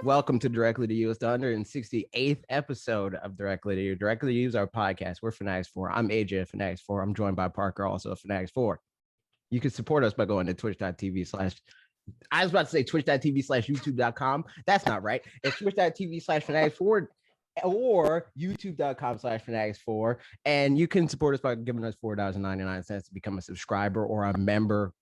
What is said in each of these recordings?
Welcome to Directly to You. It's the 168th episode of Directly to You. Directly to You is our podcast. We're fanatixfour. I'm AJ at fanatixfour. I'm joined by Parker, also at fanatixfour. You can support us by going to twitch.tv/ I was about to say twitch.tv/youtube.com. That's not right. It's twitch.tv/fanatixfour or youtube.com/fanatixfour. And you can support us by giving us $4.99 to become a subscriber or a member.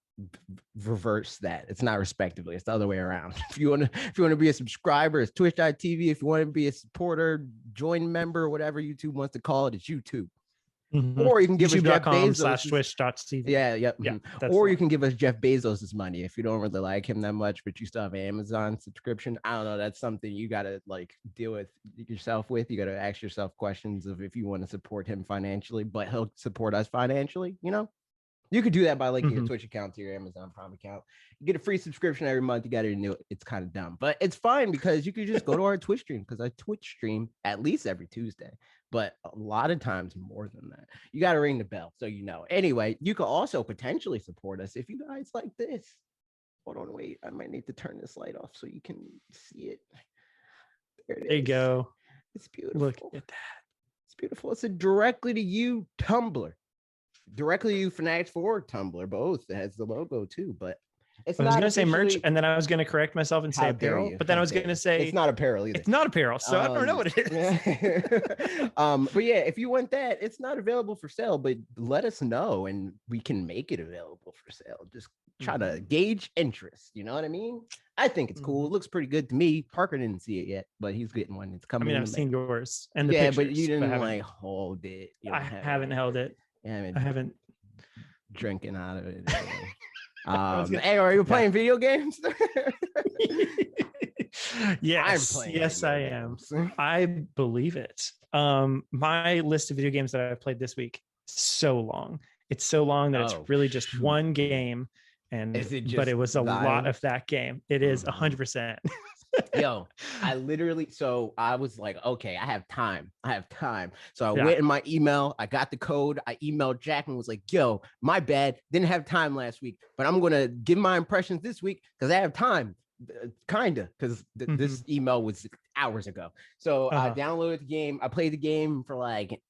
Reverse that. It's not respectively. It's the other way around. If you want to be a subscriber, it's twitch.tv. If you want to be a supporter, join member, whatever YouTube wants to call it, it's YouTube. Or you can give us Jeff YouTube.com/twitch.tv. Yeah. Or you can give us Jeff Bezos's money if you don't really like him that much, but you still have an Amazon subscription. I don't know. That's something you got to like deal with yourself with. You got to ask yourself questions of if you want to support him financially, but he'll support us financially, you know? You could do that by linking your Twitch account to your Amazon Prime account. You get a free subscription every month. You got to renew it. It's kind of dumb, but it's fine because you could just go to our Twitch stream because I Twitch stream at least every Tuesday, but a lot of times more than that. You got to ring the bell so you know. Anyway, you could also potentially support us if you guys like this. Hold on, wait. I might need to turn this light off so you can see it. There you go. It's beautiful. Look at that. It's beautiful. It's a Directly to You Tumblr. Directly to You fanatixfour Tumblr, both. It has the logo too, but it's I was not going to say merch, and then I was going to correct myself and say apparel, but then I was going to say it's not apparel either. It's not apparel, so I don't know what it is. But yeah, if you want that, it's not available for sale, but let us know and we can make it available for sale. Just try to gauge interest. You know what I mean? I think it's cool. It looks pretty good to me. Parker didn't see it yet, but he's getting one. It's coming. I mean, I've seen yours and the pictures, but you didn't like hold it. I haven't held it. I haven't drinking out of it. Hey, are you playing video games? Yes, I am. I believe it. My list of video games that I've played this week so long. It's so long that it's really just one game, but it was a lot of that game. It is 100%. Yo, I was like, okay, I have time. So I went in my email, I got the code, I emailed Jack and was like, yo, my bad, didn't have time last week, but I'm gonna give my impressions this week because I have time, kinda, because this email was hours ago. So I downloaded the game, I played the game for like an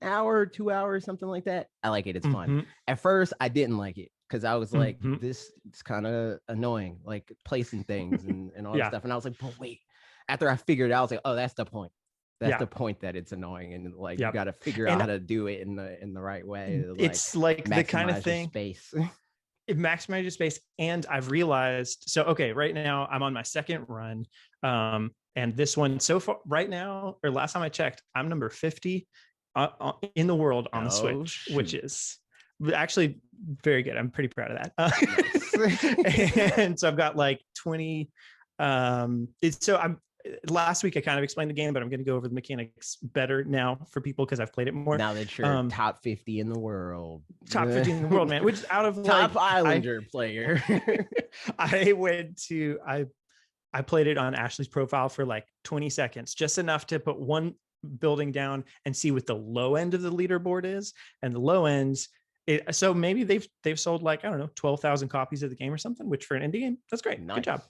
hour, 2 hours, something like that. I like it, it's fun. At first I didn't like it because I was like, this is kind of annoying, like placing things and all that stuff. And I was like, but wait, after I figured it out, I was like, oh, that's the point. That's the point, that it's annoying. And like, you got to figure out how to do it in the right way. It's like the kind of thing. Space. It maximizes space. And I've realized, so, okay, right now I'm on my second run. And this one so far right now, or last time I checked, I'm number 50 in the world on the Switch, which is actually very good. I'm pretty proud of that. And so I've got like 20. Last week I kind of explained the game, but I'm going to go over the mechanics better now for people because I've played it more. Now that you're top 50 in the world, man, which out of top Islander player. I played it on Ashley's profile for like 20 seconds, just enough to put one building down and see what the low end of the leaderboard is, and the low ends. So maybe they've sold like, I don't know, 12,000 copies of the game or something, which for an indie game, that's great. Nice. Good job.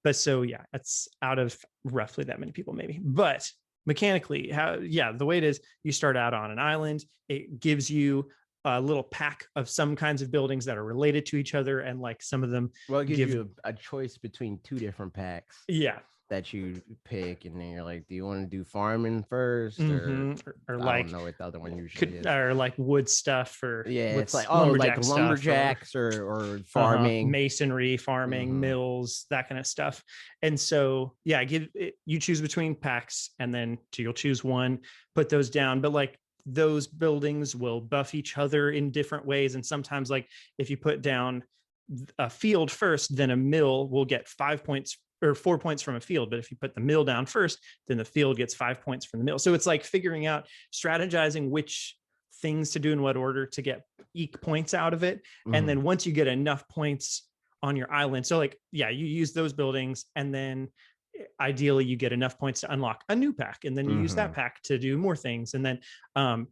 But so yeah, it's out of roughly that many people maybe. But mechanically, the way it is, you start out on an island. It gives you a little pack of some kinds of buildings that are related to each other, and like some of them. Well, it gives you a choice between two different packs. Yeah. That you pick, and then you're like, do you want to do farming first, or like, I don't know what the other one usually is, or like wood stuff, or it's like lumberjacks or farming, masonry, farming, mills, that kind of stuff. And so you choose between packs, and then you'll choose one, put those down, but like those buildings will buff each other in different ways. And sometimes, like if you put down a field first, then a mill will get 5 points or 4 points from a field. But if you put the mill down first, then the field gets 5 points from the mill. So it's like figuring out, strategizing which things to do in what order to get eke points out of it. And then once you get enough points on your island, so like, you use those buildings, and then ideally you get enough points to unlock a new pack, and then you use that pack to do more things, and then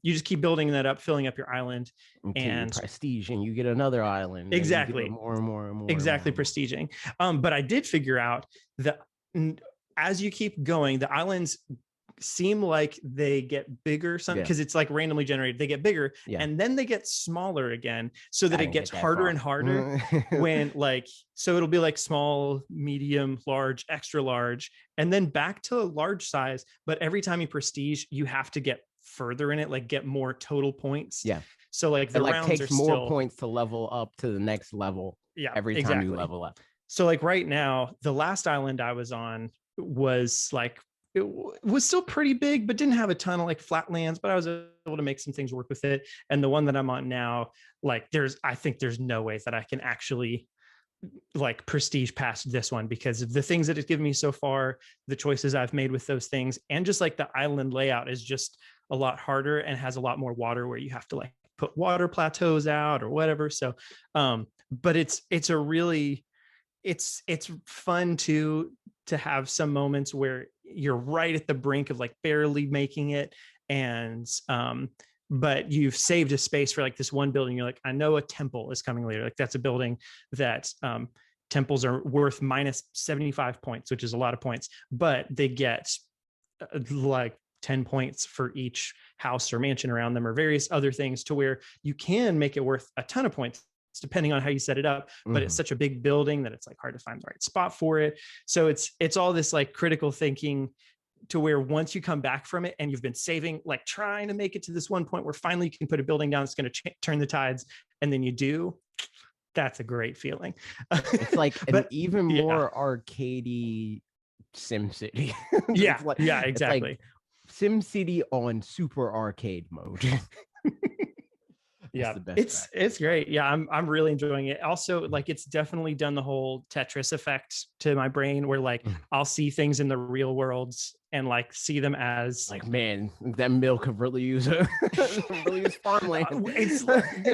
you just keep building that up, filling up your island and prestige, and you get another island. Exactly. More and more. Exactly. Prestiging. But I did figure out that as you keep going, the islands seem like they get bigger, because it's like randomly generated. They get bigger, and then they get smaller again, so that it gets harder and harder. When like, so it'll be like small, medium, large, extra large, and then back to large size. But every time you prestige, you have to get further in it, like get more total points. So like the rounds takes more points to level up to the next level. Every time you level up. So like right now, the last island I was on was like, it was still pretty big, but didn't have a ton of like flatlands, but I was able to make some things work with it. And the one that I'm on now, like I think there's no way that I can actually like prestige past this one, because of the things that it's given me so far, the choices I've made with those things, and just like the island layout is just a lot harder and has a lot more water where you have to like put water plateaus out or whatever. So, but it's a really, it's fun to have some moments where you're right at the brink of like barely making it, and but you've saved a space for like this one building. You're like, I know a temple is coming later. Like that's a building that temples are worth minus 75 points, which is a lot of points, but they get like 10 points for each house or mansion around them, or various other things, to where you can make it worth a ton of points depending on how you set it up. But it's such a big building that it's like hard to find the right spot for it. So it's all this like critical thinking, to where once you come back from it and you've been saving, like trying to make it to this one point where finally you can put a building down that's going to turn the tides, and then you do, that's a great feeling. It's like an even more arcadey SimCity. Exactly. Like SimCity on super arcade mode. It's great. I'm really enjoying it. Also, like it's definitely done the whole Tetris effect to my brain, where like I'll see things in the real worlds and like see them as like, man, that mill could really use farmland. It's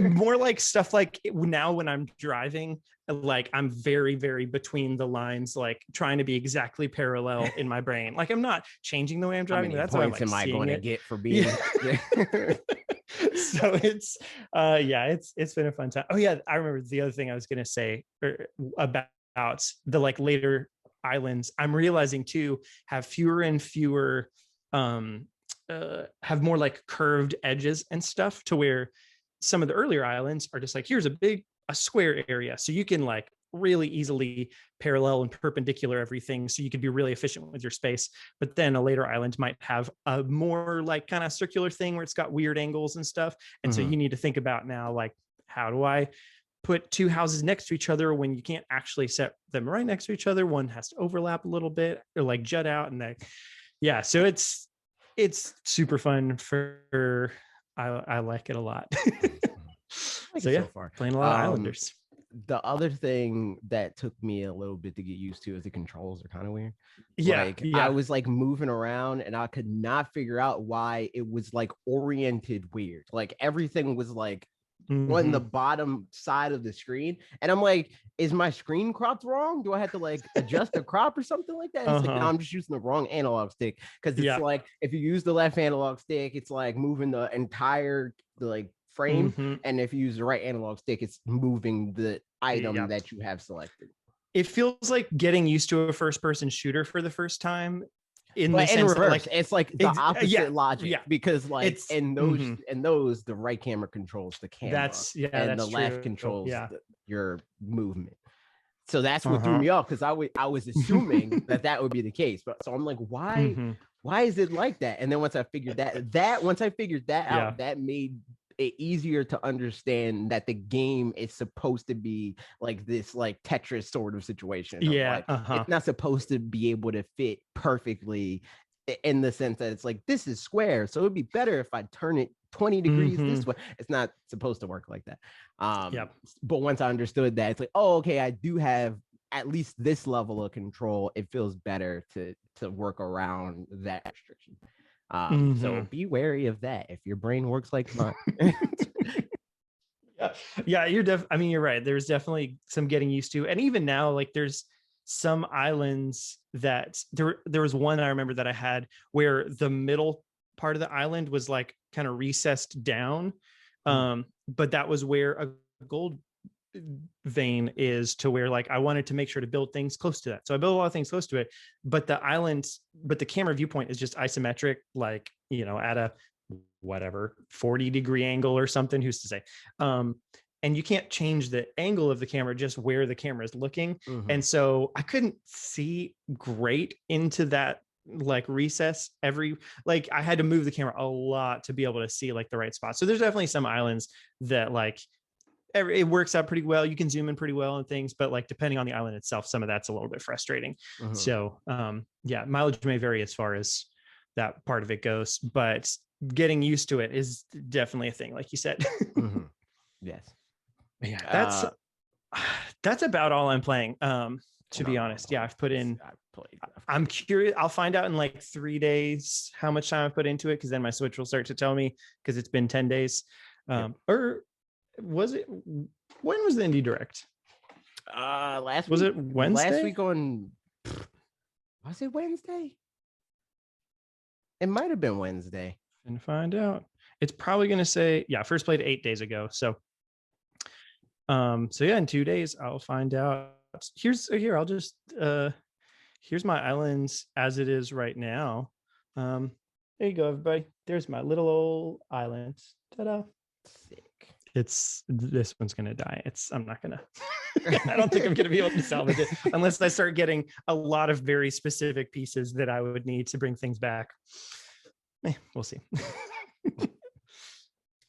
more like stuff like now when I'm driving, like I'm very, very between the lines, like trying to be exactly parallel in my brain. Like I'm not changing the way I'm driving. That's why I'm like, am I going to get for being? So it's been a fun time. Oh yeah, I remember the other thing I was going to say about the like later islands, I'm realizing too, have fewer and fewer have more like curved edges and stuff, to where some of the earlier islands are just like, here's a square area, so you can like really easily parallel and perpendicular everything, so you could be really efficient with your space. But then a later island might have a more like kind of circular thing where it's got weird angles and stuff, and so you need to think about now, like, how do I put two houses next to each other when you can't actually set them right next to each other? One has to overlap a little bit or like jut out, and so it's super fun I like it a lot. So far playing a lot of Islanders. The other thing that took me a little bit to get used to is the controls are kind of weird. I was like moving around and I could not figure out why it was like oriented weird. Like everything was like on the bottom side of the screen, and I'm like, is my screen cropped wrong? Do I have to like adjust the crop or something like that? It's like, no, I'm just using the wrong analog stick, because it's like if you use the left analog stick, it's like moving the entire like frame, and if you use the right analog stick, it's moving the item that you have selected. It feels like getting used to a first-person shooter for the first time. In reverse, like it's like the opposite logic, because like in those the right camera controls the camera, and the left controls your movement. So that's what threw me off, because I was assuming that would be the case, but so I'm like, why is it like that? And then once I figured that out, that made it easier to understand that the game is supposed to be like this like Tetris sort of situation. It's not supposed to be able to fit perfectly, in the sense that it's like, this is square, so it'd be better if I turn it 20 degrees this way. It's not supposed to work like that. But once I understood that, it's like, oh, okay, I do have at least this level of control. It feels better to work around that restriction. So be wary of that if your brain works like mine. You're right. There's definitely some getting used to, and even now, like there's some islands that there was one I remember that I had where the middle part of the island was like kind of recessed down, but that was where a gold vein is to where like I wanted to make sure to build things close to that. So I built a lot of things close to it, but the camera viewpoint is just isometric, like, at a whatever 40-degree angle or something, who's to say. And you can't change the angle of the camera, just where the camera is looking. Mm-hmm. And so I couldn't see great into that like recess I had to move the camera a lot to be able to see like the right spot. So there's definitely some islands that like it works out pretty well. You can zoom in pretty well and things, but like depending on the island itself, some of that's a little bit frustrating. Mm-hmm. So mileage may vary as far as that part of it goes, but getting used to it is definitely a thing, like you said. Mm-hmm. Yes. Yeah, that's about all I'm playing. To be honest, yeah, I'm curious. I'll find out in like 3 days how much time I've put into it, because then my Switch will start to tell me, because it's been 10 days. Or was it? When was the Indie Direct? Last was week, it Wednesday? Last week on. Was it Wednesday? It might have been Wednesday. And find out. It's probably going to say, first played 8 days ago. So in 2 days I'll find out. I'll just here's my islands as it is right now. There you go, everybody. There's my little old island. Ta-da. Sick. This one's gonna die. I'm not gonna I don't think I'm gonna be able to salvage it unless I start getting a lot of very specific pieces that I would need to bring things back. We'll see.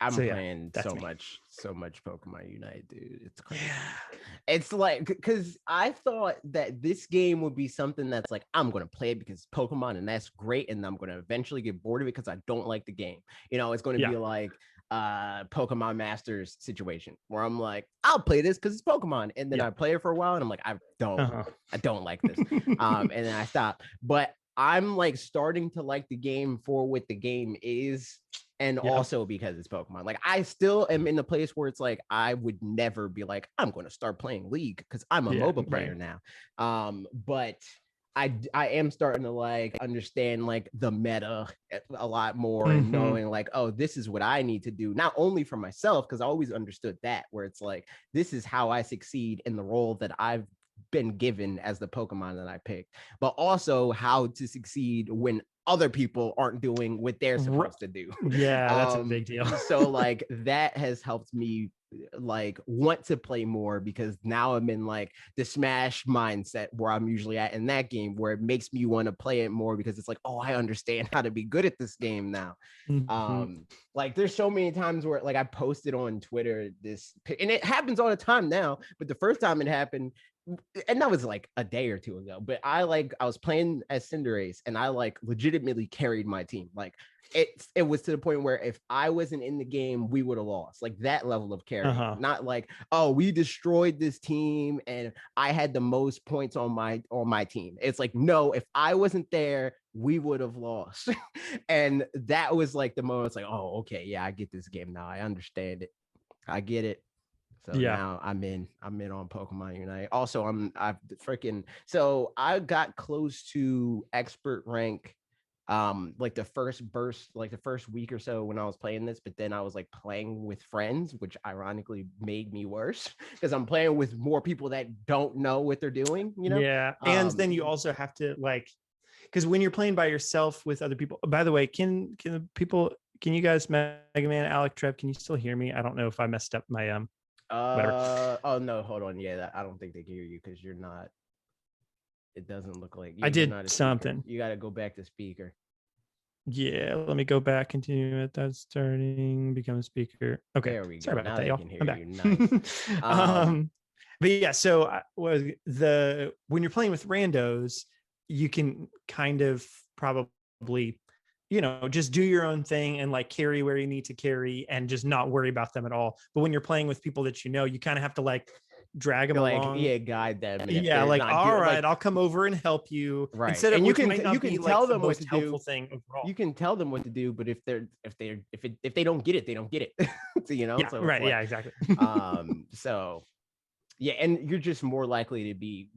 I'm playing so much Pokemon Unite, dude. It's crazy. Yeah. It's like, because I thought that this game would be something that's like, I'm going to play it because Pokemon, and that's great, and I'm going to eventually get bored of it because I don't like the game. It's going to be like Pokemon Masters situation, where I'm like, I'll play this because it's Pokemon, and then I play it for a while, and I'm like, I don't like this, and then I stop. But I'm like starting to like the game for what the game is. And also because it's Pokemon. Like, I still am in the place where it's like, I would never be like, I'm going to start playing League because I'm a mobile player now. But I am starting to like understand like the meta a lot more, and knowing like, oh, this is what I need to do, not only for myself, because I always understood that, where it's like, this is how I succeed in the role that I've been given as the Pokemon that I picked, but also how to succeed when other people aren't doing what they're supposed to do. Yeah, that's a big deal. So like that has helped me like want to play more, because now I'm in like the Smash mindset where I'm usually at in that game, where it makes me want to play it more, because it's like, oh, I understand how to be good at this game now. Like there's so many times where like I posted on Twitter this, and it happens all the time now, but the first time it happened, and that was like a day or two ago, but I was playing as Cinderace, and I like legitimately carried my team. Like it was to the point where if I wasn't in the game, we would have lost. Like that level of carrying. Not like, oh, we destroyed this team and I had the most points on my team. It's like, no, if I wasn't there, we would have lost. And that was like the moment. It's like, oh, okay, yeah, I get this game now. I understand it. I get it. So now I'm in on Pokemon Unite. Also, I got close to expert rank like the first week or so when I was playing this, but then I was like playing with friends, which ironically made me worse, because I'm playing with more people that don't know what they're doing, and then you also have to like, because when you're playing by yourself with other people, by the way, can you guys, Mega Man, Alec, Trev, can you still hear me? I don't know if I messed up my whatever. Oh no, hold on. Yeah, I don't think they can hear you because you're not. It doesn't look like I did something. You got to go back to speaker. Yeah, let me go back. Continue at that starting. Become a speaker. Okay, there we go. Sorry about that, y'all. I'm back. Nice. But yeah, so when you're playing with randos, you can kind of probably, just do your own thing and like carry where you need to carry and just not worry about them at all. But when you're playing with people that you kind of have to like drag them along, guide them. Yeah, like, all right, I'll come over and help you. Right. Instead of, and you can tell them what to do. Thing overall. You can tell them what to do, but if they don't get it, they don't get it. So, Yeah, so right. Like, yeah, exactly. So yeah, and you're just more likely to be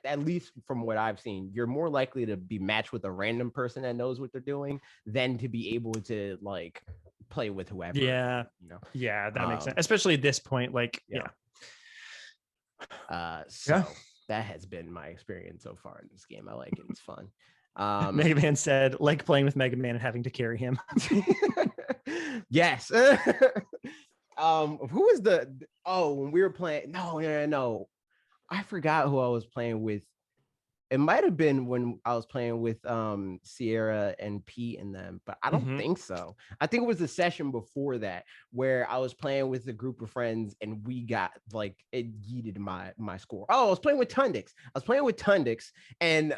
at least from what I've seen, you're more likely to be matched with a random person that knows what they're doing than to be able to like play with whoever. Yeah. Yeah, that makes sense. Especially at this point, like, yeah. So that has been my experience so far in this game. I like it. It's fun. Mega Man said, like playing with Mega Man and having to carry him. Yes. Who was when we were playing? No. I forgot who I was playing with. It might have been when I was playing with Sierra and Pete and them, but I don't think so. I think it was the session before that where I was playing with a group of friends and we got like it yeeted my score. Oh, I was playing with Tundix. And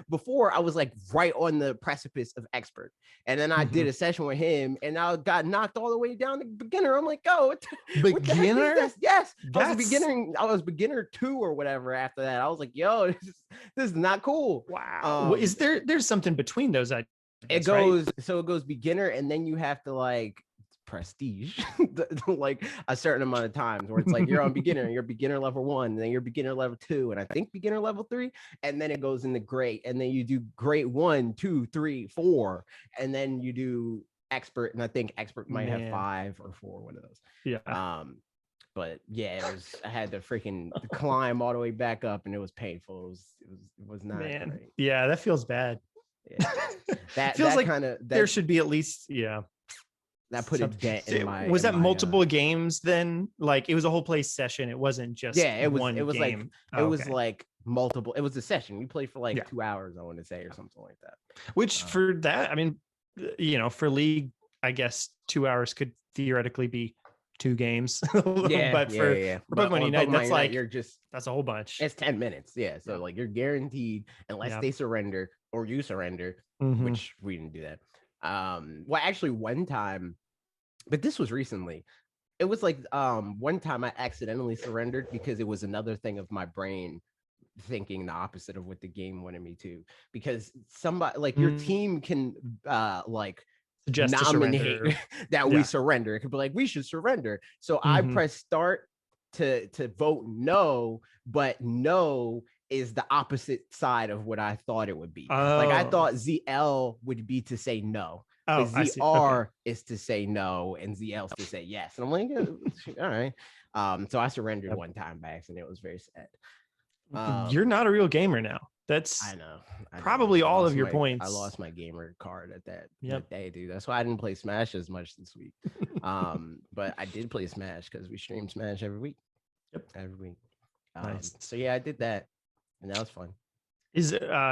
before I was like right on the precipice of expert. And then I did a session with him and I got knocked all the way down to beginner. I'm like, oh, beginner? Yes. I was beginner 2 or whatever after that. I was like, yo, this is not cool. Wow. Is there's something between those? It goes beginner and then you have to like prestige like a certain amount of times where it's like you're on beginner and you're beginner level 1 and then you're beginner level 2 and I think beginner level 3 and then it goes into great and then you do great 1, 2, 3, 4 and then you do expert and I think expert might have 5 or 4, one of those. But yeah, I had to freaking climb all the way back up and it was painful. It was not great. Yeah, that feels bad. Yeah. That feels like there should be at least that put a dent in my. Was that multiple games then? Like it was a whole play session. It wasn't just one game. It was like multiple. It was a session. We played for like 2 hours, I want to say, or something like that. Which for that, I mean, for League, I guess 2 hours could theoretically be 2 games. But for Pokemon Unite, that's like that's a whole bunch. It's 10 minutes. So like you're guaranteed unless they surrender or you surrender, which we didn't do that. Well, actually one time, but this was recently. It was like one time I accidentally surrendered because it was another thing of my brain thinking the opposite of what the game wanted me to, because somebody like your team can like suggest nominate that we surrender. It could be like we should surrender. So I press start to vote no, but no is the opposite side of what I thought it would be. Like I thought ZL would be to say no. But ZR is to say no and ZL is to say yes. And I'm like, all right. So I surrendered one time by accident. It was very sad. You're not a real gamer now. That's I know. Probably all of your points. I lost my gamer card at that day, dude. That's why I didn't play Smash as much this week. But I did play Smash because we stream Smash every week. Every week. Nice. So yeah, I did that, and that was fun.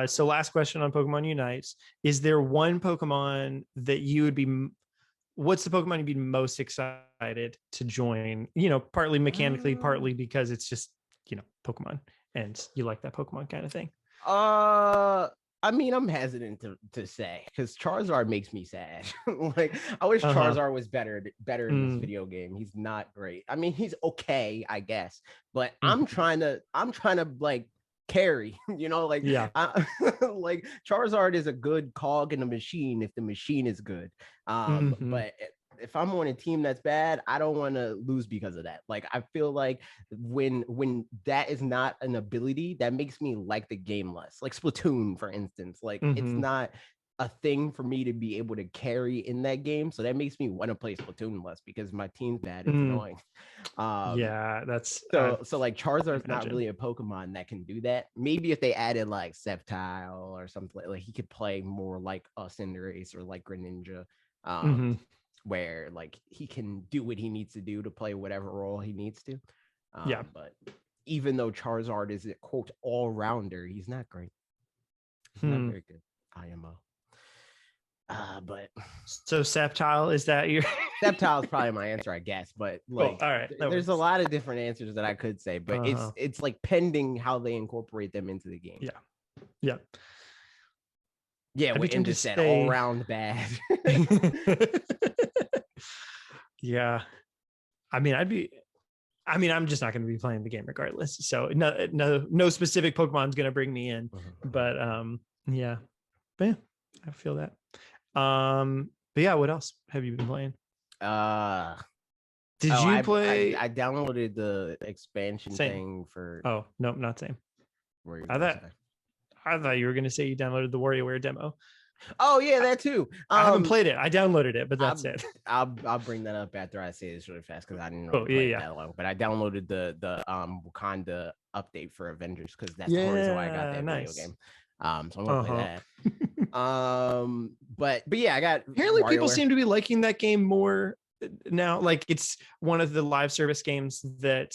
So last question on Pokemon Unite. Is there one Pokemon that you would be? What's the Pokemon you'd be most excited to join? Partly mechanically, partly because it's just Pokemon, and you like that Pokemon kind of thing. I mean, I'm hesitant to say because Charizard makes me sad. Like, I wish Charizard was better in this video game. He's not great. I mean, he's okay, I guess, but I'm trying to like carry, like like Charizard is a good cog in the machine if the machine is good. But if I'm on a team that's bad, I don't want to lose because of that. Like, I feel like when that is not an ability, that makes me like the game less. Like Splatoon, for instance, like it's not a thing for me to be able to carry in that game. So that makes me want to play Splatoon less because my team's bad. It's annoying. That's so like Charizard's not really a Pokemon that can do that. Maybe if they added like Sceptile or something, like he could play more like a Cinderace or like Greninja. Where like he can do what he needs to do to play whatever role he needs to. But even though Charizard is a quote all-rounder, he's not great. He's not very good. IMO. But so Sceptile, is that your Sceptile is probably my answer, I guess. But like, all right, there's a lot of different answers that I could say, but it's like pending how they incorporate them into the game. Yeah, we can just say all round bad. Yeah. I mean, I'm just not going to be playing the game regardless. So no specific Pokemon's going to bring me in. But yeah, I feel that. But yeah, what else have you been playing? Did you play? I downloaded the expansion thing for. Oh, nope, not same. I thought you were going to say you downloaded the WarioWare demo. Oh yeah, that too. I haven't played it. I downloaded it, but that's it. I'll bring that up after I say this really fast because I didn't Oh, really play it that long. But I downloaded the Wakanda update for Avengers because that's the reason why I got that video game. So I'm gonna play that. But yeah, I got. Apparently, people seem to be liking that game more now. Like it's one of the live service games that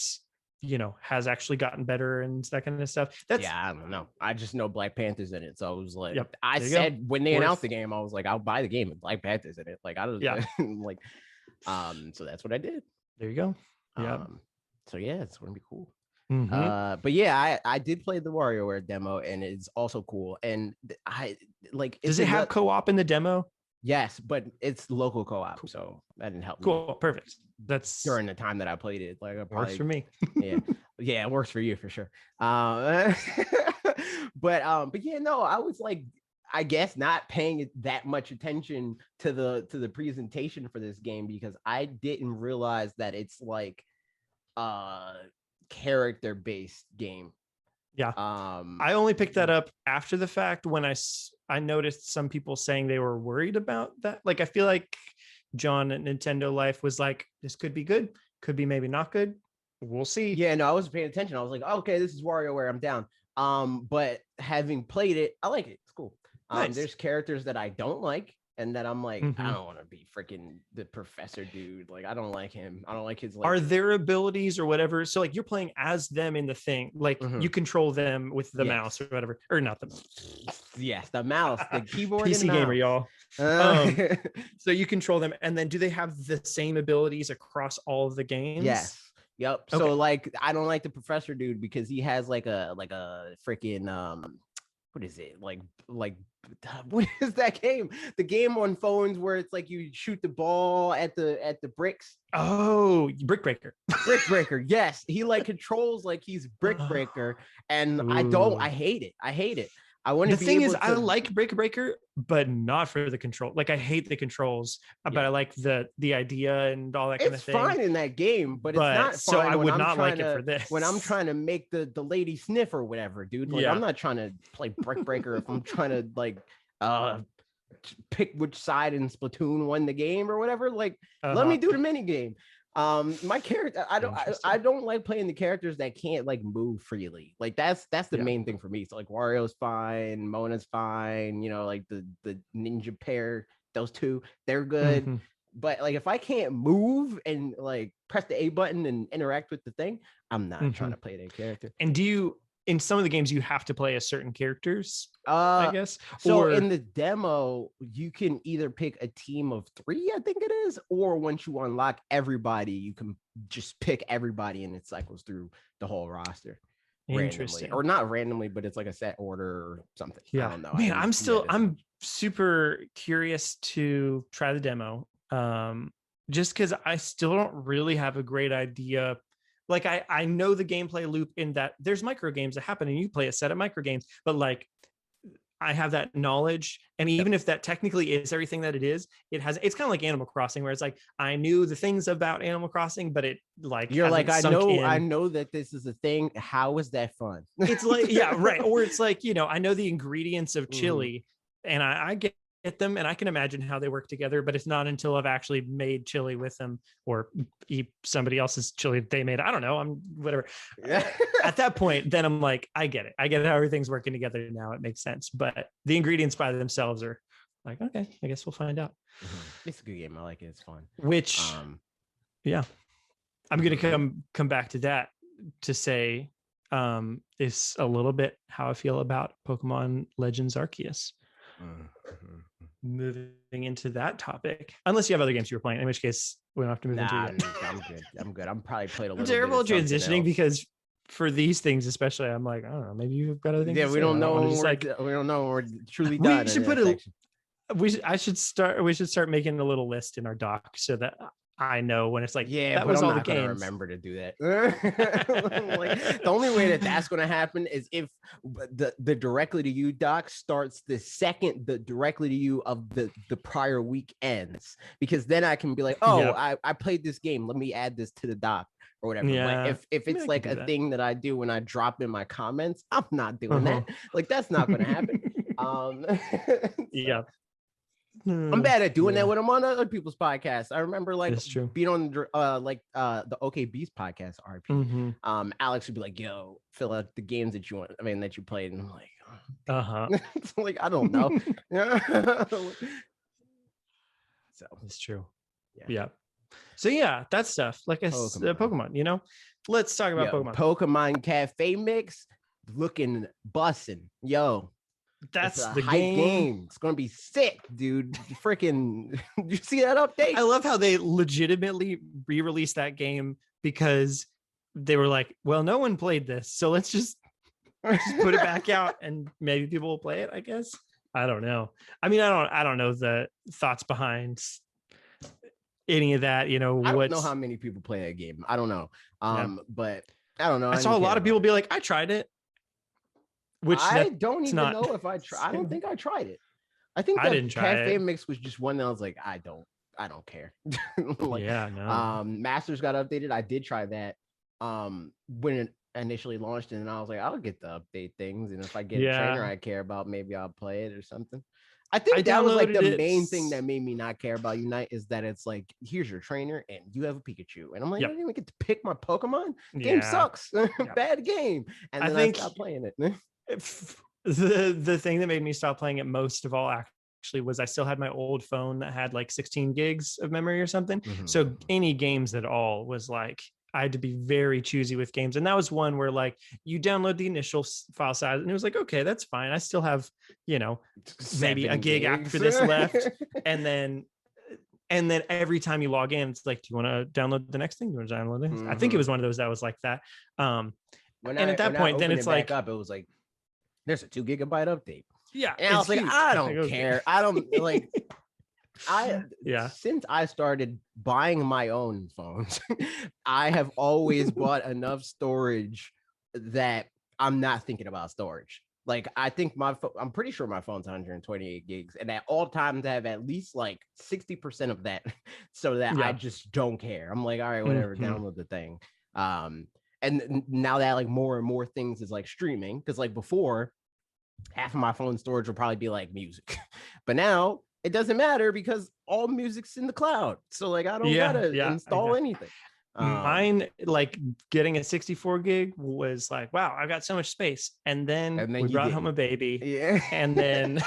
has actually gotten better and that kind of stuff. I don't know. I just know Black Panther's in it, so I was like, yep, I said when they announced the game, I was like, I'll buy the game with Black Panther's in it. Like I don't like, so that's what I did. There you go. Yeah. So yeah, it's gonna be cool. Mm-hmm. But yeah, I did play the WarioWare demo, and it's also cool. And I like. Does it have co-op in the demo? Yes, but it's local co-op, so that didn't help. Cool, perfect. That's during the time that I played it. Like, works for me. yeah, it works for you for sure. But yeah, no, I was like, I guess not paying that much attention to the presentation for this game because I didn't realize that it's like character-based game. Yeah. I only picked that up after the fact when I noticed some people saying they were worried about that. Like, I feel like John at Nintendo Life was like, this could be good, could be maybe not good. We'll see. Yeah, no, I wasn't paying attention. I was like, okay, this is WarioWare, I'm down. But having played it, I like it. It's cool. Nice. There's characters that I don't like, and that I'm like, I don't want to be freaking the professor dude. Like, I don't like him. I don't like his. Like, are there abilities or whatever? So like you're playing as them in the thing, like you control them with the mouse or whatever, or not the mouse. Yes, the mouse, the keyboard. PC and gamer, y'all. So you control them, and then do they have the same abilities across all of the games? Yes. Yep. Okay. So like, I don't like the professor dude because he has like a freaking what is it like what is that game? The game on phones where it's like you shoot the ball at the bricks. Oh, Brick Breaker. Brick Breaker. Yes, he like controls like he's Brick Breaker, and I hate it. I want to. The thing is, I like Brick Breaker, but not for the control. Like I hate the controls, but I like the idea and all that kind of thing. It's fine in that game, but it's not fine. So I would not like it for this. When I'm trying to make the lady sniff or whatever, dude. Like I'm not trying to play Brick Breaker if I'm trying to like pick which side in Splatoon won the game or whatever. Like let me do the mini game. My character, I don't like playing the characters that can't like move freely. Like that's the main thing for me. So like Wario's fine, Mona's fine, like the ninja pair, those two, they're good. But like if I can't move and like press the A button and interact with the thing, I'm not trying to play that character. And do you, in some of the games, you have to play as certain characters, I guess? So in the demo, you can either pick a team of 3, I think it is, or once you unlock everybody, you can just pick everybody and it cycles through the whole roster. Interesting. Randomly. Or not randomly, but it's like a set order or something. Yeah. I don't know. Man, I'm super curious to try the demo. Just because I still don't really have a great idea. Like I know the gameplay loop in that there's micro games that happen and you play a set of micro games, but like I have that knowledge. And even if that technically is everything that it is, it's kind of like Animal Crossing, where it's like, I knew the things about Animal Crossing, but it like, you're like, I know that this is a thing. How is that fun? It's like, yeah, right. Or it's like, I know the ingredients of chili and I get them and I can imagine how they work together, but it's not until I've actually made chili with them or eat somebody else's chili they made. I don't know. I'm whatever. At that point, then I'm like, I get it. I get how everything's working together now. It makes sense. But the ingredients by themselves are like, okay, I guess we'll find out. It's a good game. I like it. It's fun. Which, yeah, I'm going to come back to that to say is a little bit how I feel about Pokemon Legends Arceus. Moving into that topic, unless you have other games you were playing, in which case we don't have to move into it. I'm good. I'm probably played a little. I'm terrible at transitioning because for these things, especially, I'm like, I don't know, maybe you've got other things. Yeah, we don't know when we're truly done. We should put we should start making a little list in our doc so that I know when it's like, yeah, that but was I'm all not the gonna games. remember to do that. Like, the only way that's going to happen is if the directly to you doc starts the second the directly to you of the prior week ends, because then I can be like, I played this game, let me add this to the doc or whatever. Yeah. Like if it's like a thing that I do when I drop in my comments, I'm not doing that. Like that's not going to happen. Yeah. I'm bad at doing that when I'm on other people's podcasts. I remember like being on the OK Beast podcast, RP. Alex would be like, "Yo, fill out the games that you want. I mean, that you played." And I'm like, it's like I don't know. So it's true. Yeah. So yeah, that stuff. Like Pokemon. You know, let's talk about Pokemon. Pokemon Cafe Mix, looking bussin'. Yo. That's the game. It's gonna be sick, dude. Freaking, you see that update? I love how they legitimately re-released that game because they were like, well, no one played this, so let's just put it back out and maybe people will play it, I guess. I don't know. I mean, I don't know the thoughts behind any of that, you know. I don't know how many people play that game. I don't know. But I don't know. I saw a lot of people be like, I tried it. Which I don't even know if I tried. I don't think I tried it. I think that Cafe Mix was just one that I was like, I don't care. Like, Masters got updated. I did try that when it initially launched, and I was like, I'll get the update things, and if I get a trainer I care about, maybe I'll play it or something. I think that was like the main thing that made me not care about Unite is that it's like, here's your trainer and you have a Pikachu, and I'm like, I didn't even get to pick my Pokemon. Game sucks. Bad game. And then I stopped playing it. The thing that made me stop playing it most of all actually was I still had my old phone that had like 16 gigs of memory or something. So any games at all was like, I had to be very choosy with games. And that was one where like you download the initial file size and it was like, okay, that's fine. I still have, you know, maybe a gig after this left. And then every time you log in, it's like, do you want to download the next thing? Do you want to download this? I think it was one of those that was like that. And at that point, then it's like, it was like, there's a 2 gigabyte update. Yeah. And I was like, I don't care. I don't like, since I started buying my own phones, I have always bought enough storage that I'm not thinking about storage. Like, I think I'm pretty sure my phone's 128 gigs, and at all times I have at least like 60% of that, so that I just don't care. I'm like, all right, whatever, download the thing. And now that like more and more things is like streaming, because like before, half of my phone storage will probably be like music, but now it doesn't matter because all music's in the cloud. So like I don't gotta install anything. Mine, like getting a 64 gig was like, wow, I've got so much space. And then we brought home a baby. Yeah. And then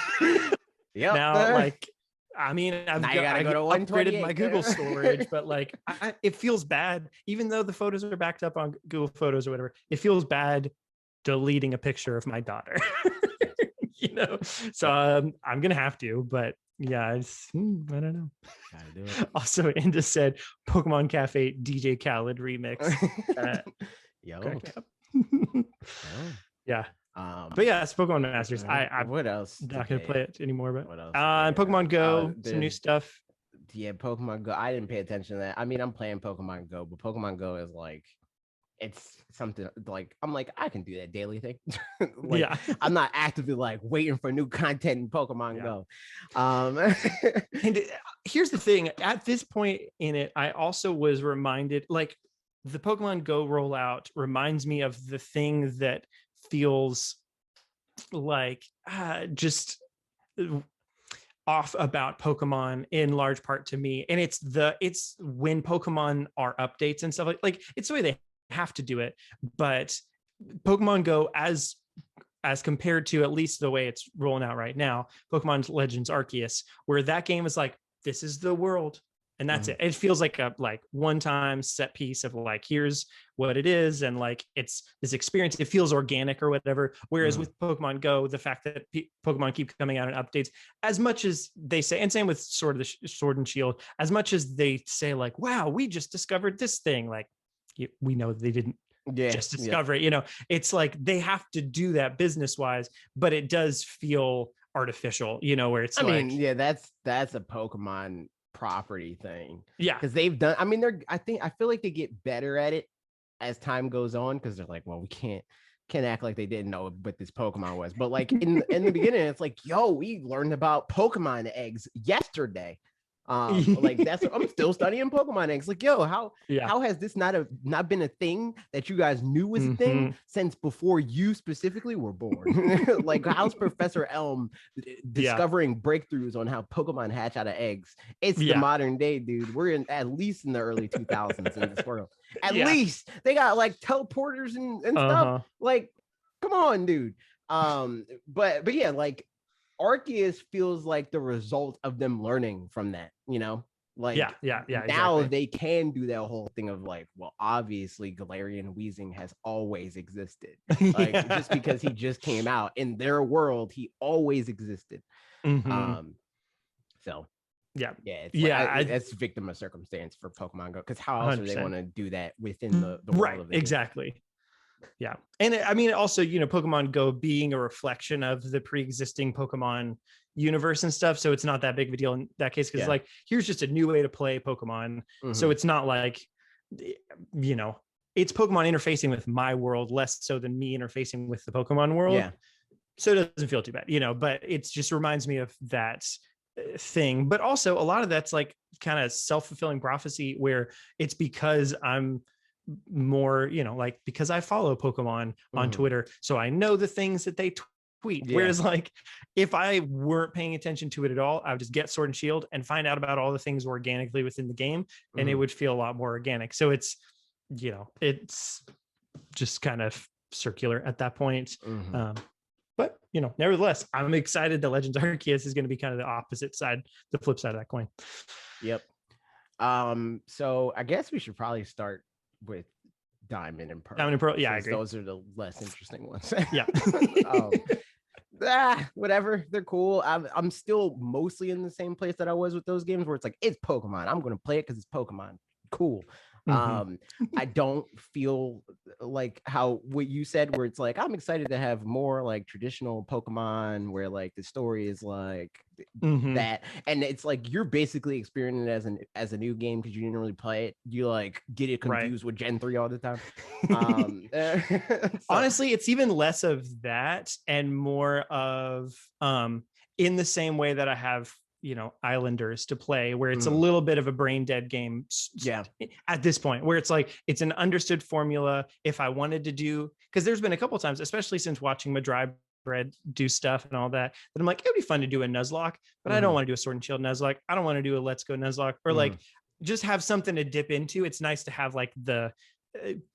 now like, I mean, I upgraded my Google storage, but like it feels bad, even though the photos are backed up on Google Photos or whatever. It feels bad deleting a picture of my daughter, you know. So I'm gonna have to, but yeah, I don't know. Gotta do it. Also, Inda said Pokemon Cafe DJ Khaled remix. Yeah. But yeah, it's Pokemon Masters. I'm what else? Not gonna play it anymore. But what else? Pokemon Go, some new stuff. Yeah, Pokemon Go. I didn't pay attention to that. I mean, I'm playing Pokemon Go, but Pokemon Go is like, it's something like I'm like, I can do that daily thing. Like, I'm not actively like waiting for new content in Pokemon Go. And here's the thing: at this point in it, I also was reminded, like, the Pokemon Go rollout reminds me of the thing that feels like just off about Pokemon in large part to me, and it's when Pokemon are updates and stuff like it's the way they have to do it. But Pokemon Go, as compared to at least the way it's rolling out right now, Pokemon Legends Arceus, where that game is like, this is the world and that's it. It feels like a one-time set piece of like, here's what it is, and like it's this experience. It feels organic or whatever. Whereas with Pokemon Go, the fact that Pokemon keep coming out in updates, as much as they say, and same with Sword and Shield, as much as they say like, wow, we just discovered this thing, like we know they didn't just discover it. You know, it's like they have to do that business-wise, but it does feel artificial. You know, where it's that's a Pokemon property thing, because they've done, I mean, I feel like they get better at it as time goes on, because they're like, well, we can't act like they didn't know what this Pokemon was, but like in the beginning, it's like, yo, we learned about Pokemon eggs yesterday. Like that's I'm still studying Pokemon X. Like, yo, how has this not been a thing that you guys knew was a thing since before you specifically were born? Like, how's Professor Elm discovering breakthroughs on how Pokemon hatch out of eggs? It's the modern day, dude. We're in at least in the early 2000s in this world. At least they got like teleporters and stuff. Like, come on, dude. But yeah, like Arceus feels like the result of them learning from that, you know? Like now exactly. They can do that whole thing of like, well, obviously Galarian Weezing has always existed. Like just because he just came out in their world, he always existed. So it's victim of circumstance for Pokemon Go, because how else 100%. Are they going to do that within the world of the exactly game? Yeah. And I mean, also, you know, Pokemon Go being a reflection of the pre-existing Pokemon universe and stuff. So it's not that big of a deal in that case, because like, here's just a new way to play Pokemon. So it's not like, you know, it's Pokemon interfacing with my world less so than me interfacing with the Pokemon world. Yeah. So it doesn't feel too bad, you know, but it just reminds me of that thing. But also a lot of that's like kind of self-fulfilling prophecy, where it's because I'm more, you know, like because I follow Pokemon on Twitter, so I know the things that they tweet. Whereas like if I weren't paying attention to it at all, I would just get Sword and Shield and find out about all the things organically within the game, and it would feel a lot more organic. So it's, you know, it's just kind of circular at that point. But you know, nevertheless, I'm excited that Legends Arceus is going to be kind of the opposite side, the flip side of that coin. Yep. So I guess we should probably start with Diamond and Pearl. Diamond and Pearl, yeah, I agree. Those are the less interesting ones. Whatever, they're cool. I'm still mostly in the same place that I was with those games, where it's like, it's Pokemon, I'm gonna play it because it's Pokemon. Cool. I don't feel like how what you said, where it's like, I'm excited to have more like traditional Pokemon where like the story is like that, and it's like you're basically experiencing it as a new game because you didn't really play it. You like get it confused with Gen 3 all the time. Honestly, it's even less of that and more of in the same way that I have, you know, Islanders to play, where it's a little bit of a brain dead game at this point, where it's like, it's an understood formula. If I wanted to do, because there's been a couple of times, especially since watching Metroid Dread do stuff and all that, that I'm like, it would be fun to do a Nuzlocke, but I don't want to do a Sword and Shield Nuzlocke. I don't want to do a Let's Go Nuzlocke, or like just have something to dip into. It's nice to have like the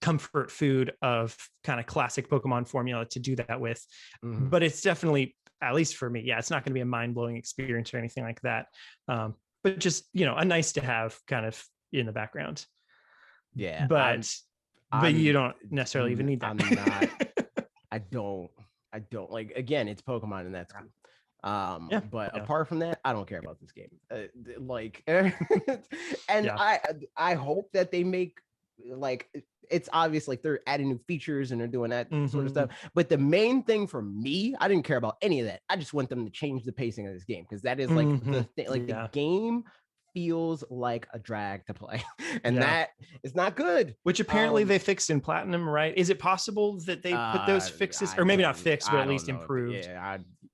comfort food of kind of classic Pokemon formula to do that with. But it's definitely, at least for me, it's not going to be a mind-blowing experience or anything like that. But just, you know, a nice to have kind of in the background. Yeah. But you don't necessarily even need that. I'm not, I don't like, again, it's Pokemon and that's cool. But apart from that, I don't care about this game. I hope that they make, like, it's obvious like they're adding new features and they're doing that sort of stuff, but the main thing for me, I didn't care about any of that. I just want them to change the pacing of this game, because that is like the thing. Like the game feels like a drag to play, and that is not good, which apparently they fixed in Platinum, right? Is it possible that they put those fixes, or maybe not fixed, but at least improved?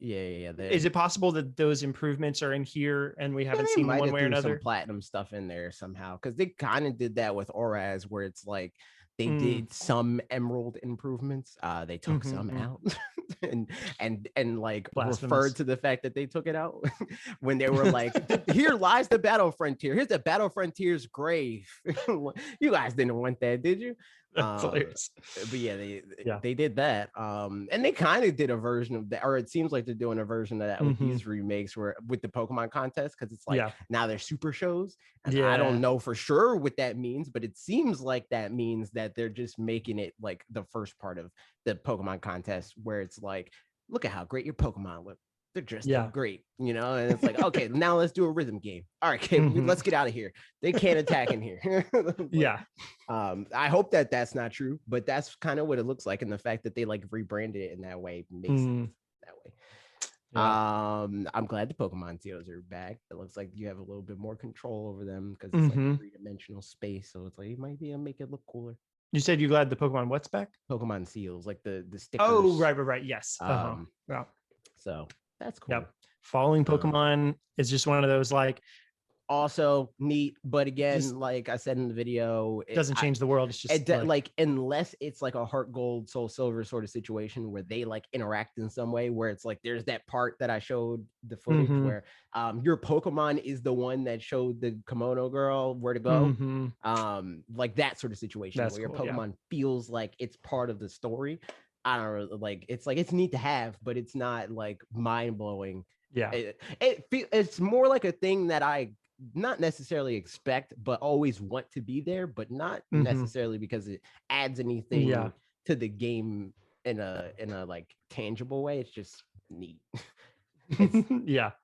Is it possible that those improvements are in here and we haven't seen them one way or another? Some Platinum stuff in there somehow, because they kind of did that with Oraz, where it's like they did some Emerald improvements, they took some out and like referred to the fact that they took it out when they were like, here lies the Battle Frontier, here's the Battle Frontier's grave. You guys didn't want that, did you? But they did that, and they kind of did a version of that, or it seems like they're doing a version of that with these remakes, where with the Pokemon contest, because it's like now they're super shows, and I don't know for sure what that means, but it seems like that means that they're just making it like the first part of the Pokemon contest, where it's like, look at how great your Pokemon look, they're just great, you know, and it's like, okay, now let's do a rhythm game. All right, okay, let's get out of here. They can't attack in here. I hope that that's not true, but that's kind of what it looks like, and the fact that they like rebranded it in that way makes it that way. I'm glad the Pokemon Seals are back. It looks like you have a little bit more control over them, because it's like a three-dimensional space, so it's like you might be able to make it look cooler. You said you're glad the Pokemon what's back? Pokemon Seals, like the stickers. Oh, right, yes. So that's cool. Following Pokemon is just one of those, like, Also neat, but again, like I said in the video, it doesn't change the world. It's just like unless it's like a Heart Gold Soul Silver sort of situation where they like interact in some way, where it's like there's that part that I showed the footage where your Pokemon is the one that showed the kimono girl where to go, like that sort of situation. That's where your Pokemon feels like it's part of the story. I don't know, like it's neat to have, but it's not like mind-blowing. It's more like a thing that I not necessarily expect, but always want to be there, but not necessarily because it adds anything to the game in a like tangible way. It's just neat. It's,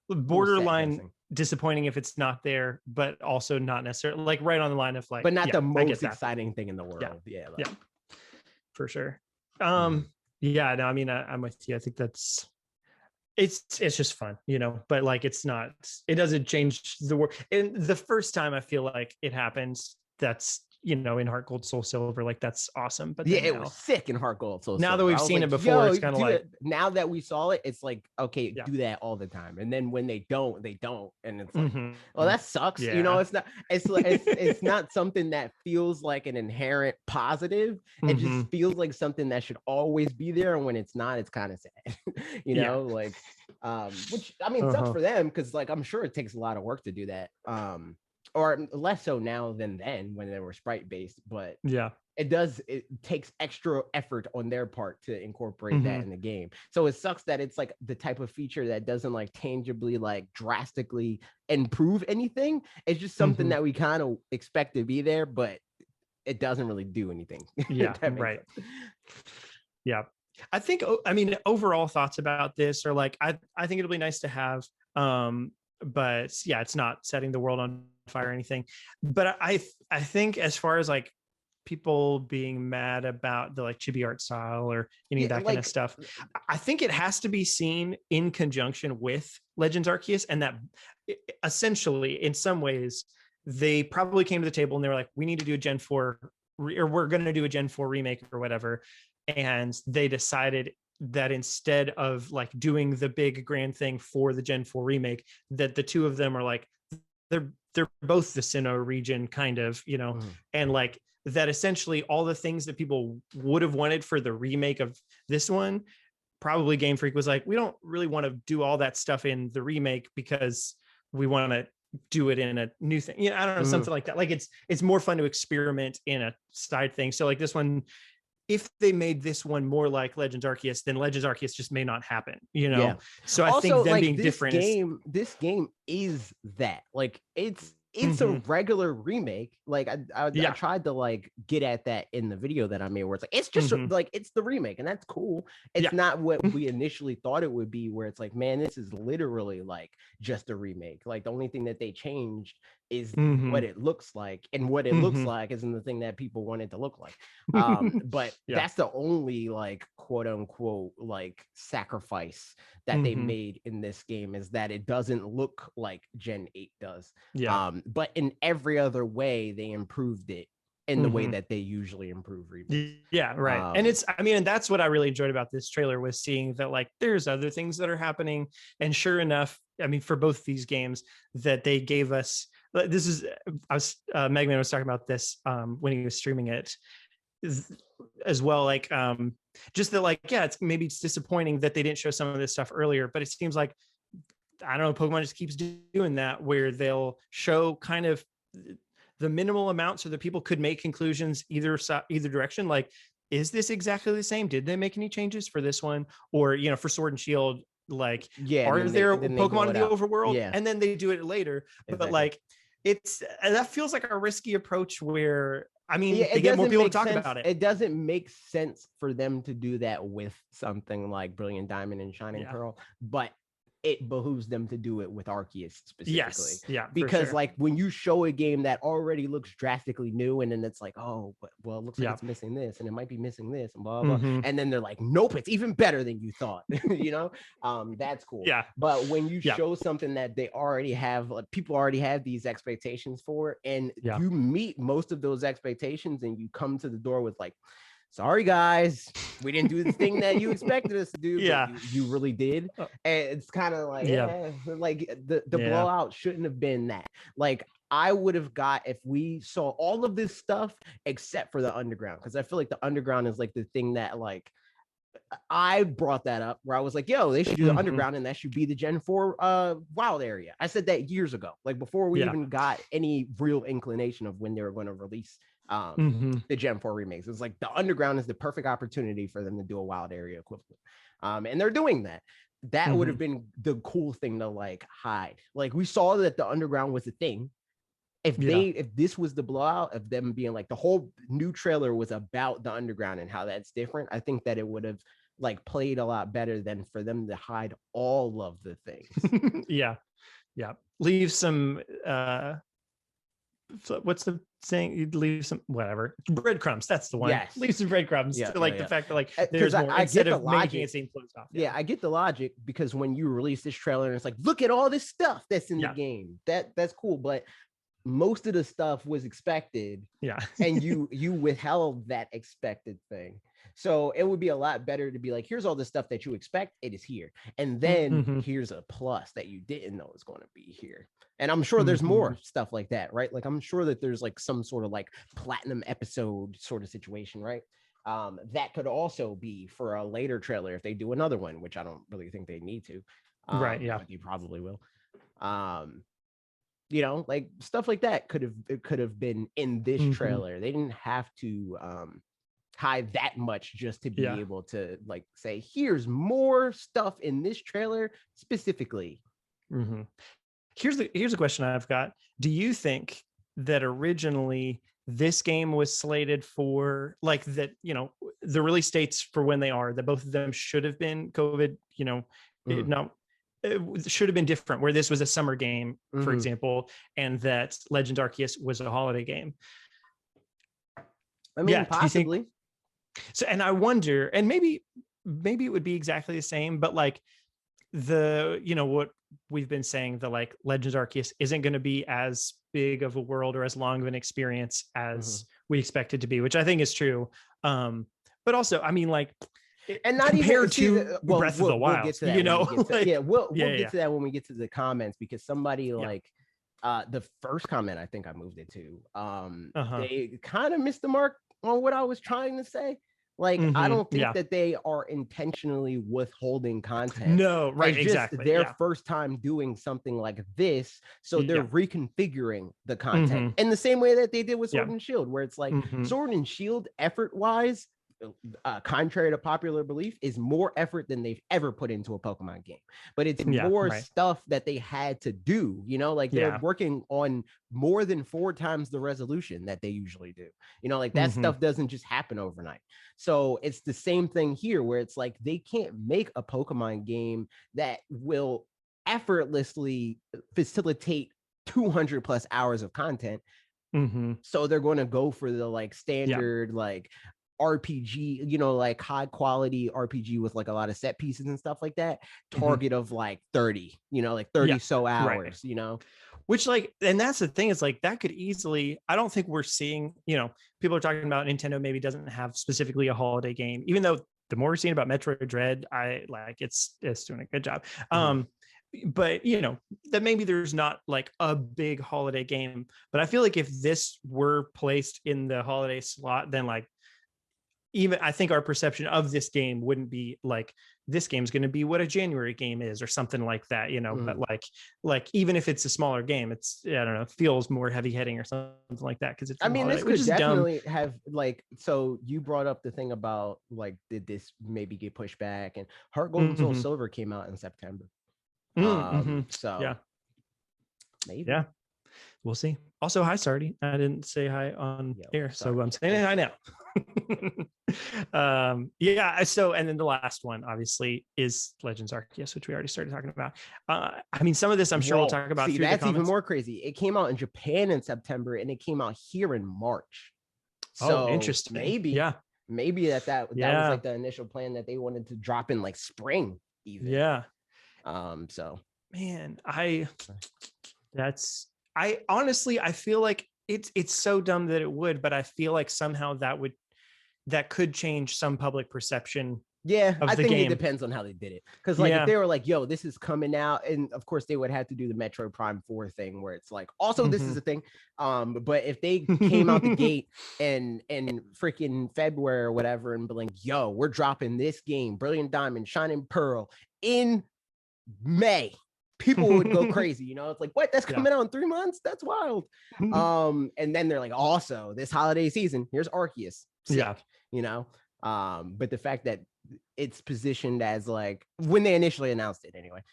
borderline disappointing if it's not there, but also not necessarily like right on the line of like, but not the most exciting thing in the world. For sure. No, I mean, I'm with you. I think that's it's just fun, but like it doesn't change the world. And the first time I feel like it happens, that's in Heart Gold Soul Silver, like that's awesome. But it was sick in Heart Gold Soul Silver. Now that we've seen it before, it's kind of like now that we saw it, it's like okay, do that all the time. And then when they don't, and it's like, well, that sucks. It's not something that feels like an inherent positive. It just feels like something that should always be there. And when it's not, it's kind of sad. Like which I mean sucks for them because like I'm sure it takes a lot of work to do that. Or less so now than then when they were sprite based, but it takes extra effort on their part to incorporate that in the game. So it sucks that it's like the type of feature that doesn't like tangibly like drastically improve anything. It's just something that we kind of expect to be there, but it doesn't really do anything. Right. Yeah. I think, I mean, overall thoughts about this are like, I think it'll be nice to have, but yeah, it's not setting the world on fire or anything. But I think as far as like people being mad about the like chibi art style or any of that kind of stuff, I think it has to be seen in conjunction with Legends Arceus, and that essentially in some ways they probably came to the table and they were like, we need to do a Gen 4 or we're going to do a Gen 4 remake or whatever. And they decided that instead of like doing the big grand thing for the Gen 4 remake, that the two of them are like, they're both the Sinnoh region kind of, and like that essentially all the things that people would have wanted for the remake of this one, probably Game Freak was like, we don't really want to do all that stuff in the remake because we want to do it in a new thing. I don't know, something like that. Like it's more fun to experiment in a side thing. So like this one, if they made this one more like Legends Arceus, then Legends Arceus just may not happen, So I think them being different. This game is that like it's a regular remake. Like I tried to like get at that in the video that I made, where it's like it's just like it's the remake, and that's cool. It's not what we initially thought it would be, where it's like, man, this is literally like just a remake. Like the only thing that they changed is what it looks like, and what it looks like isn't the thing that people want it to look like. But that's the only like quote unquote like sacrifice that they made in this game, is that it doesn't look like Gen 8 does. But in every other way they improved it in the way that they usually improve remakes. And it's, I mean, and that's what I really enjoyed about this trailer, was seeing that like there's other things that are happening. And sure enough, I mean, for both these games that they gave us, this is, Megman was talking about this when he was streaming it as well, like just that, like, maybe it's disappointing that they didn't show some of this stuff earlier, but it seems like, I don't know, Pokemon just keeps doing that, where they'll show kind of the minimal amount so that people could make conclusions either direction. Like, is this exactly the same? Did they make any changes for this one? Or, for Sword and Shield, like, are there Pokemon in the overworld? And then they do it later. But like, that feels like a risky approach where, I mean, they get more people to talk about it. It doesn't make sense for them to do that with something like Brilliant Diamond and Shining Pearl, but it behooves them to do it with Arceus specifically. Because like when you show a game that already looks drastically new, and then it's like, oh, well, it looks like it's missing this, and it might be missing this, and blah blah. And then they're like, nope, it's even better than you thought. That's cool. But when you show something that they already have, like, people already have these expectations for, and you meet most of those expectations, and you come to the door with like, sorry guys, we didn't do the thing that you expected us to do. Yeah, but you really did. And it's kind of like, like the blowout shouldn't have been that. Like, I would have got if we saw all of this stuff except for the underground, because I feel like the underground is like the thing that, like, I brought that up where I was like, yo, they should do the underground, and that should be the Gen 4 wild area. I said that years ago, like before we even got any real inclination of when they were going to release the Gen 4 remakes. It's like the underground is the perfect opportunity for them to do a wild area equivalent. And they're doing that. That would have been the cool thing to like hide. Like, we saw that the underground was a thing. If this was the blowout of them being like, the whole new trailer was about the underground and how that's different, I think that it would have like played a lot better than for them to hide all of the things. yeah. Leave some what's the saying? You'd leave some whatever breadcrumbs. That's the one. Yes. Leave some breadcrumbs. The fact that like there's more I instead get of the making logic. it seem closed off. Yeah, I get the logic, because when you release this trailer and it's like, look at all this stuff that's in the game. That's cool, but most of the stuff was expected. And you withheld that expected thing. So it would be a lot better to be like, here's all the stuff that you expect, it is here, and then here's a plus that you didn't know is going to be here. And I'm sure there's more stuff like that, right? Like, I'm sure that there's like some sort of like platinum episode sort of situation, right? That could also be for a later trailer if they do another one, which I don't really think they need to. But you probably will. You know, like stuff like that could have been in this trailer. They didn't have to hide that much just to be able to like say, here's more stuff in this trailer specifically. Here's a question I've got. Do you think that originally this game was slated for like that, you know, the release dates for when they are, that both of them should have been COVID, you know, it should have been different, where this was a summer game, for example, and that Legend Arceus was a holiday game? I mean, possibly. So, and I wonder, and maybe it would be exactly the same, but like you know, what we've been saying, the like Legends Arceus isn't going to be as big of a world or as long of an experience as we expect it to be, which I think is true. But also, I mean, like, and not compared even to Breath of the Wild, get to that, you know, we'll get to that when we get to the comments, because somebody like the first comment I think I moved it to, they kind of missed the mark on what I was trying to say. Like, I don't think that they are intentionally withholding content. No, right, it's just their first time doing something like this, so they're reconfiguring the content in the same way that they did with Sword and Shield, where it's like Sword and Shield effort-wise, contrary to popular belief, is more effort than they've ever put into a Pokemon game. But it's more stuff that they had to do, you know, like they're working on more than 4 times the resolution that they usually do. You know, like that stuff doesn't just happen overnight. So it's the same thing here, where it's like they can't make a Pokemon game that will effortlessly facilitate 200 plus hours of content. So they're going to go for the like standard like RPG, you know, like high quality RPG with like a lot of set pieces and stuff like that, target of like 30, you know, like 30 so hours, you know, which like, and that's the thing, is like that could easily, I don't think we're seeing, you know, people are talking about Nintendo maybe doesn't have specifically a holiday game, even though the more we're seeing about Metroid Dread, I like it's doing a good job. But you know, that maybe there's not like a big holiday game, but I feel like if this were placed in the holiday slot, then like, even I think our perception of this game wouldn't be like, this game's going to be what a January game is or something like that, you know. But like even if it's a smaller game, it's, I don't know, feels more heavy hitting or something like that, because it's, I mean, this could definitely have like, so you brought up the thing about like, did this maybe get pushed back, and Heart Gold and Soul Silver came out in September. So maybe. We'll see. Also, hi, Sardi. I didn't say hi on air, so I'm saying hi now. So, and then the last one obviously is Legends Arceus, which we already started talking about. I mean, some of this I'm sure we'll talk about. See, that's even more crazy. It came out in Japan in September, and it came out here in March. So interesting. Maybe that was like the initial plan, that they wanted to drop in like spring even. So man, I honestly, I feel like it's so dumb that it would, but I feel like somehow that would that could change some public perception. Yeah, I think it depends on how they did it. Because like if they were like, yo, this is coming out, and of course they would have to do the Metroid Prime 4 thing where it's like, also this is a thing. But if they came out the gate and freaking February or whatever and be like, yo, we're dropping this game, Brilliant Diamond, Shining Pearl in May, people would go crazy. You know, it's like, what? That's coming out in 3 months? That's wild. And then they're like, also this holiday season, here's Arceus. Sick, you know. But the fact that it's positioned as like when they initially announced it anyway,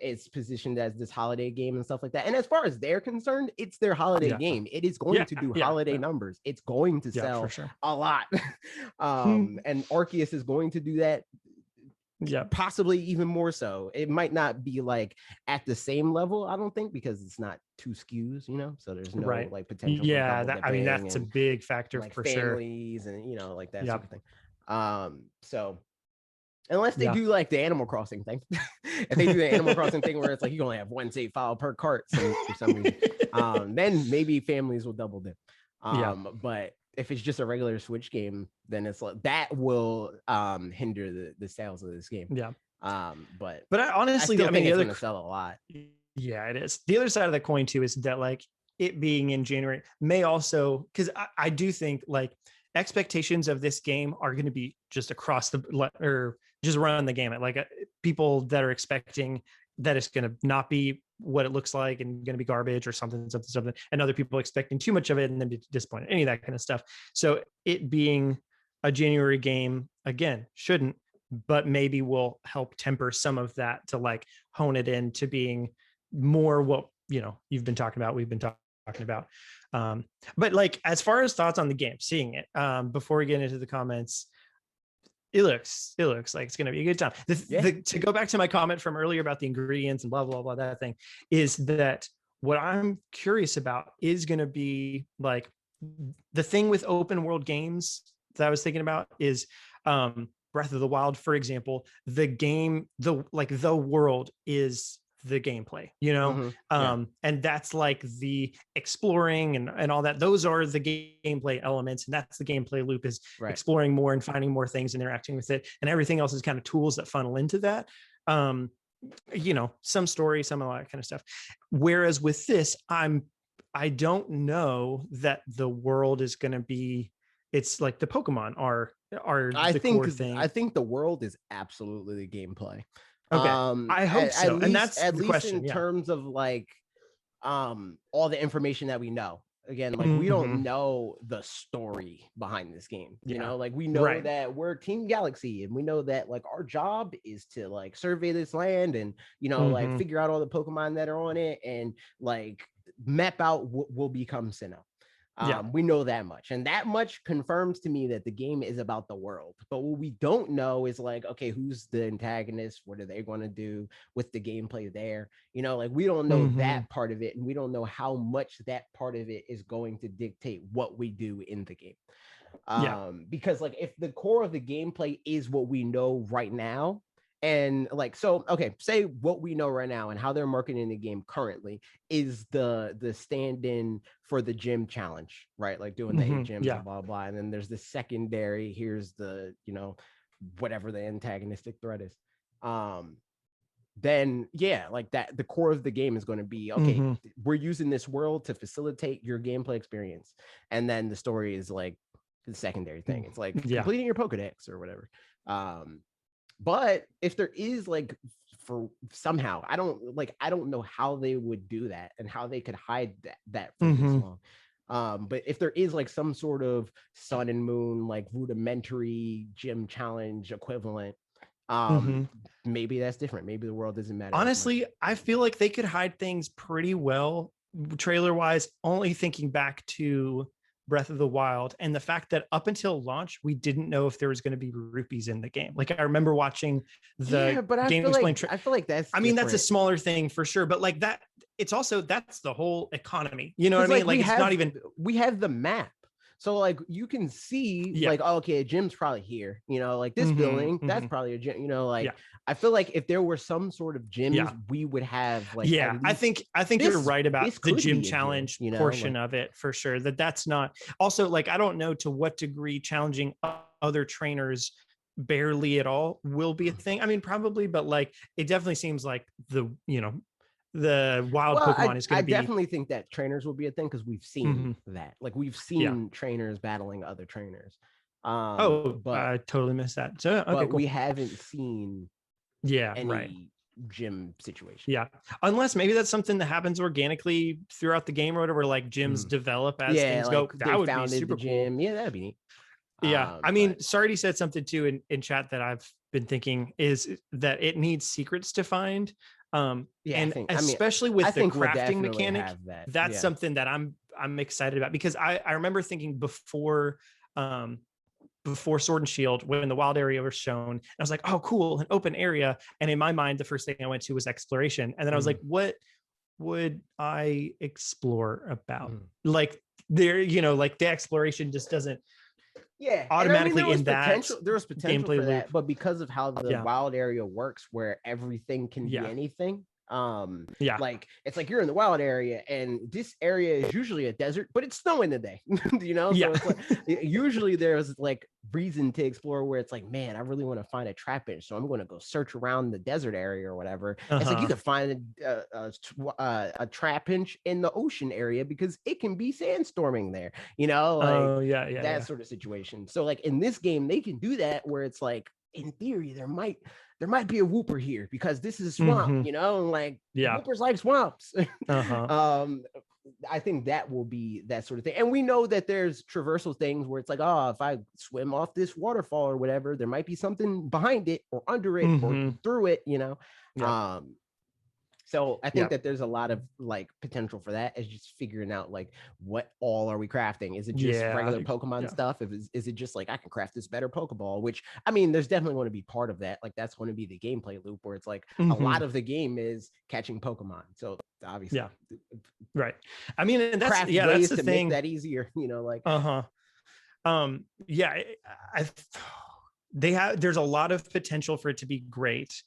it's positioned as this holiday game and stuff like that. And as far as they're concerned, it's their holiday game. It is going to do holiday numbers. It's going to sell a lot. And Arceus is going to do that. Possibly even more so. It might not be like at the same level, I don't think, because it's not 2 SKUs, you know, so there's no like potential. I mean, that's a big factor like for families sure. And you know, like that sort of thing. So unless they do like the Animal Crossing thing, if they do the Animal Crossing thing where it's like you only have 1 save file per cart for some reason, then maybe families will double dip. But if it's just a regular Switch game, then it's like that will hinder the sales of this game. But I honestly, I mean, the other going to sell a lot. Yeah, it is. The other side of the coin too is that like it being in January may also, because I do think like expectations of this game are going to be just across the or just run the gamut. Like people that are expecting that it's going to not be what it looks like and going to be garbage or something, and other people expecting too much of it and then be disappointed, any of that kind of stuff. So it being a January game again shouldn't, but maybe will help temper some of that to like hone it into being more what, you know, you've been talking about, we've been talking about. But like, as far as thoughts on the game, seeing it, before we get into the comments, it looks like it's going to be a good time. To go back to my comment from earlier about the ingredients and blah, blah, blah, that thing is that what I'm curious about is going to be like the thing with open world games that I was thinking about is, Breath of the Wild, for example, the game, the world is the gameplay, you know? And that's like the exploring and all that. Those are the gameplay elements. And that's the gameplay loop is exploring more and finding more things, interacting with it. And everything else is kind of tools that funnel into that. You know, some story, some of that kind of stuff. Whereas with this, I don't know that the world is going to be, it's like the Pokemon are the core thing. I think the world is absolutely the gameplay. Okay. I hope so. Least, and that's at the least question, in terms of like all the information that we know. Again, like we don't know the story behind this game. You know, like we know that we're Team Galaxy and we know that like our job is to like survey this land and, you know, like figure out all the Pokemon that are on it and like map out what will become Sinnoh. We know that much, and that much confirms to me that the game is about the world. But what we don't know is like, okay, who's the antagonist? What are they going to do with the gameplay there? You know, like we don't know that part of it, and we don't know how much that part of it is going to dictate what we do in the game. Because like if the core of the gameplay is what we know right now, and like, so, okay, say what we know right now and how they're marketing the game currently is the stand-in for the gym challenge, right? Like doing the 8 gyms, blah, blah, blah. And then there's the secondary, here's the, you know, whatever the antagonistic threat is. Then like that, the core of the game is going to be, okay, we're using this world to facilitate your gameplay experience. And then the story is like the secondary thing. It's like completing your Pokedex or whatever. But if there is like for somehow, I don't know how they would do that and how they could hide that for this long. But if there is like some sort of Sun and Moon, like rudimentary gym challenge equivalent, maybe that's different. Maybe the world doesn't matter. Honestly, I feel like they could hide things pretty well trailer wise, only thinking back to Breath of the Wild and the fact that up until launch we didn't know if there was going to be rupees in the game. Like I remember watching the game explain. I feel like that's that's a smaller thing for sure, but like that, it's also that's the whole economy. You know what I mean? Like it's not even. We have the map. So like you can see like, oh, okay, a gym's probably here, you know, like this building, that's probably a gym, you know, like I feel like if there were some sort of gyms, we would have like I think you're right about the gym challenge gym, you know, portion like, of it for sure. That's not also like, I don't know to what degree challenging other trainers barely at all will be a thing. I mean, probably, but like it definitely seems like the wild Pokemon is going to be. I definitely think that trainers will be a thing because we've seen that. Like we've seen trainers battling other trainers. But I totally missed that. So okay, but cool. We haven't seen any gym situation. Yeah, unless maybe that's something that happens organically throughout the game or whatever, like gyms develop as things go. That would be super cool. Yeah, that'd be neat. Yeah, I mean, Sardi said something too in chat that I've been thinking is that it needs secrets to find. Especially with the crafting mechanic, that's something that I'm excited about, because I remember thinking before Sword and Shield, when the wild area was shown, I was like, oh, cool, an open area. And in my mind, the first thing I went to was exploration. And then I was like, what would I explore about? Like there, you know, like the exploration just doesn't automatically there was potential for that, loop. but because of how the wild area works, where everything can be anything, like it's like you're in the wild area and this area is usually a desert, but it's snowing today. You know, so it's like, usually there's like reason to explore where it's like, man, I really want to find a trap bench, so I'm going to go search around the desert area or whatever. It's like you can find a trap bench in the ocean area because it can be sandstorming there, you know, like that sort of situation. So like in this game they can do that, where it's like in theory there might be a whooper here because this is a swamp, you know, and like whoopers like swamps. I think that will be that sort of thing. And we know that there's traversal things where it's like, oh, if I swim off this waterfall or whatever, there might be something behind it or under it or through it, you know. So I think that there's a lot of like potential for that, as just figuring out like what all are we crafting? Is it just regular Pokemon stuff? Is it just like I can craft this better Pokeball? Which I mean, there's definitely going to be part of that. Like that's going to be the gameplay loop where it's like a lot of the game is catching Pokemon. So obviously, I mean, and that's that's the thing, make that easier. You know, like there's a lot of potential for it to be great,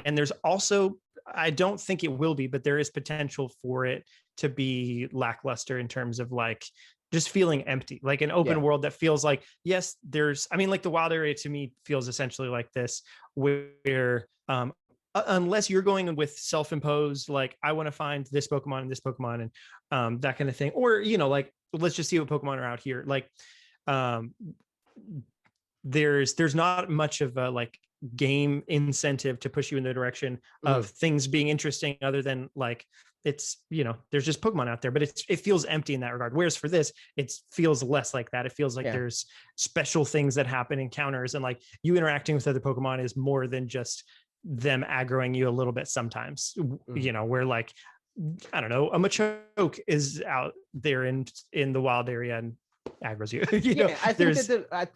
and there's also, I don't think it will be, but there is potential for it to be lackluster in terms of like just feeling empty, like an open world that feels like, yes, there's, I mean, like the wild area to me feels essentially like this, where unless you're going with self-imposed, like I want to find this Pokemon and this Pokemon and that kind of thing, or, you know, like, let's just see what Pokemon are out here. Like there's not much of a like game incentive to push you in the direction of things being interesting, other than like, it's, you know, there's just Pokemon out there, but it feels empty in that regard. Whereas for this, it feels less like that. It feels like there's special things that happen, encounters, and like you interacting with other Pokemon is more than just them aggroing you a little bit sometimes, you know, where like, I don't know, a Machoke is out there in the wild area and aggroes you. You know, I think that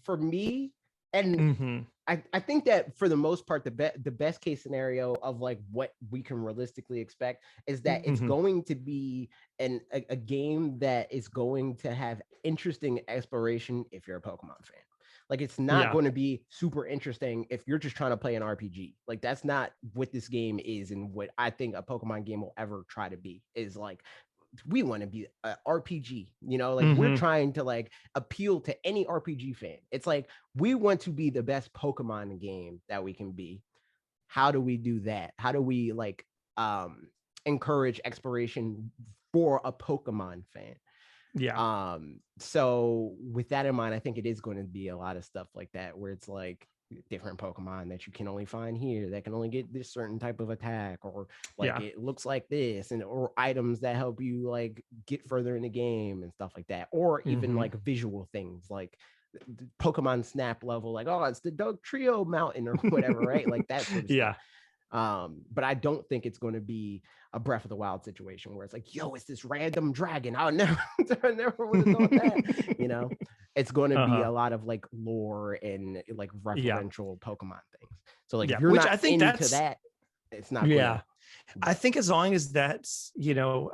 for me, and I think that for the most part, the best case scenario of like what we can realistically expect is that it's going to be a game that is going to have interesting exploration if you're a Pokemon fan. Like it's not going to be super interesting if you're just trying to play an RPG. Like that's not what this game is, and what I think a Pokemon game will ever try to be is like, we want to be an RPG, you know, like we're trying to like appeal to any RPG fan. It's like, we want to be the best Pokemon game that we can be. How do we do that? How do we like encourage exploration for a Pokemon fan? So with that in mind, I think it is going to be a lot of stuff like that, where it's like different Pokemon that you can only find here that can only get this certain type of attack, or like it looks like this, and or items that help you like get further in the game and stuff like that, or even like visual things like Pokemon Snap level, like, oh, it's the Doug Trio Mountain or whatever, right? Like that sort of stuff. But I don't think it's going to be a Breath of the Wild situation where it's like, yo, it's this random dragon. I never would have thought that. You know, it's going to be a lot of like lore and like referential Pokemon things. So like, if you're not into that, it's not. I think as long as that's, you know,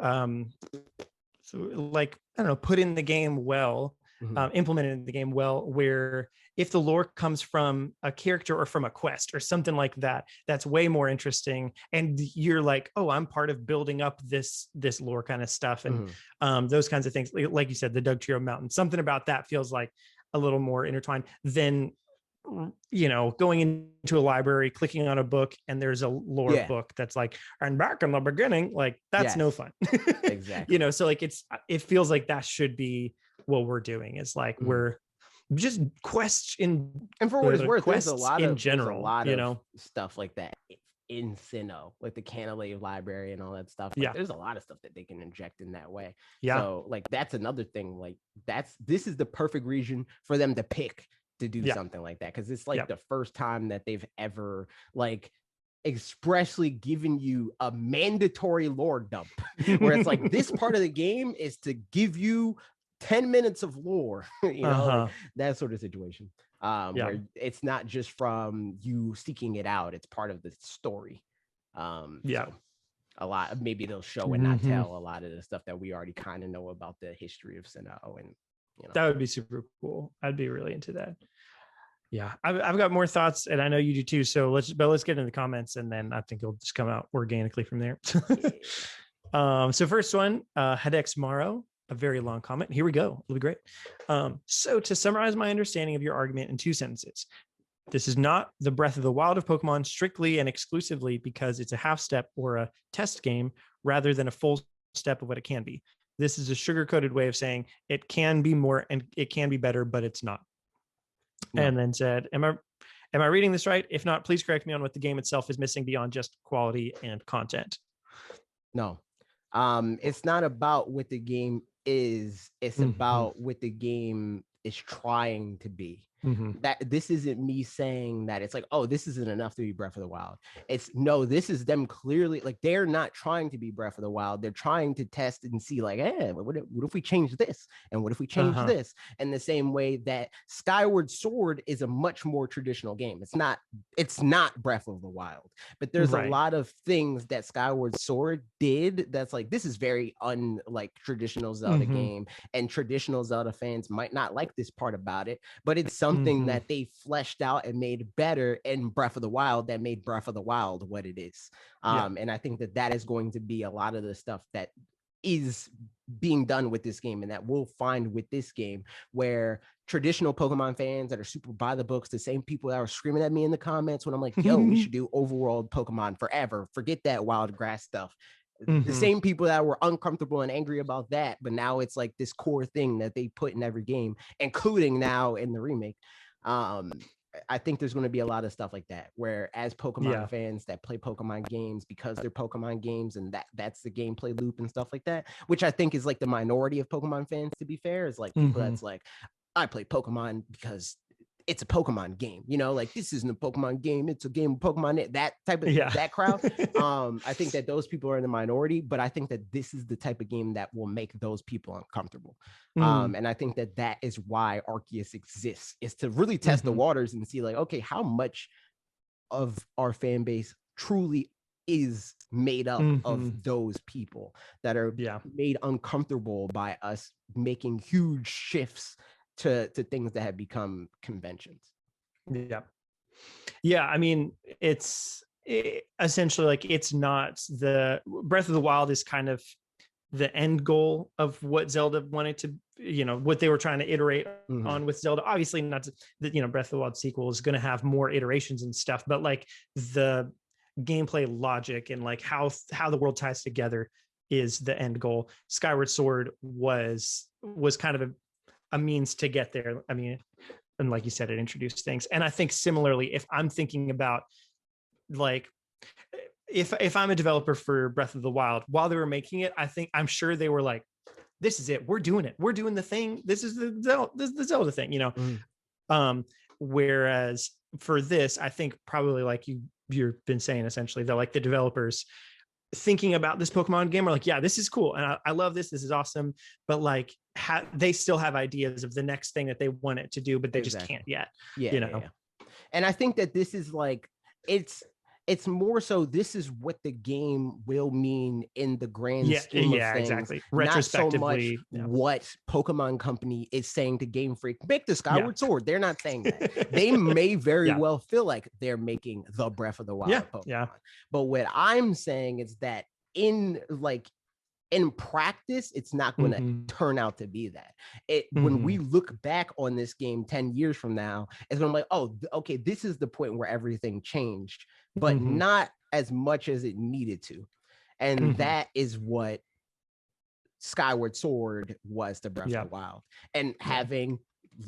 so like, I don't know, put in the game well, implemented in the game well, where if the lore comes from a character or from a quest or something like that, that's way more interesting. And you're like, oh, I'm part of building up this lore kind of stuff. And those kinds of things, like you said, the Doug Trio Mountain, something about that feels like a little more intertwined than, going into a library, clicking on a book, and there's a lore book that's like, and back in the beginning, like that's no fun. Exactly. So like it feels like that should be what we're doing, is like we're just quests in, and for what it's worth, there's a lot of stuff like that in Sinnoh, like the Canalave library and all that stuff. Like, there's a lot of stuff that they can inject in that way. So like that's another thing. Like this is the perfect region for them to pick to do something like that, because it's like the first time that they've ever like expressly given you a mandatory lore dump where it's like this part of the game is to give you 10 minutes of lore, like that sort of situation, where it's not just from you seeking it out, it's part of the story. So a lot, maybe they'll show and not tell a lot of the stuff that we already kind of know about the history of Sinnoh, and that would be super cool. I'd be really into that. I've got more thoughts, and I know you do too. So let's get into the comments, and then I think it'll just come out organically from there. So first one, Hedex Maro, a very long comment. Here we go. It'll be great. So to summarize my understanding of your argument in 2 sentences, this is not the Breath of the Wild of Pokemon strictly and exclusively because it's a half step or a test game rather than a full step of what it can be. This is a sugar-coated way of saying it can be more and it can be better, but it's not. No. And then said, am I reading this right? If not, please correct me on what the game itself is missing beyond just quality and content. No, it's not about what the game is. It's about what the game is trying to be. That this isn't me saying that it's like, oh, this isn't enough to be Breath of the Wild. It's no, this is them clearly, like, they're not trying to be Breath of the Wild. They're trying to test and see, like, what if we change this? And what if we change this? And the same way that Skyward Sword is a much more traditional game. It's not Breath of the Wild, but there's a lot of things that Skyward Sword did that's like, this is very unlike traditional Zelda game, and traditional Zelda fans might not like this part about it, but it's something that they fleshed out and made better in Breath of the Wild that made Breath of the Wild what it is. And I think that is going to be a lot of the stuff that is being done with this game, and that we'll find with this game, where traditional Pokemon fans that are super by the books, the same people that were screaming at me in the comments when I'm like, yo, we should do overworld Pokemon forever, forget that wild grass stuff. The same people that were uncomfortable and angry about that, but now it's like this core thing that they put in every game, including now in the remake. I think there's going to be a lot of stuff like that, where as Pokemon fans that play Pokemon games because they're Pokemon games and that's the gameplay loop and stuff like that, which I think is like the minority of Pokemon fans, to be fair, is like people that's like, I play Pokemon because it's a Pokemon game, like this isn't a Pokemon game, it's a game of Pokemon, that type of that crowd. I think that those people are in the minority, but I think that this is the type of game that will make those people uncomfortable. And I think that is why Arceus exists, is to really test the waters and see, like, okay, how much of our fan base truly is made up of those people that are made uncomfortable by us making huge shifts to things that have become conventions. I mean, it's essentially like, it's not the Breath of the Wild is kind of the end goal of what Zelda wanted to, what they were trying to iterate on with Zelda. Obviously not that, Breath of the Wild sequel is going to have more iterations and stuff, but like the gameplay logic and like how the world ties together is the end goal. Skyward Sword was kind of a means to get there. I mean, and like you said, it introduced things. And I think similarly, if I'm thinking about, like, if I'm a developer for Breath of the Wild, while they were making it, I'm sure they were like, this is it. We're doing it. We're doing the thing. This is the Zelda thing, whereas for this, I think probably like you've been saying, essentially, that like the developers thinking about this Pokemon game are like, yeah, this is cool, and I love this is awesome, but like they still have ideas of the next thing that they want it to do, but they just can't yet. And I think that this is like, it's It's more so this is what the game will mean in the grand scheme of things. Exactly. Retrospectively, not so much what Pokemon Company is saying to Game Freak. Make the Skyward Sword. They're not saying that. They may very well feel like they're making the Breath of the Wild Pokemon. But what I'm saying is that in practice, it's not going to turn out to be that. When we look back on this game 10 years from now, it's going to be like, oh, okay, this is the point where everything changed, but not as much as it needed to. And that is what Skyward Sword was to Breath of the Wild. And having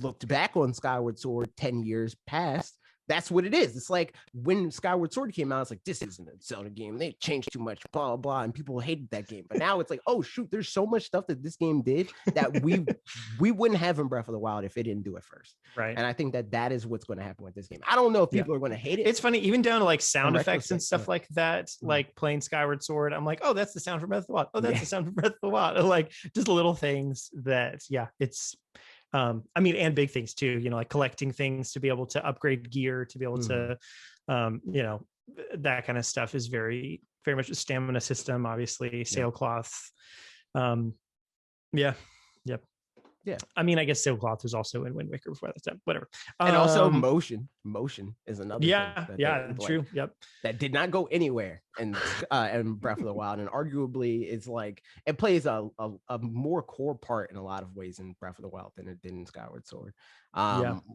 looked back on Skyward Sword 10 years past, that's what it is. It's like when Skyward Sword came out, it's like, this isn't a Zelda game. They changed too much, blah, blah, blah. And people hated that game. But now it's like, oh, shoot, there's so much stuff that this game did that we wouldn't have in Breath of the Wild if it didn't do it first. Right. And I think that is what's going to happen with this game. I don't know if people are going to hate it. It's funny, even down to like sound effects and stuff like that, like playing Skyward Sword. I'm like, oh, that's the sound from Breath of the Wild. Oh, that's the sound from Breath of the Wild. Like just little things that, it's, I mean, and big things too, like collecting things to be able to upgrade gear, to be able to, that kind of stuff is very, very much a stamina system, obviously, sailcloth. Yeah. I mean, I guess sailcloth was also in Wind Waker before that time, whatever. And also motion is another thing true. That did not go anywhere in Breath of the Wild, and arguably it's like it plays a more core part in a lot of ways in Breath of the Wild than it did in Skyward Sword.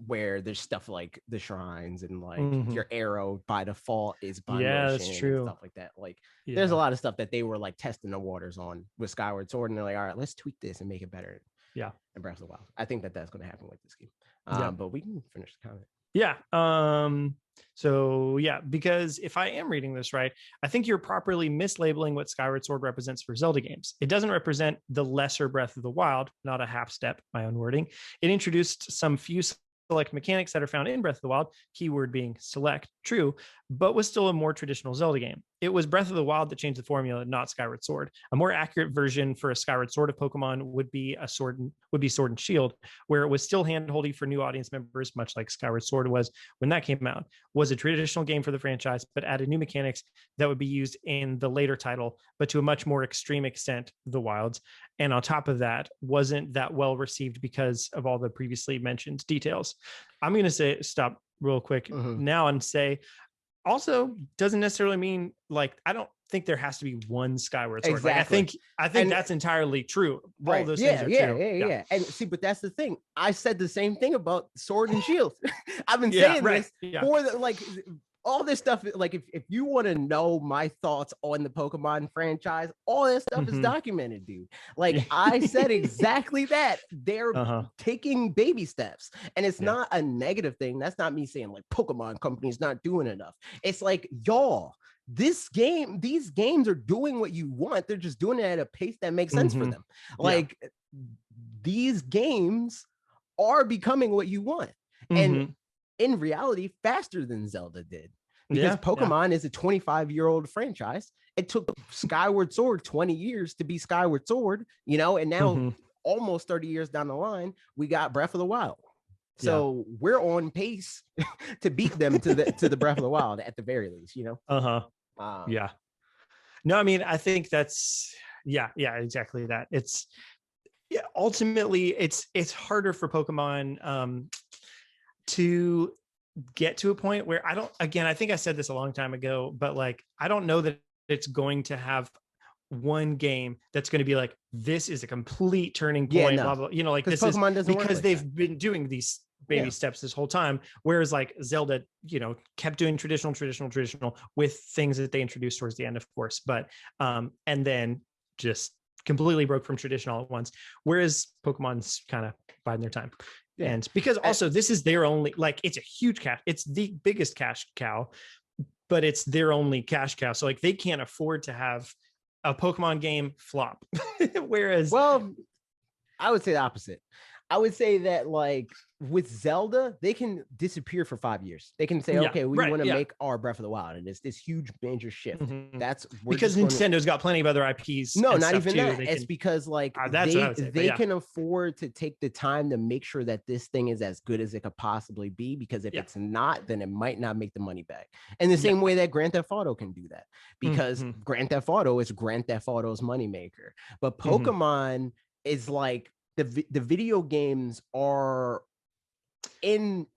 Where there's stuff like the shrines and like your arrow by default is by motion, that's true, and stuff like that. Like there's a lot of stuff that they were like testing the waters on with Skyward Sword, and they're like, all right, let's tweak this and make it better. And Breath of the Wild. I think that's going to happen with this game. But we can finish the comment. So because if I am reading this right, I think you're properly mislabeling what Skyward Sword represents for Zelda games. It doesn't represent the lesser Breath of the Wild, not a half step, my own wording. It introduced some few select mechanics that are found in Breath of the Wild, keyword being select, true, but was still a more traditional Zelda game. It was Breath of the Wild that changed the formula, not Skyward Sword. A more accurate version for a Skyward Sword of Pokemon would be Sword and Shield, where it was still hand-holdy for new audience members, much like Skyward Sword was when that came out. Was a traditional game for the franchise, but added new mechanics that would be used in the later title, but to a much more extreme extent, the Wilds. And on top of that, wasn't that well received because of all the previously mentioned details. I'm going to stop real quick now and say, also doesn't necessarily mean like, I don't think there has to be one Skyward Sword. Exactly. Like, I think that's entirely true. Right. All those things are true. Yeah. And see, but that's the thing. I said the same thing about Sword and Shield. I've been saying this for all this stuff. Like if you want to know my thoughts on the Pokemon franchise, all this stuff is documented, dude. Like I said exactly that. They're taking baby steps, and it's not a negative thing. That's not me saying like Pokemon Company's not doing enough. It's like, y'all, these games are doing what you want. They're just doing it at a pace that makes sense for them. Like these games are becoming what you want. And in reality, faster than Zelda did, because Pokemon is a 25-year-old franchise. It took Skyward Sword 20 years to be Skyward Sword, and now almost 30 years down the line, we got Breath of the Wild. So we're on pace to beat them to the Breath of the Wild at the very least, No, I mean, I think that's exactly that. It's ultimately it's harder for Pokemon to get to a point where I think I said this a long time ago, but like, I don't know that it's going to have one game that's going to be like, this is a complete turning point, blah, blah, like this Pokemon is because they've been doing these baby steps this whole time. Whereas like Zelda, kept doing traditional with things that they introduced towards the end, of course, but, and then just completely broke from traditional at once. Whereas Pokemon's kind of biding their time. And because also this is their only, like, it's a huge cash. It's the biggest cash cow, but it's their only cash cow. So like they can't afford to have a Pokemon game flop. Whereas, well, I would say the opposite. I would say that like with Zelda, they can disappear for 5 years. They can say, okay, we want to make our Breath of the Wild, and it's this huge major shift. That's because Nintendo's got plenty of other IPs. No, not even that. It's because like they can afford to take the time to make sure that this thing is as good as it could possibly be. Because if it's not, then it might not make the money back. And the same way that Grand Theft Auto can do that, because Grand Theft Auto is Grand Theft Auto's moneymaker. But Pokemon is like the video games are in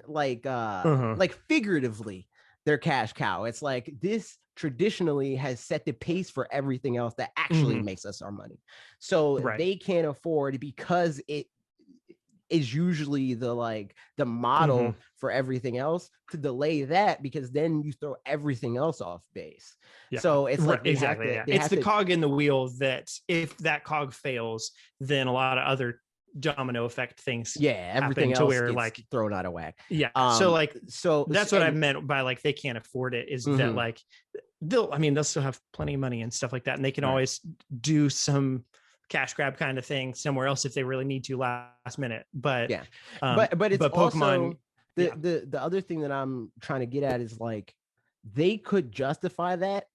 like like figuratively their cash cow. It's like this traditionally has set the pace for everything else that actually makes us our money. So they can't afford, because it is usually the model for everything else, to delay that, because then you throw everything else off base. So it's like it's the cog in the wheel that if that cog fails, then a lot of other domino effect things everything else to where like thrown out of whack. So that's what I meant by like they can't afford it, is that like they'll still have plenty of money and stuff like that, and they can always do some cash grab kind of thing somewhere else if they really need to last minute. But but it's Pokemon. Also, the other thing that I'm trying to get at is like they could justify that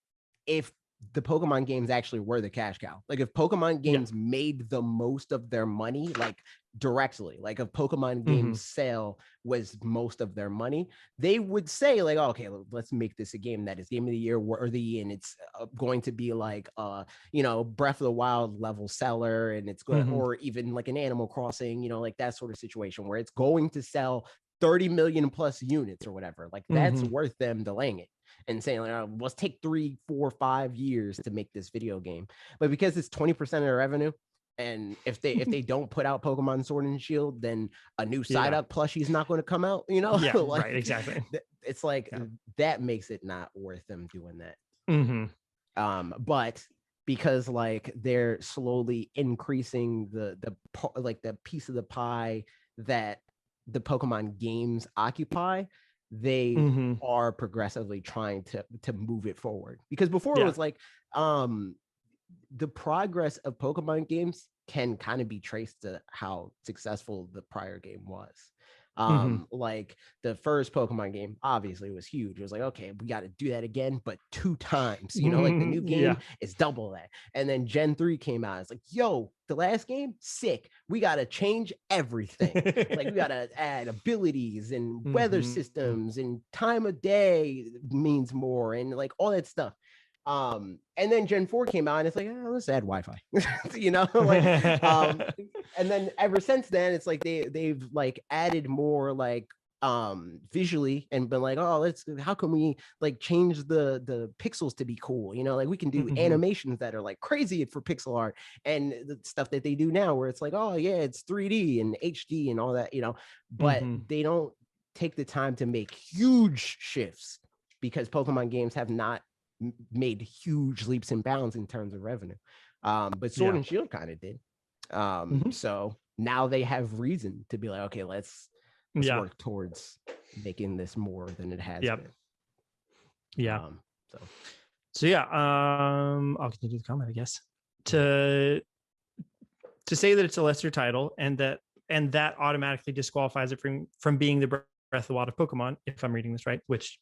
if the Pokemon games actually were the cash cow. Like if Pokemon games made the most of their money, like directly, like if Pokemon games sale was most of their money, they would say like, okay, let's make this a game that is Game of the Year worthy, and it's going to be like Breath of the Wild level seller, and it's going or even like an Animal Crossing, like that sort of situation where it's going to sell 30 million plus units or whatever. Like that's worth them delaying it and saying, like, let's take 3, 4, 5 years to make this video game. But because it's 20% of their revenue, and if they don't put out Pokemon Sword and Shield, then a new side up plushie is not going to come out, like, right, exactly. It's like that makes it not worth them doing that. But because like they're slowly increasing the piece of the pie that the Pokemon games occupy, they are progressively trying to move it forward. Because before it was like the progress of Pokemon games can kind of be traced to how successful the prior game was. Like the first Pokemon game obviously was huge. It was like, okay, we got to do that again, but 2 times, like the new game is double that. And then Gen 3 came out. It's like, yo, the last game, sick. We got to change everything. Like we got to add abilities and weather systems, and time of day means more, and like all that stuff. And then Gen 4 came out, and it's like, let's add Wi-Fi. And then ever since then, it's like they've like added more like visually, and been like, how can we like change the pixels to be cool, like we can do animations that are like crazy for pixel art, and the stuff that they do now where it's like, it's 3D and HD and all that, but they don't take the time to make huge shifts, because Pokemon games have not made huge leaps and bounds in terms of revenue. But Sword and Shield kind of did. So now they have reason to be like, okay, let's work towards making this more than it has been. I'll continue the comment, I guess. To say that it's a lesser title and that automatically disqualifies it from being the Breath of the Wild of Pokemon, if I'm reading this right, which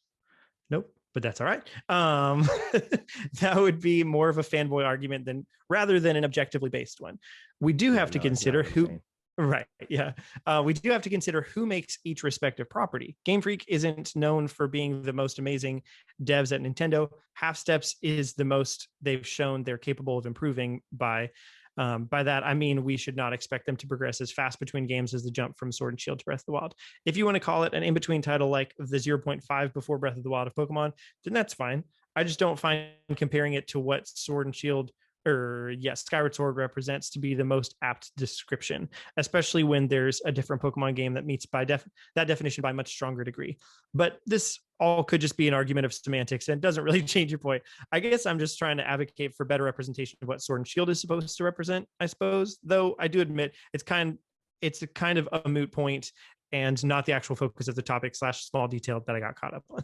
nope, but that's all right. That would be more of a fanboy argument rather than an objectively based one. We do have to consider who. Right. Yeah. We do have to consider who makes each respective property. Game Freak isn't known for being the most amazing devs at Nintendo. Half Steps is the most they've shown they're capable of improving by. By that, I mean, we should not expect them to progress as fast between games as the jump from Sword and Shield to Breath of the Wild. If you want to call it an in-between title like the 0.5 before Breath of the Wild of Pokemon, then that's fine. I just don't find comparing it to what Sword and Shield Skyward Sword represents to be the most apt description, especially when there's a different Pokemon game that meets that definition by a much stronger degree. But this all could just be an argument of semantics and doesn't really change your point. I guess I'm just trying to advocate for better representation of what Sword and Shield is supposed to represent, I suppose, though I do admit it's a kind of a moot point and not the actual focus of the topic / small detail that I got caught up on.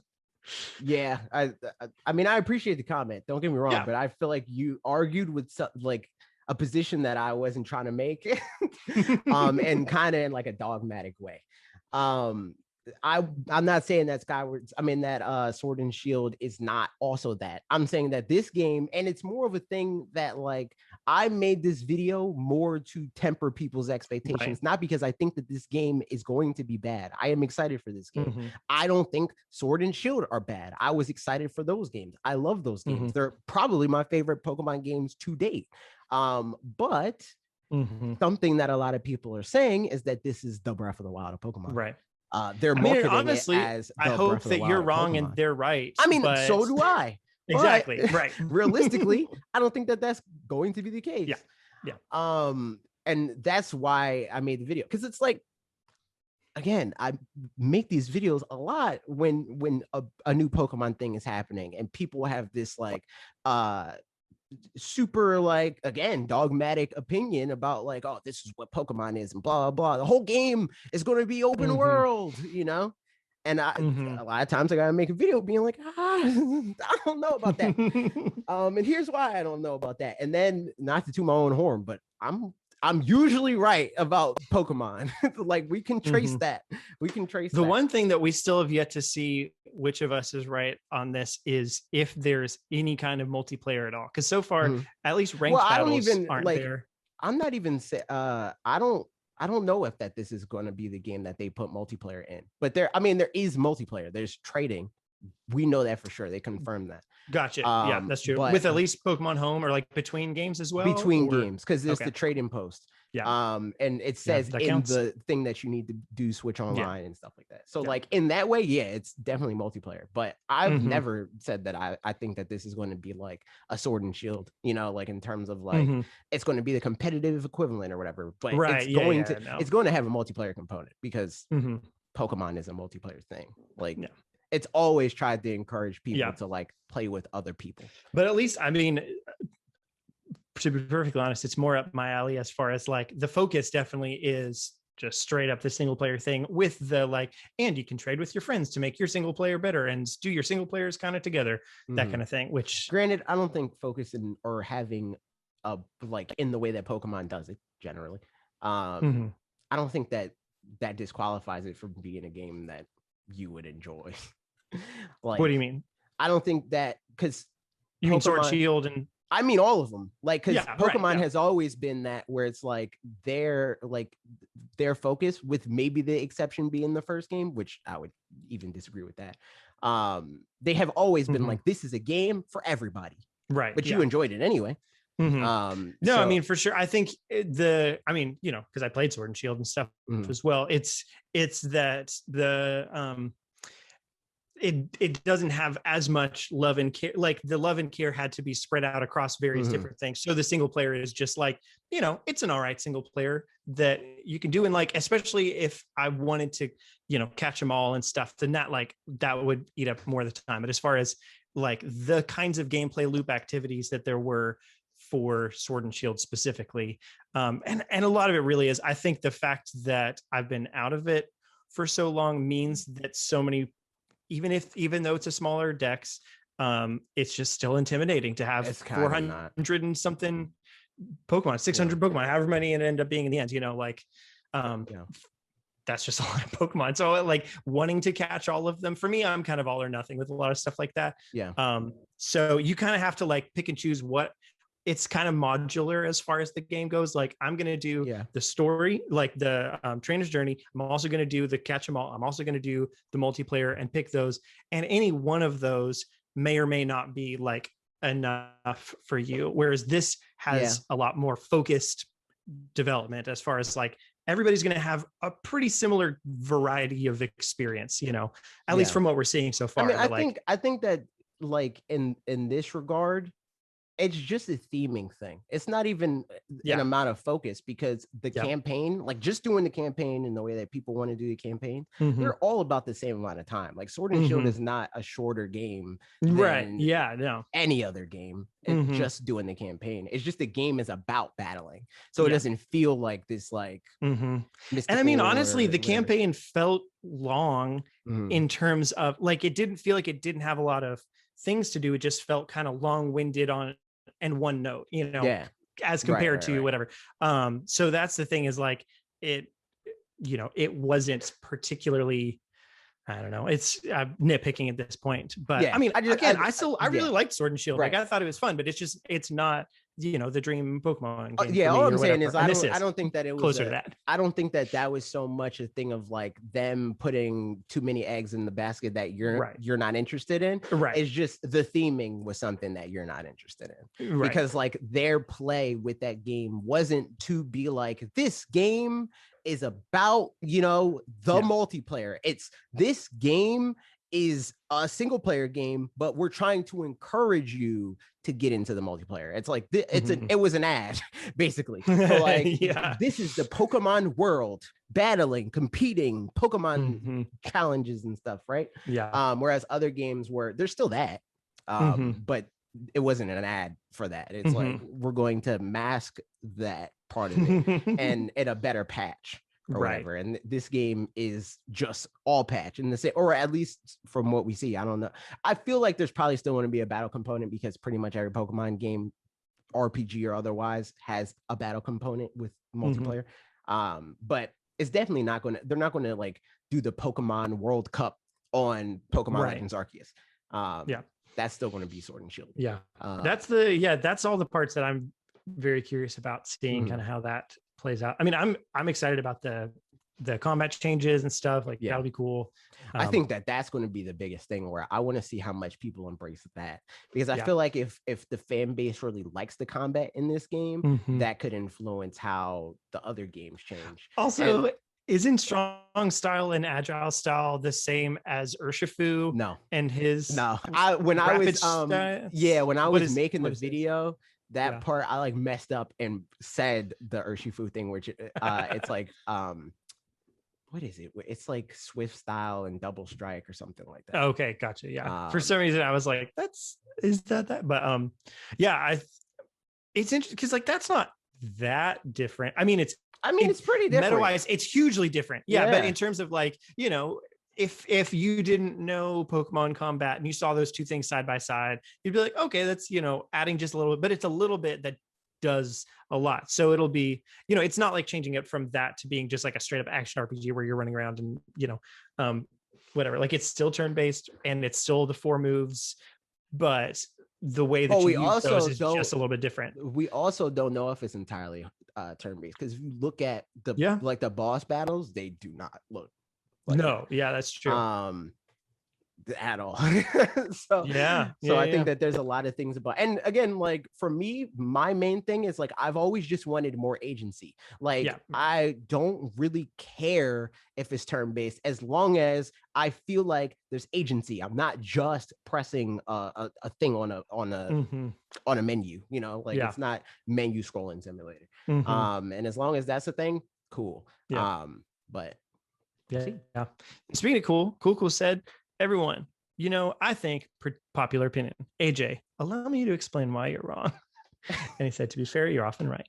Yeah, I mean, I appreciate the comment. Don't get me wrong, but I feel like you argued with like a position that I wasn't trying to make, and kind of in like a dogmatic way. I'm not saying that Sword and Shield is not also that. I'm saying that this game, and it's more of a thing that like I made this video more to temper people's expectations, not because I think that this game is going to be bad. I am excited for this game. I don't think Sword and Shield are bad. I was excited for those games. I love those games. They're probably my favorite Pokemon games to date. But something that a lot of people are saying is that this is the Breath of the Wild of Pokemon. Right. They're marketing honestly, it as I hope that you're wrong and they're right. I mean, so do I. Exactly. Right. Realistically, I don't think that that's going to be the case. Yeah. And that's why I made the video, because it's like, again, I make these videos a lot when a new Pokemon thing is happening and people have this like super like, again, dogmatic opinion about like, oh, this is what Pokemon is and blah blah. The whole game is going to be open world, you know. And a lot of times I gotta make a video being like, I don't know about that. And here's why I don't know about that. And then, not to toot my own horn, but I'm usually right about Pokemon. Like we can trace that. We can trace the that. one thing that we still have yet to see which of us is right on this is if there's any kind of multiplayer at all. Because so far, at least ranked battles aren't there. I'm not even I don't know if this is going to be the game that they put multiplayer in, but there is multiplayer. There's trading. We know that for sure. They confirmed that. Gotcha. Yeah, that's true. With at least Pokemon Home or like between games as well. Between games, because there's the trading post. Yeah. And it says in counts. The thing that you need to do Switch Online and stuff like that. So like in that way, it's definitely multiplayer. But I've never said that I think that this is going to be like a Sword and Shield, you know, like in terms of like it's going to be the competitive equivalent or whatever. But it's going to have a multiplayer component because Pokemon is a multiplayer thing. Like it's always tried to encourage people to like play with other people. But at least, I mean, to be perfectly honest, it's more up my alley as far as like the focus definitely is just straight up the single player thing with the like, and you can trade with your friends to make your single player better and do your single players kind of together, that kind of thing. Which, granted, I don't think focusing or having a like in the way that Pokemon does it generally. I don't think that disqualifies it from being a game that you would enjoy. Like, what do you mean? I don't think that, because you mean Sword Shield and I mean all of them, like, because Pokemon has always been that where it's like their focus, with maybe the exception being the first game, which I would even disagree with that. They have always been like, this is a game for everybody, right? But you enjoyed it anyway. I mean, for sure. I think you know, because I played Sword and Shield and stuff as well. It's that the it doesn't have as much love and care. Like the love and care had to be spread out across various different things. So the single player is just like, you know, it's an all right single player that you can do. And like, especially if I wanted to, you know, catch them all and stuff, then that would eat up more of the time. But as far as like the kinds of gameplay loop activities that there were for Sword and Shield specifically, and a lot of it really is, I think the fact that I've been out of it for so long means that so many, even though it's a smaller dex, it's just still intimidating to have 400 and something Pokemon, 600 Pokemon, however many it ended up being in the end, you know, like that's just a lot of Pokemon. So like wanting to catch all of them, for me, I'm kind of all or nothing with a lot of stuff like that. So you kind of have to like pick and choose what. It's kind of modular as far as the game goes. Like I'm going to do the story, like the trainer's journey. I'm also going to do the catch 'em all. I'm also going to do the multiplayer and pick those. And any one of those may or may not be like enough for you. Whereas this has a lot more focused development as far as like, everybody's going to have a pretty similar variety of experience, you know, at least from what we're seeing so far. I mean, I think that like in this regard, it's just a theming thing. It's not even an amount of focus, because the campaign, like just doing the campaign in the way that people want to do the campaign, they're all about the same amount of time. Like Sword and Shield is not a shorter game than any other game. It's just doing the campaign. It's just the game is about battling. So it doesn't feel like this like and I mean, honestly, the campaign felt long in terms of like, it didn't feel like it didn't have a lot of things to do. It just felt kind of long-winded on and one note, you know. as compared to whatever. So that's the thing, is like it, it wasn't particularly, I don't know. It's nitpicking at this point, but I mean, I really liked Sword and Shield. Like I thought it was fun, but it's not, the dream Pokemon game. All I'm saying is I don't think that it was closer to that. I don't think that was so much a thing of like them putting too many eggs in the basket that you're not interested in. Right. It's just the theming was something that you're not interested in. Right. Because like their play with that game wasn't to be like, this game is about, the multiplayer. It's this game is a single player game, but we're trying to encourage you to get into the multiplayer. It's like it was an ad basically. So like this is the Pokemon world, battling, competing, Pokemon challenges and stuff, right? Yeah. Whereas other games were, there's still that, but it wasn't an ad for that. It's like we're going to mask that part of it and in a better patch or whatever. And this game is just all patch in the same, or at least from what we see. I don't know. I feel like there's probably still going to be a battle component because pretty much every Pokemon game, RPG or otherwise, has a battle component with multiplayer. But it's definitely not going to, they're not going to like do the Pokemon World Cup on Pokemon Legends Arceus. That's still going to be Sword and Shield. That's all the parts that I'm very curious about seeing kind of how that plays out. I mean, I'm excited about the combat changes and stuff. Like that'll be cool. I think that's going to be the biggest thing, where I want to see how much people embrace that, because I feel like if the fan base really likes the combat in this game, that could influence how the other games change. Also, isn't strong style and agile style the same as Urshifu? No. And his when I was making the video, that part I like messed up and said the Urshifu thing, which it's like what is it? It's like Swift style and double strike or something like that. Okay, gotcha. Yeah. For some reason I was like, is that? But it's interesting because like that's not that different. I mean, it's pretty different. Meta-wise, it's hugely different. Yeah, but in terms of like, if you didn't know Pokemon combat and you saw those two things side by side, you'd be like, okay, that's, adding just a little bit, but it's a little bit that does a lot. So it'll be, it's not like changing it from that to being just like a straight up action RPG where you're running around and, whatever. Like it's still turn-based and it's still the 4 moves, but the way that you use those is just a little bit different. We also don't know if it's entirely turn-based, because if you look at the boss battles, they do not look like that's true. At all. I think that there's a lot of things about, and again, like for me, my main thing is like I've always just wanted more agency. Like I don't really care if it's turn-based as long as I feel like there's agency. I'm not just pressing a thing on a menu, it's not menu scrolling simulator. And as long as that's a thing, cool. But speaking of cool said, everyone, I think popular opinion, AJ, allow me to explain why you're wrong. And he said, to be fair, you're often right.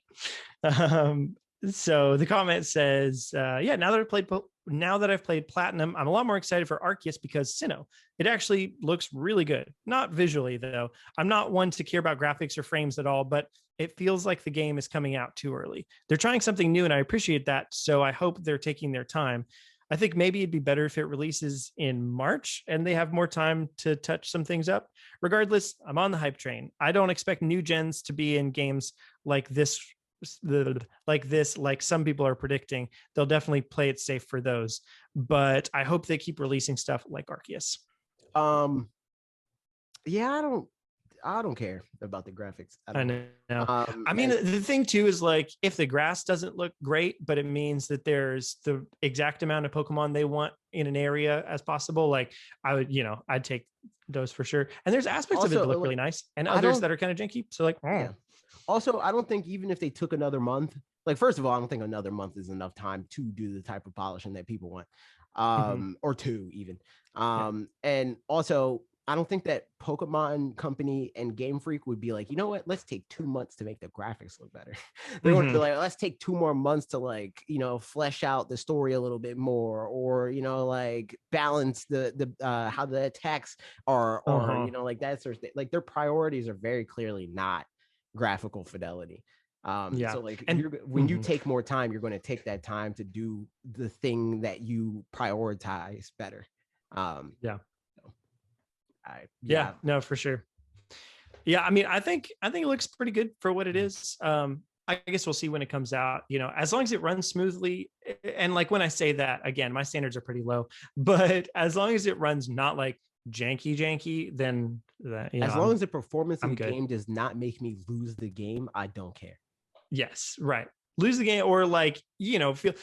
So the comment says, now that I've played Platinum, I'm a lot more excited for Arceus because Sinnoh. It actually looks really good. Not visually, though. I'm not one to care about graphics or frames at all, but it feels like the game is coming out too early. They're trying something new, and I appreciate that, so I hope they're taking their time. I think maybe it'd be better if it releases in March and they have more time to touch some things up. Regardless, I'm on the hype train. I don't expect new gens to be in games like this, like some people are predicting. They'll definitely play it safe for those, but I hope they keep releasing stuff like Arceus. I don't care about the graphics. I know. I mean, the thing too is like if the grass doesn't look great, but it means that there's the exact amount of Pokemon they want in an area as possible. Like I would, I'd take those for sure. And there's aspects of it that look really nice, and others that are kind of janky. So like, Also, I don't think even if they took another month, like first of all, I don't think another month is enough time to do the type of polishing that people want, or 2 even. And also, I don't think that Pokemon Company and Game Freak would be like, you know what, let's take 2 months to make the graphics look better. They would be like, let's take 2 more months to like, flesh out the story a little bit more, or, like balance the how the attacks are, or, like that sort of thing. Like their priorities are very clearly not graphical fidelity. So like and when you take more time, you're going to take that time to do the thing that you prioritize better. No, for sure. Yeah, I mean, I think it looks pretty good for what it is. I guess we'll see when it comes out, as long as it runs smoothly. And like when I say that, again, my standards are pretty low, but as long as it runs not like janky, then that, as long as the performance of the good. game does not make me lose the game, I don't care. Yes, right. Lose the game, or like, feel.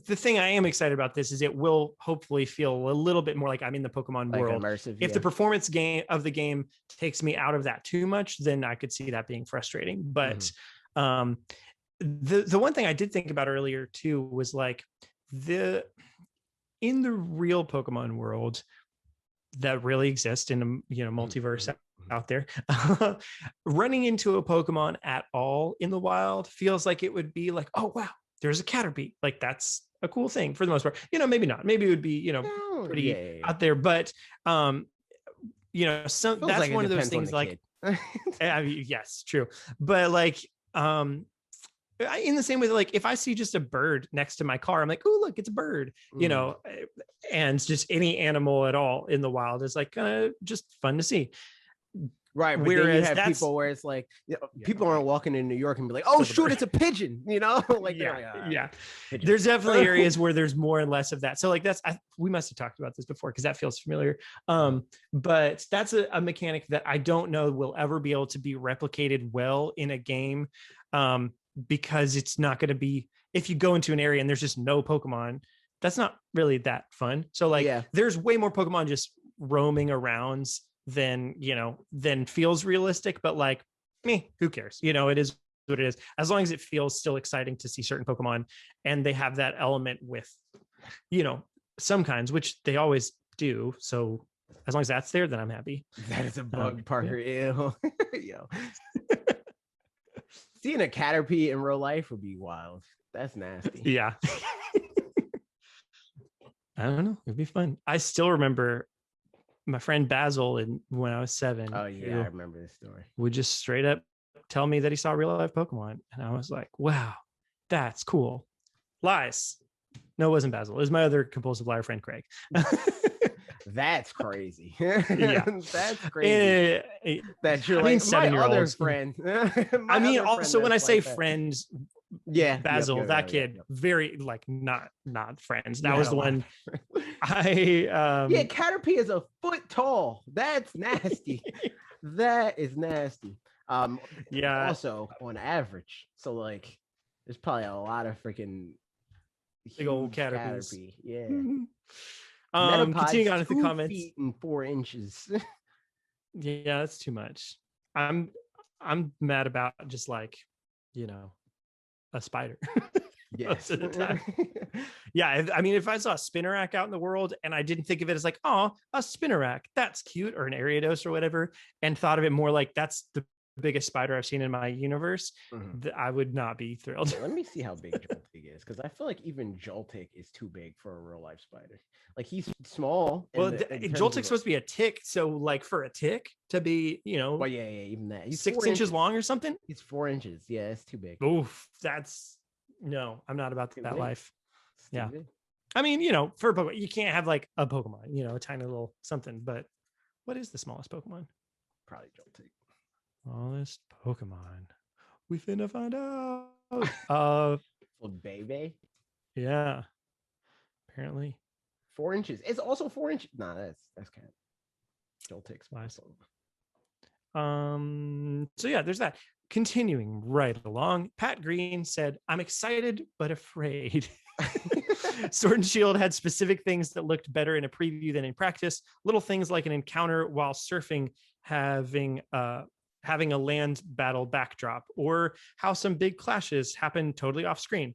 The thing I am excited about this is it will hopefully feel a little bit more like I'm in the Pokemon like world. Immersive, if the performance of the game takes me out of that too much, then I could see that being frustrating. But the one thing I did think about earlier too was like in the real Pokemon world that really exists in the multiverse out there, running into a Pokemon at all in the wild feels like it would be like, oh wow, there's a Caterpie. Like that's a cool thing for the most part. Maybe not. Maybe it would be pretty out there, but that's like one of those things. Like, I mean, yes, true, but like in the same way that like if I see just a bird next to my car, I'm like, oh look, it's a bird, and just any animal at all in the wild is like just fun to see. Right, but whereas then you have people where it's like people aren't walking in New York and be like, "Oh shoot, it's a pigeon," like There's definitely areas where there's more and less of that. So like we must have talked about this before because that feels familiar. But that's a mechanic that I don't know will ever be able to be replicated well in a game, because it's not going to be, if you go into an area and there's just no Pokemon, that's not really that fun. So like there's way more Pokemon just roaming around than feels realistic, but like who cares? It is what it is, as long as it feels still exciting to see certain Pokemon and they have that element with some kinds, which they always do. So as long as that's there, then I'm happy. That is a bug, Parker. Ew. Yo. Seeing a Caterpie in real life would be wild. That's nasty. Yeah. I don't know, it'd be fun. I still remember my friend Basil, when I was 7. Oh yeah, I remember this story. Would just straight up tell me that he saw real life Pokemon, and I was like, "Wow, that's cool." Lies. No, it wasn't Basil. It was my other compulsive liar friend, Craig. That's crazy. Yeah, that's crazy. That you're like my other friend. I mean, also when I say friends, yeah, Basil, that kid, very like not friends. That was the one. Caterpie is a foot tall. That's nasty. That is nasty. Also on average, so like there's probably a lot of freaking big old Caterpies. Yeah. Continuing on with the comments. 2 feet and 4 inches. Yeah, that's too much. I'm mad about just like a spider. Yes. Yeah, I mean, if I saw a Spinarak out in the world and I didn't think of it as like, oh, a Spinarak, that's cute, or an Ariados or whatever, and thought of it more like that's the biggest spider I've seen in my universe, I would not be thrilled. Let me see how big Joltik is, because I feel like even Joltik is too big for a real life spider. Like he's small. Well, Joltik's supposed to be a tick, so like for a tick to be, well, yeah, even that. He's 6 inches long or something. He's 4 inches. Yeah, it's too big. Oof, no, I'm not about that life. Yeah. Big. I mean, for a Pokemon, you can't have like a Pokemon, a tiny little something, but what is the smallest Pokemon? Probably Joltik. Smallest Pokemon. We finna find out. Baby. Yeah. Apparently. 4 inches. It's also 4 inches. Nah, that's kind of Joltik's nice. So yeah, there's that. Continuing right along, Pat Green said, "I'm excited but afraid." Sword and Shield had specific things that looked better in a preview than in practice. Little things like an encounter while surfing having a land battle backdrop, or how some big clashes happen totally off screen.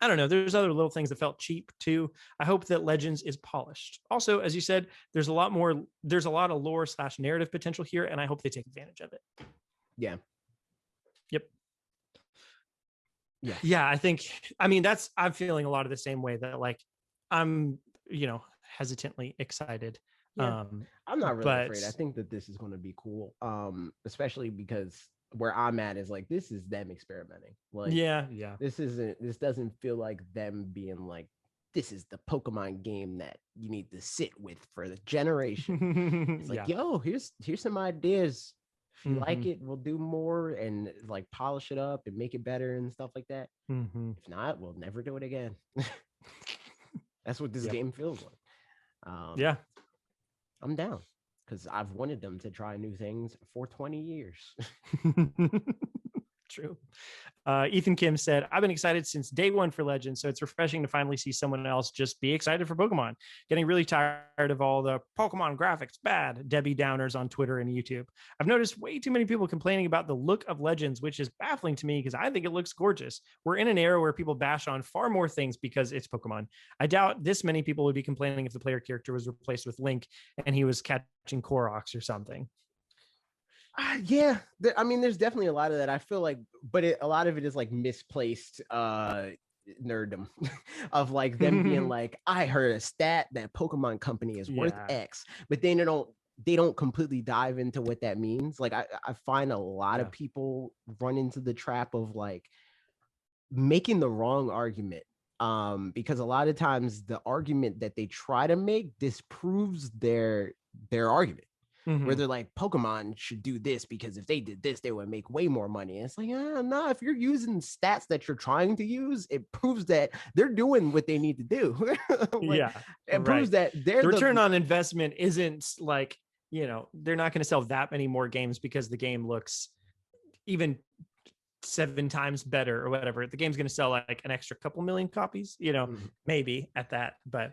I don't know. There's other little things that felt cheap too. I hope that Legends is polished. Also, as you said, there's a lot of lore / narrative potential here, and I hope they take advantage of it. Yeah. Yep. Yeah. Yeah. I'm feeling a lot of the same way, that like, I'm, hesitantly excited. Yeah. I'm not really afraid. I think that this is going to be cool. Especially because where I'm at is like, this is them experimenting. Like, yeah. This doesn't feel like them being like, this is the Pokemon game that you need to sit with for the generation. It's like, yo, here's some ideas. If you like it, we'll do more and like polish it up and make it better and stuff like that. If not, we'll never do it again. That's what this game feels like. Yeah, I'm down because I've wanted them to try new things for 20 years. True. Ethan Kim said, I've been excited since day one for Legends, so it's refreshing to finally see someone else just be excited for Pokemon. Getting really tired of all the Pokemon graphics bad Debbie Downers on Twitter and YouTube. I've noticed way too many people complaining about the look of Legends, which is baffling to me because I think it looks gorgeous. We're in an era where people bash on far more things because it's Pokemon. I doubt this many people would be complaining if the player character was replaced with Link and he was catching Koroks or something. Yeah, I mean, there's definitely a lot of that. I feel like, but a lot of it is like misplaced nerddom of like them being like, I heard a stat that Pokemon Company is worth X, but then they don't completely dive into what that means. Like I find a lot of people run into the trap of like making the wrong argument. Because a lot of times the argument that they try to make disproves their argument. Where they're like, Pokemon should do this because if they did this, they would make way more money. And it's like, no, if you're using stats that you're trying to use, it proves that they're doing what they need to do. It proves that the return on investment isn't like, they're not going to sell that many more games because the game looks even 7 times better or whatever. The game's going to sell like an extra couple million copies, maybe at that, but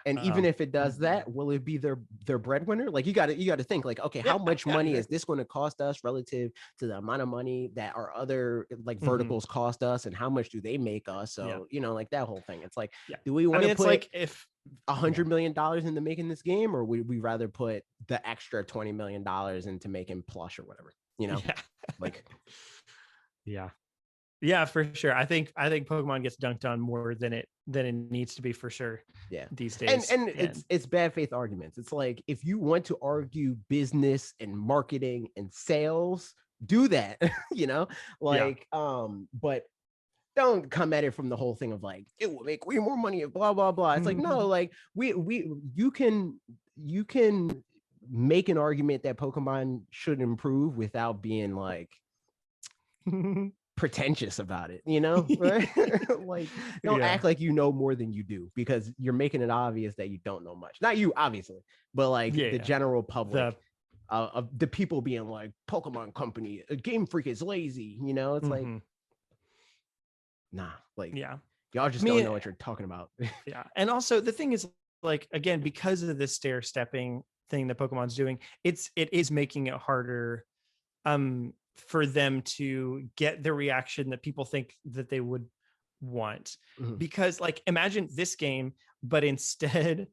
and even if it does that, will it be their breadwinner? Like you got to think like, okay, how much money is this going to cost us relative to the amount of money that our other like verticals cost us, and how much do they make us? So like that whole thing. It's like, do we want to put like if $100 million into making this game, or would we rather put the extra $20 million into making plush or whatever, like Yeah, for sure. I think Pokemon gets dunked on more than it needs to be, for sure. Yeah, these days, and it's bad faith arguments. It's like, if you want to argue business and marketing and sales, do that. But don't come at it from the whole thing of like, it will make way more money if blah blah blah. It's like, no, like you can make an argument that Pokemon should improve without being like pretentious about it, right? Like, don't act like you know more than you do, because you're making it obvious that you don't know much. Not you, obviously, but like the general public, of the people being like, Pokemon Company, Game Freak is lazy, it's like, nah, like, y'all just don't know what you're talking about. And also the thing is, like, again, because of this stair stepping thing that Pokemon's doing, it is making it harder for them to get the reaction that people think that they would want. Because like, imagine this game, but instead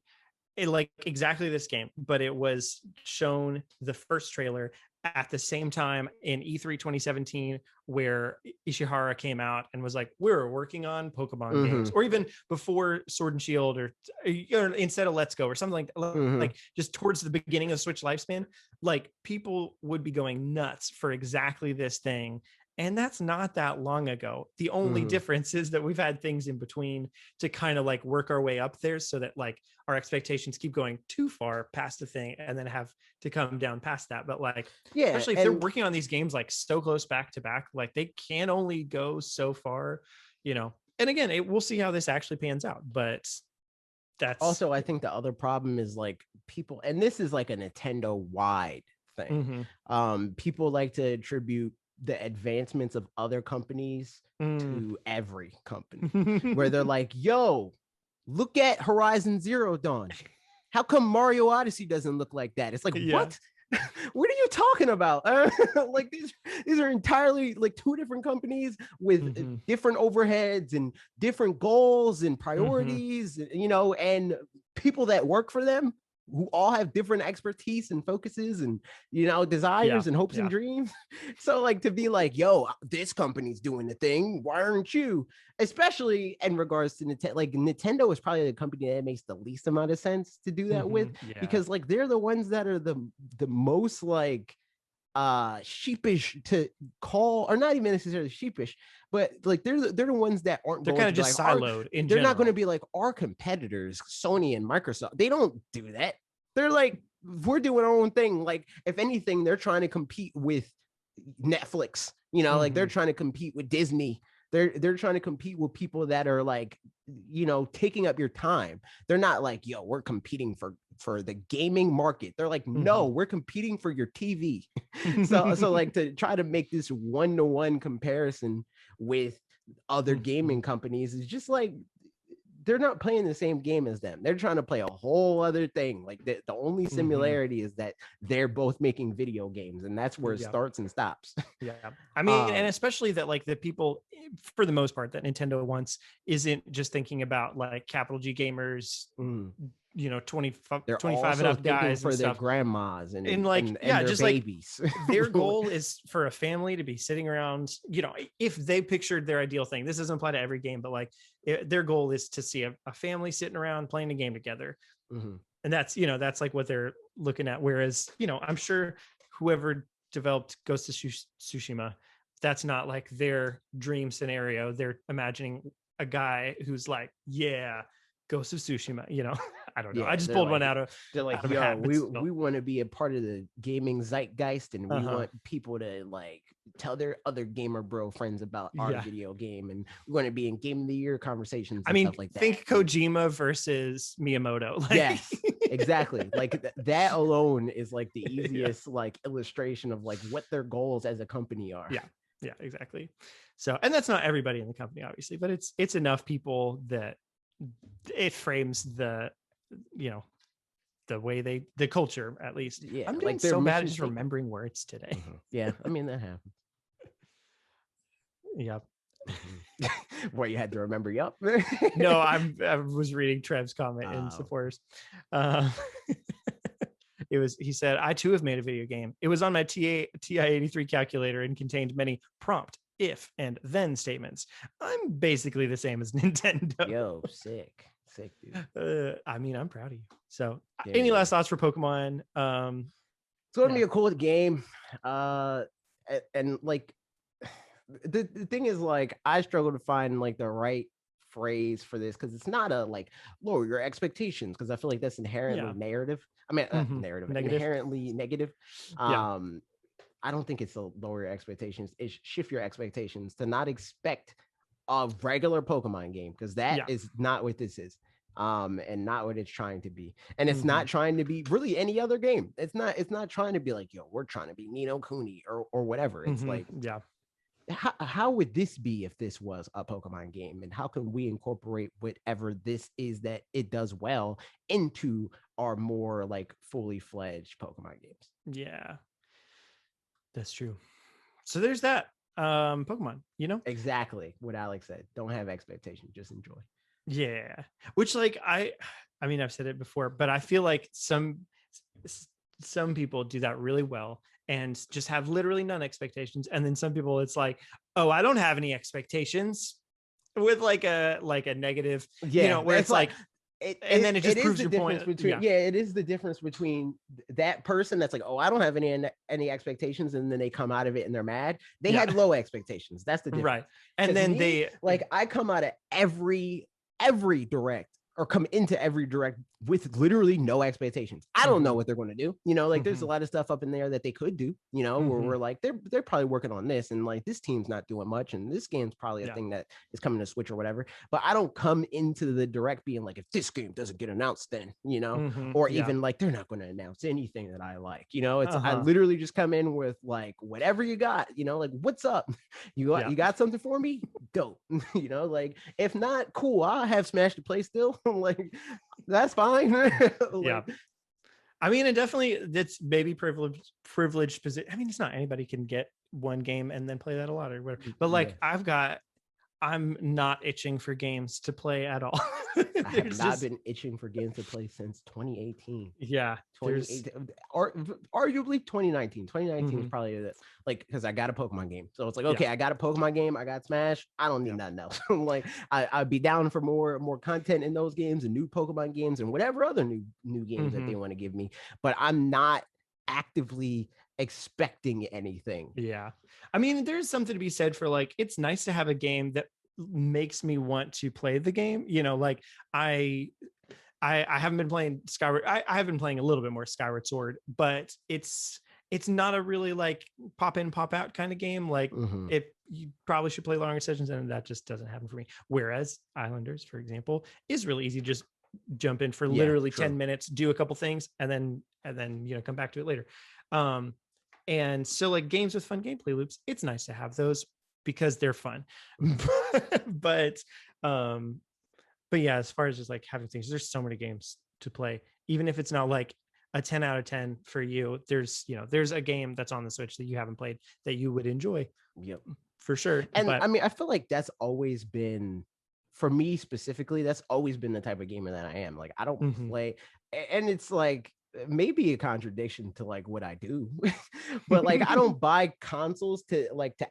exactly this game, but it was shown the first trailer at the same time in E3 2017, where Ishihara came out and was like, we're working on Pokemon games, or even before Sword and Shield, or instead of Let's Go or something like just towards the beginning of Switch lifespan, like people would be going nuts for exactly this thing. And that's not that long ago. The only difference is that we've had things in between to kind of like work our way up there, so that like our expectations keep going too far past the thing and then have to come down past that. But like, especially if they're working on these games like so close back to back, like they can only go so far, And again, we'll see how this actually pans out. But that's also, I think the other problem is like people, and this is like a Nintendo wide thing. People like to attribute the advancements of other companies to every company, where they're like, yo, look at Horizon Zero Dawn. How come Mario Odyssey doesn't look like that? It's like, what? What are you talking about? Like these are entirely like two different companies with different overheads and different goals and priorities, and people that work for them who all have different expertise and focuses and desires and hopes and dreams. So like, to be like, yo, this company's doing the thing, why aren't you? Especially in regards to Nintendo, like Nintendo is probably the company that makes the least amount of sense to do that with, because like they're the ones that are the most like sheepish to call, or not even necessarily sheepish, but like they're the ones that aren't, they're kind of just like, siloed in they're general. not going to be like our competitors, Sony and Microsoft. They don't do that. They're like, we're doing our own thing. Like, if anything, they're trying to compete with Netflix, you know, like they're trying to compete with Disney. They're trying to compete with people that are like, you know, taking up your time. They're not like, yo, we're competing for the gaming market. They're like, no, we're competing for your TV. so like, to try to make this one-to-one comparison with other gaming companies is just like, they're not playing the same game as them. They're trying to play a whole other thing. Like the only similarity is that they're both making video games, and that's where it starts and stops. Yeah. I mean, and especially that like the people, for the most part, that Nintendo wants isn't just thinking about like capital G gamers, you know, 25 and up guys for and their stuff. grandmas and like, and yeah, their just babies. like their goal is for a family to be sitting around, you know, if they pictured their ideal thing, this doesn't apply to every game, but like their goal is to see a family sitting around playing a game together. And that's, you know, that's like what they're looking at. Whereas, you know, I'm sure whoever developed Ghost of Tsushima, that's not like their dream scenario. They're imagining a guy who's like, yeah, Ghost of Tsushima, you know. I don't know. I just pulled one out of. They're like, yo, we want to be a part of the gaming zeitgeist, and we want people to like tell their other gamer bro friends about our video game, and we want to be in Game of the Year conversations. And stuff like that. Think Kojima versus Miyamoto. Like, yes, exactly. Like that alone is like the easiest like illustration of like what their goals as a company are. Yeah, exactly. So, and that's not everybody in the company, obviously, but it's enough people that it frames the, you know, the way the culture, at least. Yeah, I'm doing like so bad at just remembering words today. Yeah, I mean, that happens. Yep. Where you had to remember. Yep. No, I was reading Trev's comment in supporters. He said, I too have made a video game. It was on my TI-83 calculator and contained many prompt, if, and then statements. I'm basically the same as Nintendo. Yo, sick, dude. I mean, I'm proud of you. So any last thoughts for Pokemon? It's gonna be a cool game. And like the thing is, like, I struggle to find like the right phrase for this, because it's not a like lower your expectations, because I feel like that's inherently narrative. I mean, inherently negative. I don't think it's a lower your expectations. It's shift your expectations to not expect a regular Pokemon game, because that is not what this is. And not what it's trying to be. And it's not trying to be really any other game. It's not trying to be like, yo, we're trying to be Ni no Kuni or whatever. It's like, how would this be if this was a Pokemon game? And how can we incorporate whatever this is that it does well into our more like fully fledged Pokemon games? Yeah, that's true. So there's that. Pokemon, you know, exactly what Alex said. Don't have expectations, just enjoy. Yeah, which like I mean, I've said it before, but I feel like some people do that really well and just have literally none expectations, and then some people it's like, oh, I don't have any expectations, with like a negative, you know, where it's like then it just proves your point. It is the difference between that person that's like, oh, I don't have any expectations, and then they come out of it and they're mad. They had low expectations. That's the difference. Right. And then they like, I come out of every direct, or come into every direct with literally no expectations. I don't know what they're going to do. You know, like there's a lot of stuff up in there that they could do, you know, where we're like, they're probably working on this, and like this team's not doing much, and this game's probably a thing that is coming to Switch or whatever. But I don't come into the direct being like, if this game doesn't get announced, then, you know, or even like, they're not going to announce anything that I like, you know. It's I literally just come in with like, whatever you got, you know, like, what's up? You got something for me? Dope. You know, like, if not, cool, I'll have Smash to play still. Like, that's fine. Like, I mean, and definitely that's maybe privileged position. I mean, it's not anybody can get one game and then play that a lot or whatever. But like, I'm not itching for games to play at all. I have not been itching for games to play since 2018. Yeah. 2018, or arguably 2019. 2019 is probably like, because I got a Pokemon game. So it's like, okay, I got a Pokemon game, I got Smash. I don't need nothing else. Like, I'd be down for more content in those games, and new Pokemon games, and whatever other new games that they want to give me. But I'm not actively expecting anything. Yeah. I mean, there's something to be said for like, it's nice to have a game that makes me want to play the game. You know, like I haven't been playing Skyward. I have been playing a little bit more Skyward Sword, but it's not a really like pop in, pop out kind of game. Like if you probably should play longer sessions, and that just doesn't happen for me. Whereas Islanders, for example, is really easy. Just jump in for literally 10 minutes, do a couple things, and then come back to it later. And so like games with fun gameplay loops, it's nice to have those because they're fun. but yeah, as far as just like having things, there's so many games to play, even if it's not like a 10 out of 10 for you. There's a game that's on the Switch that you haven't played that you would enjoy. Yep, for sure. And I mean, I feel like that's always been, for me specifically, that's always been the type of gamer that I am. Like I don't play, and it's like maybe a contradiction to like what I do, but like I don't buy consoles to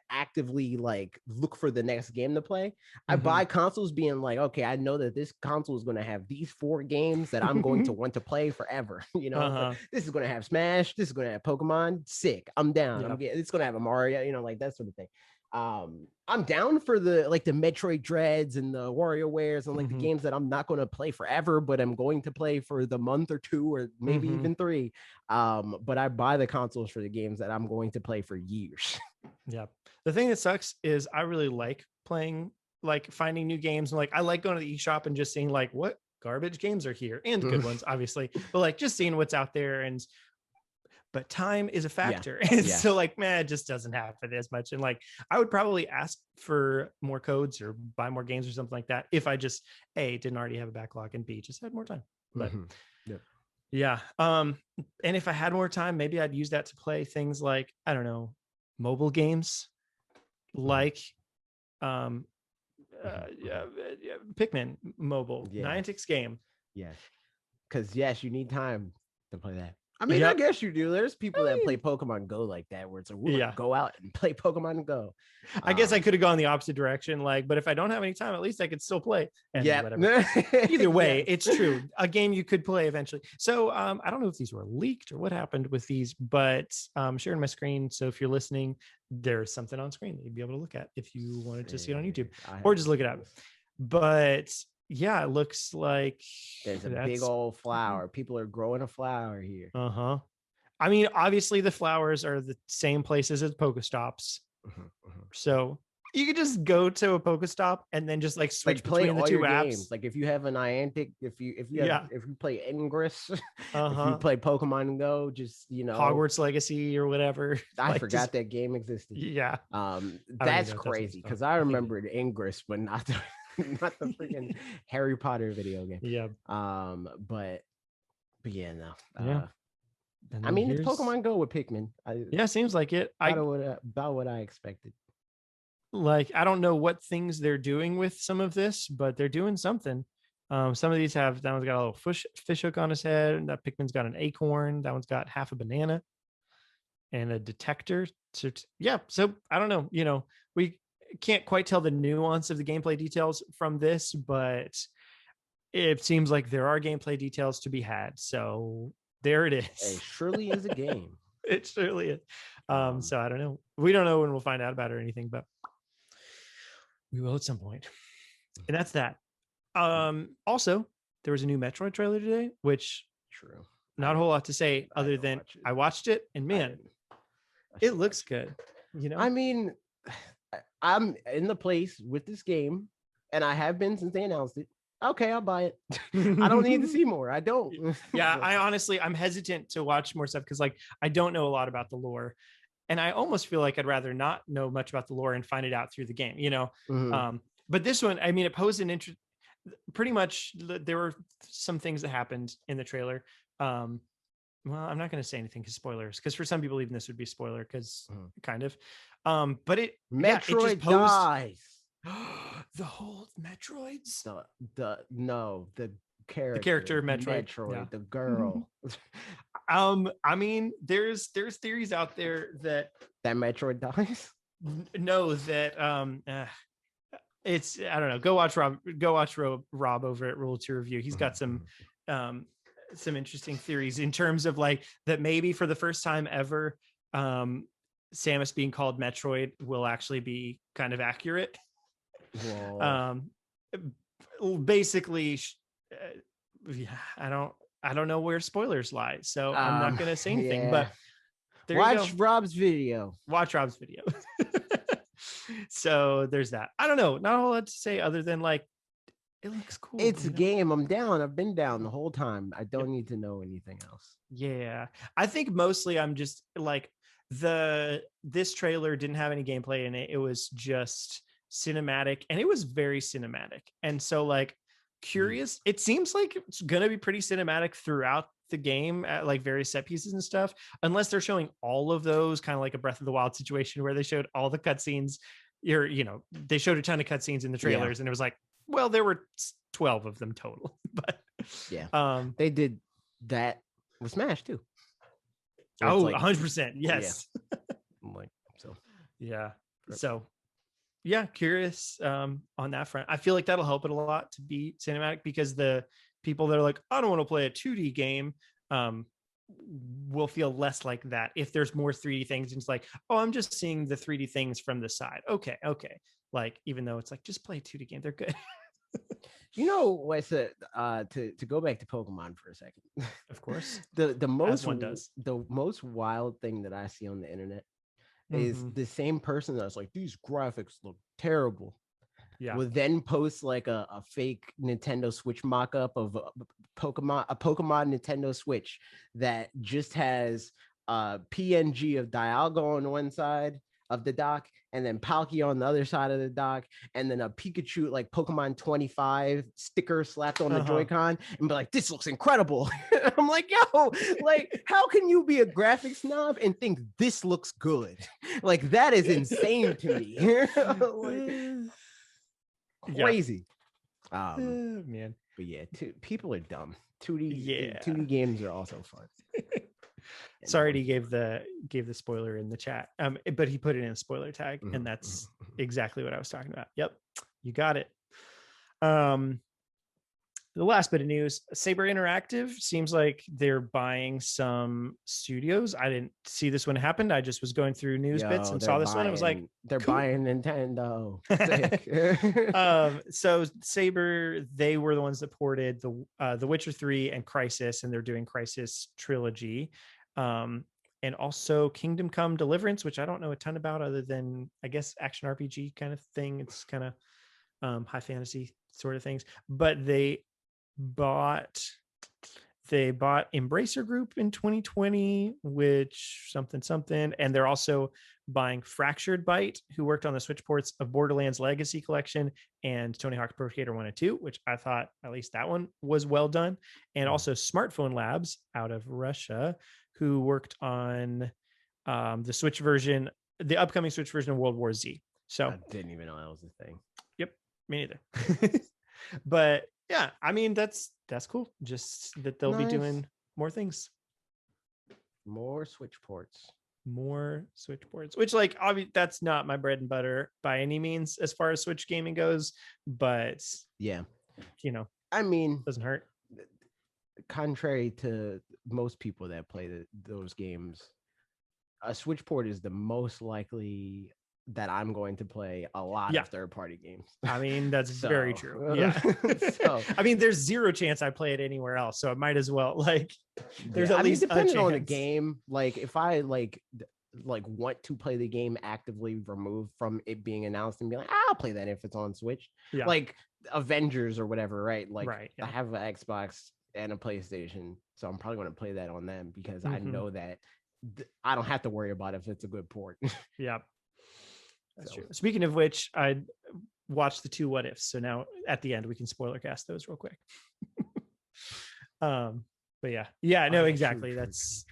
actively like look for the next game to play. I buy consoles being like, okay, I know that this console is going to have these 4 games that I'm going to want to play forever. Like, this is going to have Smash, this is going to have Pokemon. Sick, I'm down. It's going to have a Mario, like that sort of thing. I'm down for the Metroid Dreads and the WarioWares and like the games that I'm not going to play forever, but I'm going to play for the month or 2 or maybe even 3. But I buy the consoles for the games that I'm going to play for years. Yeah. The thing that sucks is I really like playing, like finding new games, and like I like going to the eShop and just seeing like what garbage games are here, and good ones obviously, but like just seeing what's out there. But time is a factor. And so like, man, it just doesn't happen as much. And like, I would probably ask for more codes or buy more games or something like that if I just A, didn't already have a backlog, and B, just had more time. But yeah. And if I had more time, maybe I'd use that to play things like, I don't know, mobile games like Pikmin mobile, Niantic's game. Yes. Because yes, you need time to play that. I mean, I guess you do. There's people that play Pokemon Go like that, where it's like, we're gonna go out and play Pokemon Go. I guess I could have gone the opposite direction, like, but if I don't have any time, at least I could still play. And whatever. Either way, it's true. A game you could play eventually. So I don't know if these were leaked or what happened with these, but I'm sharing my screen. So if you're listening, there's something on screen that you'd be able to look at if you wanted to see it on YouTube, or just look it up. But yeah, it looks like there's a big old flower. People are growing a flower here. I mean, obviously the flowers are the same places as Pokestops. So you could just go to a Pokestop and then just like switch between the 2 apps. Games. Like if you have an Niantic, if you play Ingress, if you play Pokemon Go, just Hogwarts Legacy or whatever. I forgot that game existed. Yeah. That's crazy because I remembered Ingress, but not the not the freaking Harry Potter video game. Yeah. But yeah, no. I mean, it's Pokemon Go with Pikmin. Seems like it. About what I expected. Like, I don't know what things they're doing with some of this, but they're doing something. Some of these that one's got a little fish hook on his head, and that Pikmin's got an acorn. That one's got half a banana and a detector. So I don't know. We can't quite tell the nuance of the gameplay details from this, but it seems like there are gameplay details to be had. So there it is. It surely is a game. It surely is. So I don't know. We don't know when we'll find out about it or anything, but we will at some point. And that's that. Also, there was a new Metroid trailer today, which not a whole lot to say other than I watched it, and man, it looks good. I mean, I'm in the place with this game, and I have been since they announced it. Okay, I'll buy it. I don't need to see more. I don't. Yeah, I'm hesitant to watch more stuff because like I don't know a lot about the lore, and I almost feel like I'd rather not know much about the lore and find it out through the game. But this one, I mean, it posed an interest. Pretty much, there were some things that happened in the trailer. Well, I'm not going to say anything because spoilers. Because for some people, even this would be spoiler. Because kind of. But Metroid dies. The whole Metroids. The character Metroid, the girl. I mean, there's theories out there that Metroid dies. No, that it's I don't know. Go watch Rob over at Rule 2 Review. He's got some interesting theories in terms of like that maybe for the first time ever Samus being called Metroid will actually be kind of accurate. Basically, I don't know where spoilers lie, so I'm not going to say anything. But there watch you go. Rob's video. Watch Rob's video. So there's that. I don't know. Not a whole lot to say other than like it looks cool. It's a game. I'm down. I've been down the whole time. I don't need to know anything else. Yeah, I think mostly I'm just like this trailer didn't have any gameplay in it. It was just cinematic, and it was very cinematic. And so like curious, it seems like it's gonna be pretty cinematic throughout the game at like various set pieces and stuff, unless they're showing all of those, kind of like a Breath of the Wild situation where they showed all the cutscenes. They showed a ton of cutscenes in the trailers, and it was like, well, there were 12 of them total. But they did that with Smash too. Oh, like, 100%. Yes. Yeah. Like so. Yeah. So yeah, curious on that front. I feel like that'll help it a lot to be cinematic, because the people that are like, I don't want to play a 2D game, will feel less like that if there's more 3D things. And it's like, oh, I'm just seeing the 3D things from the side. Okay. Like, even though it's like, just play a 2D game, they're good. You know what I said, to go back to Pokemon for a second. Of course. The most wild thing that I see on the internet is the same person that's like, these graphics look terrible. Yeah. Will then post like a fake Nintendo Switch mock-up of a Pokemon Nintendo Switch that just has a PNG of Dialga on one side of the dock, and then Palkia on the other side of the dock, and then a Pikachu like Pokemon 25 sticker slapped on the Joy-Con, and be like, this looks incredible. I'm like, yo, like, how can you be a graphics snob and think this looks good? Like, that is insane to me. Like, crazy. Man. But yeah, people are dumb. 2D games are also fun. Sorry, he gave the spoiler in the chat, but he put it in a spoiler tag, and that's exactly what I was talking about. Yep, you got it. The last bit of news, Saber Interactive seems like they're buying some studios. I didn't see this when it happened. I just was going through news bits and saw this one. I was like, they're buying Nintendo. So Saber, they were the ones that ported the Witcher 3 and Crysis, and they're doing Crysis Trilogy. And also Kingdom Come Deliverance, which I don't know a ton about other than, I guess, action RPG kind of thing. It's kind of high fantasy sort of things. But they bought Embracer Group in 2020, which something, and they're also buying Fractured Byte, who worked on the Switch ports of Borderlands Legacy Collection and Tony Hawk's Pro Skater 1 and 2, which I thought at least that one was well done. And also Smartphone Labs out of Russia, who worked on the Switch version, the upcoming Switch version of World War Z. So I didn't even know that was a thing. Yep, me neither. But yeah, I mean, that's cool. Just that they'll be doing more things. More Switch ports, which, like, obviously that's not my bread and butter by any means as far as Switch gaming goes, but yeah, I mean, doesn't hurt. Contrary to most people that play those games, a Switch port is the most likely that I'm going to play a lot of third-party games. I mean, that's very true. Yeah. I mean, there's zero chance I play it anywhere else, so it might as well, like, there's at least depending a chance. On the game. Like, if I like want to play the game actively removed from it being announced and be like, I'll play that if it's on Switch. Yeah. Like Avengers or whatever, right? Like, I have an Xbox and a PlayStation, so I'm probably going to play that on them because I know that I don't have to worry about if it's a good port. Yeah. That's true. Speaking of which, I watched the 2 What Ifs, so now at the end we can spoiler cast those real quick. But yeah, no, exactly. That's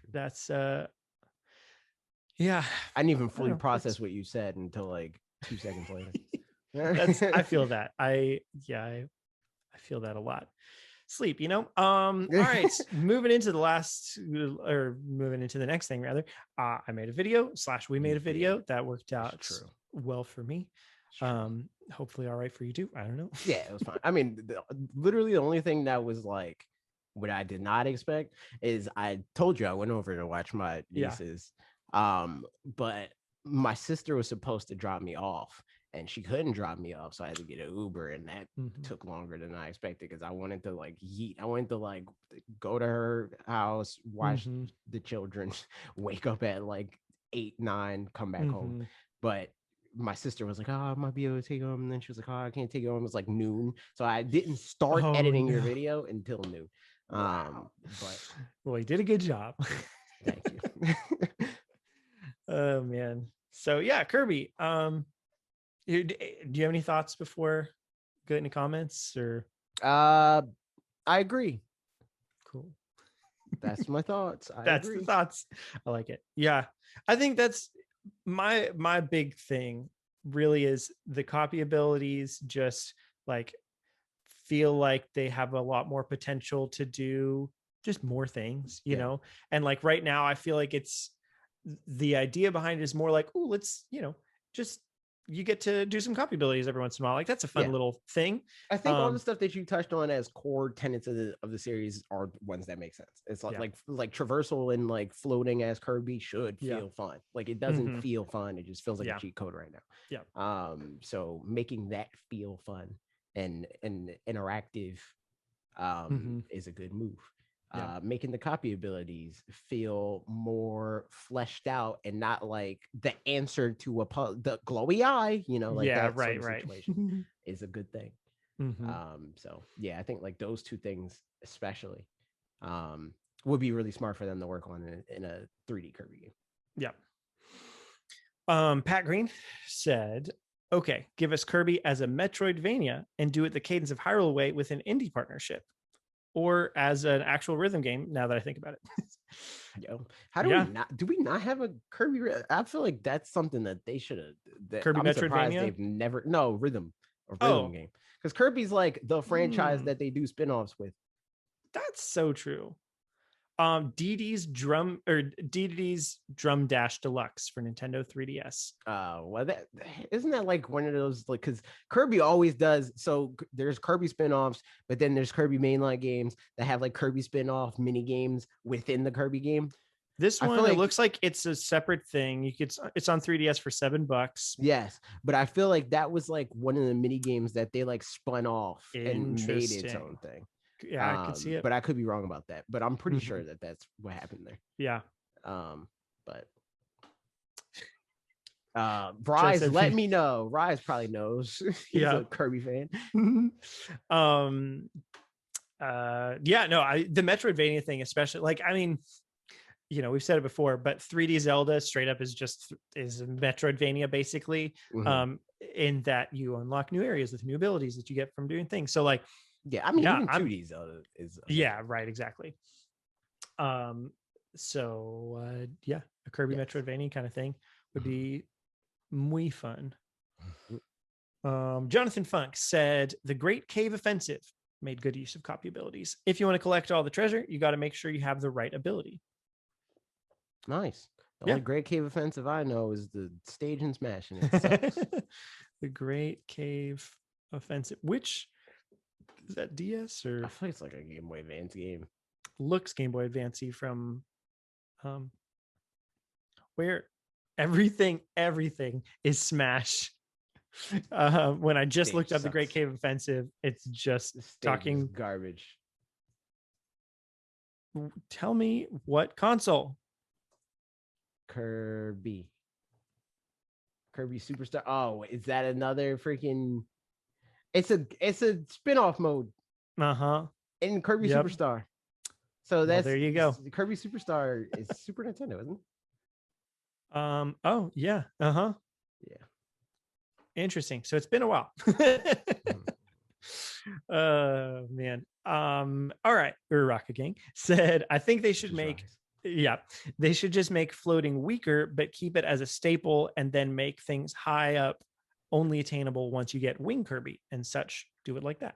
yeah. I didn't even fully process what you said until like 2 seconds later. I feel that. I feel that a lot. Sleep, all right, moving into the next thing, rather. I made a video / we made a video that worked out well for me. Hopefully all right for you too. I don't know. Yeah, it was fine. I mean, literally the only thing that was like what I did not expect is I told you I went over to watch my niece's But my sister was supposed to drop me off, and she couldn't drop me off, so I had to get an Uber, and that took longer than I expected because I wanted to like I wanted to like go to her house, watch the children wake up at like 8, 9, come back home. But my sister was like, "Oh, I might be able to take home," and then she was like, "Oh, I can't take you home." It was like noon, so I didn't start editing your video until noon. Wow. But well, you did a good job. Thank you. Oh man. So yeah, Kirby. Do you have any thoughts before getting into comments or? I agree. Cool. That's my thoughts. That's agree. the thoughts. I like it. Yeah, I think that's my big thing. Really, is the copy abilities just like feel like they have a lot more potential to do just more things, you know? And like right now, I feel like it's the idea behind it is more like, oh, let's, just you get to do some copy abilities every once in a while. Like that's a fun little thing. I think all the stuff that you touched on as core tenets of the series are ones that make sense. It's like traversal and like floating as Kirby should feel fun. Like it doesn't feel fun. It just feels like a cheat code right now. Yeah. So making that feel fun and interactive is a good move. Making the copy abilities feel more fleshed out and not like the answer to the glowy eye, like that sort of situation is a good thing. So yeah, I think like those two things especially would be really smart for them to work on in a 3D Kirby game. Yeah. Pat Green said, okay, give us Kirby as a Metroidvania and do it the Cadence of Hyrule way with an indie partnership. Or as an actual rhythm game, now that I think about it. How do we not have a Kirby? I feel like that's something that they should have. Kirby Metroidvania? They've never rhythm game, because Kirby's like the franchise that they do spinoffs with. That's so true. DD's Drum Dash Deluxe for Nintendo 3DS. Well, isn't that like one of those, like, because Kirby always does. So there's Kirby spinoffs, but then there's Kirby mainline games that have like Kirby spinoff mini games within the Kirby game. This one, it looks like it's a separate thing. It's on 3DS for $7. Yes, but I feel like that was like one of the mini games that they like spun off and made its own thing. Yeah, I could see it, but I could be wrong about that. But I'm pretty sure that that's what happened there. Yeah. But Rise, let me know. Rise probably knows. He's a Kirby fan. The Metroidvania thing, especially, like, I mean, we've said it before, but 3D Zelda straight up is Metroidvania basically. In that you unlock new areas with new abilities that you get from doing things. So like, yeah, I mean, even 2D Zelda is right, exactly. A Kirby Metroidvania kind of thing would be muy fun. Jonathan Funk said the Great Cave Offensive made good use of copy abilities. If you want to collect all the treasure, you got to make sure you have the right ability. Nice. The only Great Cave Offensive I know is the stage and smash, and it sucks. The Great Cave Offensive, which is that DS or? I feel like it's like a Game Boy Advance game. Looks Game Boy Advancey from where everything is Smash. When I just looked up the Great Cave Offensive, it's just talking garbage. Tell me what console? Kirby Superstar. Oh, is that another freaking? It's a spin-off mode. In Kirby Superstar. So that's there you go. Kirby Superstar is Super Nintendo, isn't it? Oh yeah. Yeah. Interesting. So it's been a while. Man. All right. Uraraka Gang said, I think they should they should just make floating weaker, but keep it as a staple and then make things high up only attainable once you get Wing Kirby and such. Do it like that.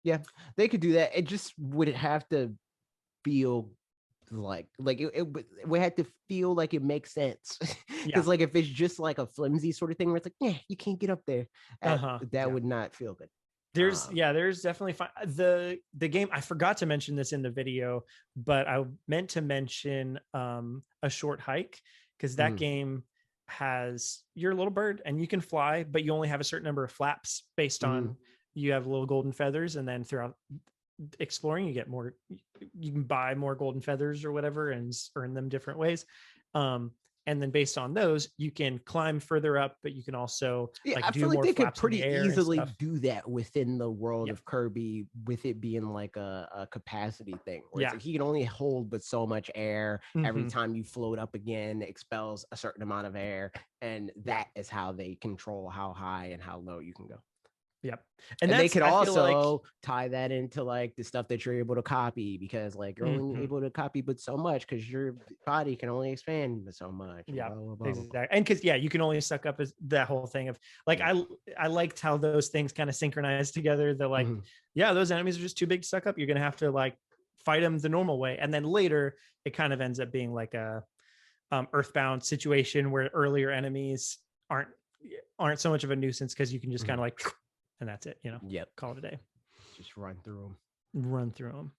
Yeah, they could do that. It just would have to feel like it would have to feel like it makes sense. Because like if it's just like a flimsy sort of thing where it's like, you can't get up there, that would not feel good. There's definitely the game. I forgot to mention this in the video, but I meant to mention a short hike. because that game has you're a little bird and you can fly, but you only have a certain number of flaps based on you have little golden feathers, and then throughout exploring you get more, you can buy more golden feathers or whatever and earn them different ways. And then based on those, you can climb further up, but you can also I feel like they could pretty easily do that within the world of Kirby, with it being like a capacity thing where it's like he can only hold but so much air. Every time you float up again, it expels a certain amount of air, and that is how they control how high and how low you can go. Yep. And they could also tie that into like the stuff that you're able to copy, because like you're only able to copy but so much because your body can only expand but so much. Yeah, exactly. And because you can only suck up as that whole thing of like I liked how those things kind of synchronize together. They're like, those enemies are just too big to suck up. You're gonna have to like fight them the normal way. And then later it kind of ends up being like a Earthbound situation where earlier enemies aren't so much of a nuisance because you can just kind of like, and that's it, call it a day. Just run through them.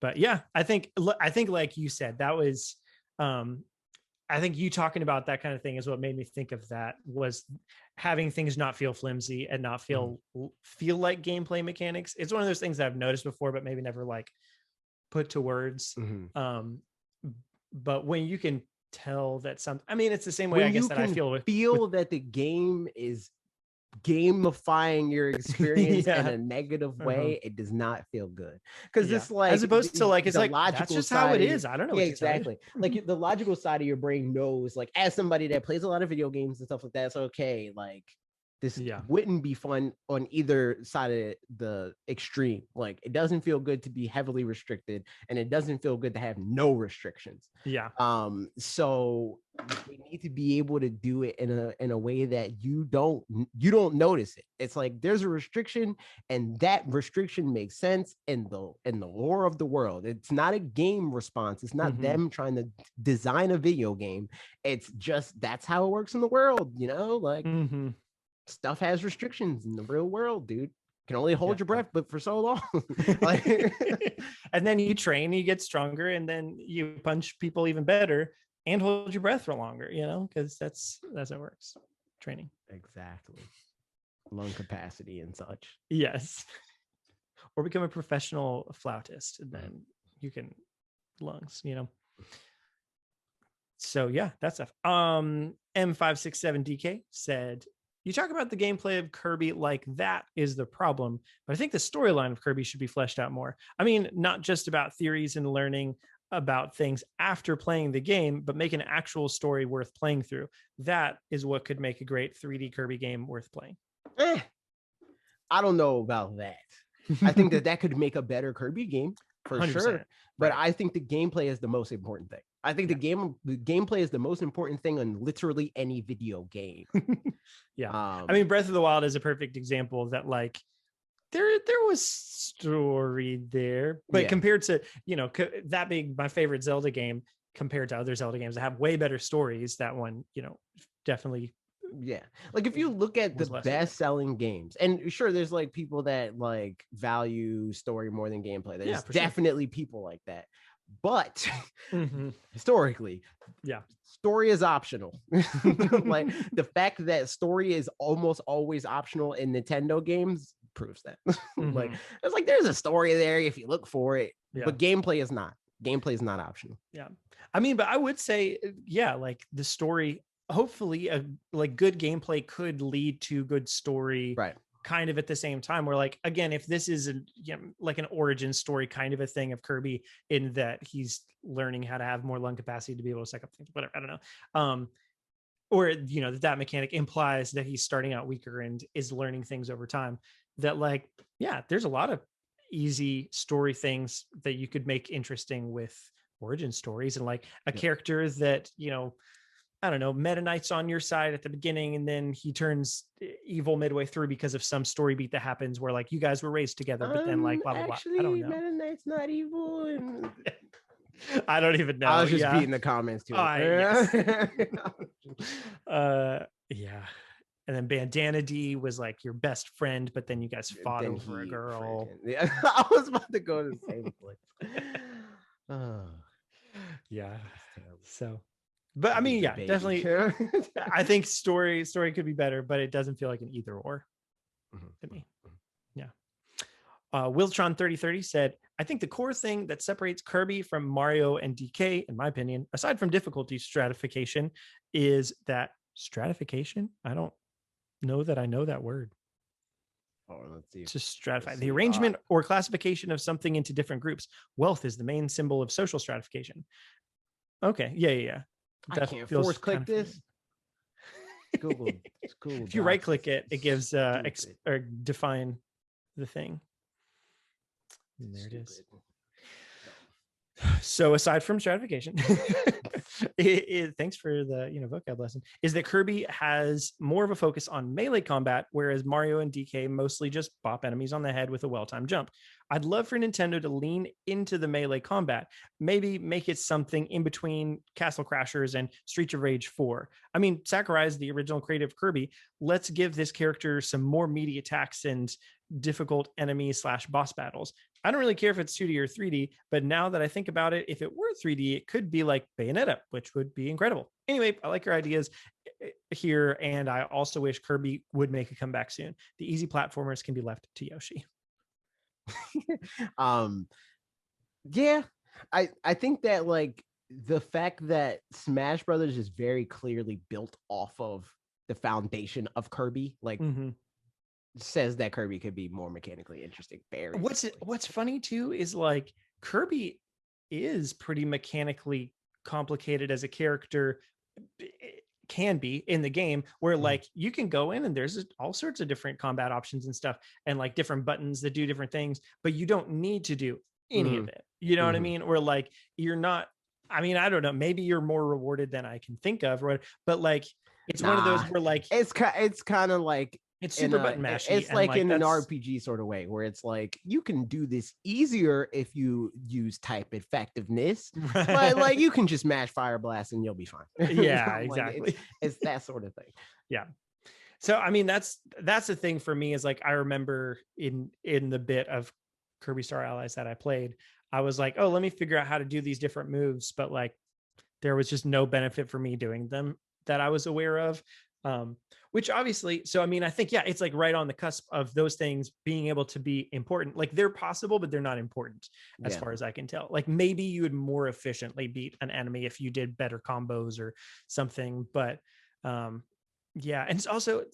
But yeah, I think like you said, that was, I think you talking about that kind of thing is what made me think of that, was having things not feel flimsy and not feel like gameplay mechanics. It's one of those things that I've noticed before, but maybe never like put to words. But when you can tell that it's the same way, I guess, that I feel that the game is gamifying your experience in a negative way, it does not feel good, because it's like, as opposed to like, it's like that's just how it is. I don't know what exactly like the logical side of your brain knows, like, as somebody that plays a lot of video games and stuff like that, it's okay, like this wouldn't be fun on either side of the extreme. Like, it doesn't feel good to be heavily restricted, and it doesn't feel good to have no restrictions. So we need to be able to do it in a way that you don't notice it. It's like there's a restriction, and that restriction makes sense in the lore of the world. It's not a game response. It's not them trying to design a video game. It's just that's how it works in the world, like stuff has restrictions in the real world, dude. You can only hold your breath but for so long. And then you train, you get stronger, and then you punch people even better and hold your breath for longer, because that's how it works. Training. Exactly. Lung capacity and such. Yes. Or become a professional flautist, and then you can lungs, So yeah, that's stuff. M567DK said, you talk about the gameplay of Kirby like that is the problem, but I think the storyline of Kirby should be fleshed out more. I mean, not just about theories and learning about things after playing the game, but make an actual story worth playing through. That is what could make a great 3D Kirby game worth playing. I don't know about that. I think that could make a better Kirby game for 100%. Sure. But I think the gameplay is the most important thing. I think the gameplay is the most important thing on literally any video game. I mean, Breath of the Wild is a perfect example of that. Like, there was story there, but compared to that being my favorite Zelda game, compared to other Zelda games that have way better stories, that one definitely. Like, if you look at the best-selling games, and sure, there's like people that like value story more than gameplay. There's definitely people like that. But historically, story is optional. Like, the fact that story is almost always optional in Nintendo games proves that. Like, it's like there's a story there if you look for it, but gameplay is not. Gameplay is not optional. I mean, but I would say, like the story, hopefully, like good gameplay could lead to good story. Right. Kind of at the same time, where like, again, if this is like an origin story kind of a thing of Kirby, in that he's learning how to have more lung capacity to be able to suck up things, whatever, I don't know, or that mechanic implies that he's starting out weaker and is learning things over time, that like, there's a lot of easy story things that you could make interesting with origin stories, and like a character that I don't know, Meta Knight's on your side at the beginning, and then he turns evil midway through because of some story beat that happens where like you guys were raised together, but then like blah blah blah. I don't know. Meta Knight's not evil. And... I don't even know. I was just beating the comments too. And then Bandana D was like your best friend, but then you guys fought over a girl. I was about to go to the same place. So But I mean, yeah, definitely. I think story could be better, but it doesn't feel like an either or to me. Yeah. Wiltron 3030 said, I think the core thing that separates Kirby from Mario and DK, in my opinion, aside from difficulty stratification, is that stratification. I don't know that I know that word. Let's see. To stratify the arrangement or classification of something into different groups. Wealth is the main symbol of social stratification. Okay. Yeah. I can't force click this. Google. If you right click it, it gives or define the thing. And there it is. So aside from stratification, thanks for the vocab lesson, is that Kirby has more of a focus on melee combat, whereas Mario and DK mostly just bop enemies on the head with a well-timed jump. I'd love for Nintendo to lean into the melee combat, maybe make it something in between Castle Crashers and Streets of Rage 4. I mean, Sakurai is the original creative Kirby. Let's give this character some more meaty attacks and difficult enemy/boss battles. I don't really care if it's 2D or 3D, but now that I think about it, if it were 3D, it could be like Bayonetta, which would be incredible. Anyway, I like your ideas here, and I also wish Kirby would make a comeback soon. The easy platformers can be left to Yoshi. Yeah, I think that like the fact that Smash Brothers is very clearly built off of the foundation of Kirby, like says that Kirby could be more mechanically interesting. What's funny too is like Kirby is pretty mechanically complicated as a character. It can be in the game where like you can go in and there's all sorts of different combat options and stuff and like different buttons that do different things, but you don't need to do any of it. You know what I mean? Or like you're not, I mean, I don't know, maybe you're more rewarded than I can think of, right? But like it's one of those where like it's kind of like it's super button mashy. It's like in an RPG sort of way where it's like you can do this easier if you use type effectiveness, right? But like you can just mash Fire Blast and you'll be fine. Yeah, exactly. It's that sort of thing. Yeah. So I mean that's the thing for me is like I remember in the bit of Kirby Star Allies that I played, I was like, oh, let me figure out how to do these different moves, but like there was just no benefit for me doing them that I was aware of. Which obviously, so I mean, I think, yeah, it's like right on the cusp of those things being able to be important. Like they're possible, but they're not important as far as I can tell. Like maybe you would more efficiently beat an enemy if you did better combos or something. But yeah, and it's also,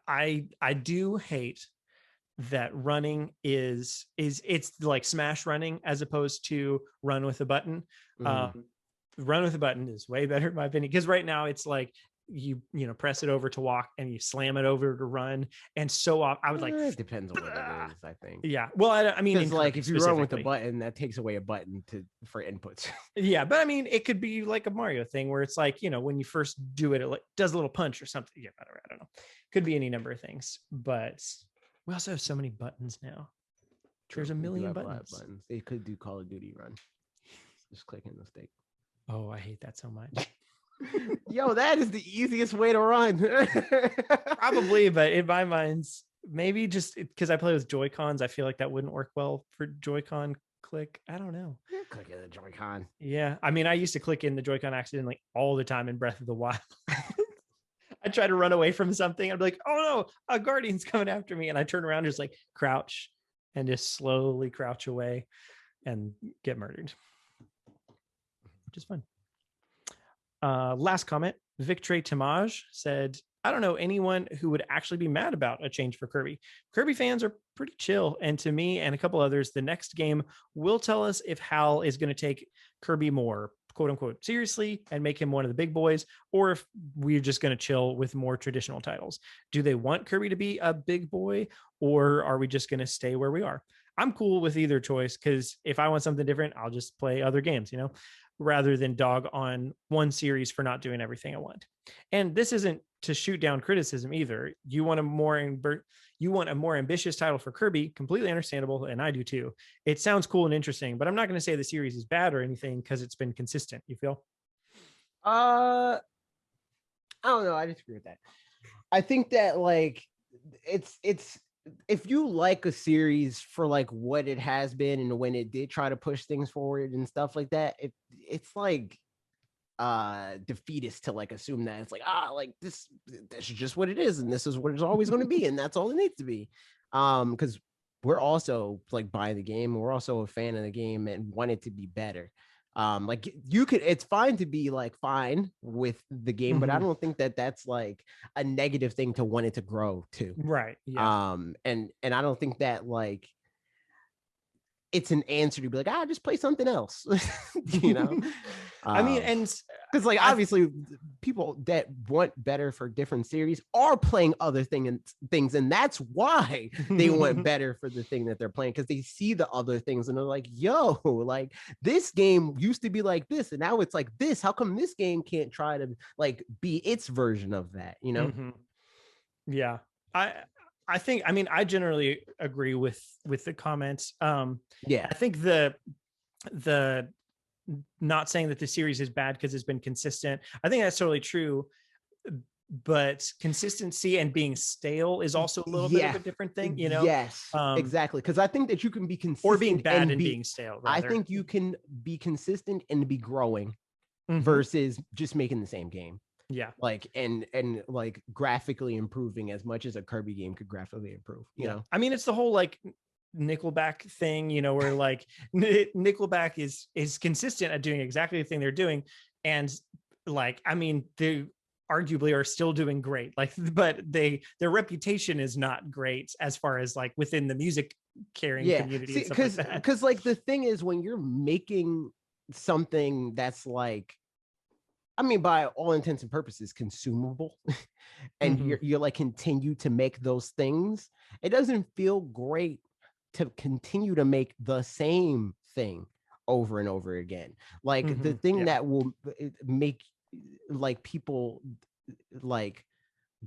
I do hate that running is it's like smash running as opposed to run with a button. Run with a button is way better in my opinion, because right now it's like you press it over to walk and you slam it over to run, and so I would like it depends on what it is, I think. Yeah, well I mean like if you run with the button, that takes away a button for inputs. Yeah, but I mean it could be like a Mario thing where it's like when you first do it, it like does a little punch or something. Yeah, I don't know, could be any number of things, but we also have so many buttons now. There's a million buttons. They could do Call of Duty run, just clicking the stick. Oh, I hate that so much. Yo, that is the easiest way to run. Probably, but in my mind, maybe just because I play with Joy-Cons, I feel like that wouldn't work well for Joy-Con click. I don't know. Click in the Joy-Con. Yeah, I mean, I used to click in the Joy-Con accidentally all the time in Breath of the Wild. I try to run away from something. I'd be like, oh no, a guardian's coming after me. And I turn around, just like crouch and just slowly crouch away and get murdered, which is fun. Last comment, Victre Timage said, I don't know anyone who would actually be mad about a change for Kirby. Kirby fans are pretty chill. And to me and a couple others, the next game will tell us if Hal is going to take Kirby more quote unquote seriously and make him one of the big boys, or if we're just going to chill with more traditional titles. Do they want Kirby to be a big boy, or are we just going to stay where we are? I'm cool with either choice, because if I want something different, I'll just play other games, rather than dog on one series for not doing everything I want. And this isn't to shoot down criticism either. You want a more ambitious title for Kirby, completely understandable, and I do too. It sounds cool and interesting, but I'm not going to say the series is bad or anything because it's been consistent. You feel? I don't know. I disagree with that. I think that like it's if you like a series for like what it has been and when it did try to push things forward and stuff like that, it's like defeatist to like assume that it's like like this is just what it is and this is what it's always going to be and that's all it needs to be, because we're also like buying the game, we're also a fan of the game and want it to be better. Like it's fine to be like fine with the game, but I don't think that that's like a negative thing to want it to grow too. Right. Yeah. And I don't think that like it's an answer to be like, just play something else. You know? I mean, and because like obviously people that want better for different series are playing other things, and that's why they want better for the thing that they're playing, because they see the other things and they're like, yo, like this game used to be like this and now it's like this. How come this game can't try to like be its version of that, you know? Yeah. I think, I mean, I generally agree with the comments. Yeah, I think the not saying that the series is bad because it's been consistent, I think that's totally true, but consistency and being stale is also a little bit of a different thing, you know? Yes, exactly. Because I think that you can be consistent or being bad and being stale, rather. I think you can be consistent and be growing versus just making the same game. Yeah. Like and like graphically improving as much as a Kirby game could graphically improve, you know? I mean, it's the whole like Nickelback thing, you know, where like Nickelback is consistent at doing exactly the thing they're doing, and like, I mean, they arguably are still doing great, like, but their reputation is not great as far as like within the music caring community. Because like the thing is, when you're making something that's like, I mean, by all intents and purposes, consumable, and you're like continue to make those things, it doesn't feel great to continue to make the same thing over and over again. Like the thing that will make like people like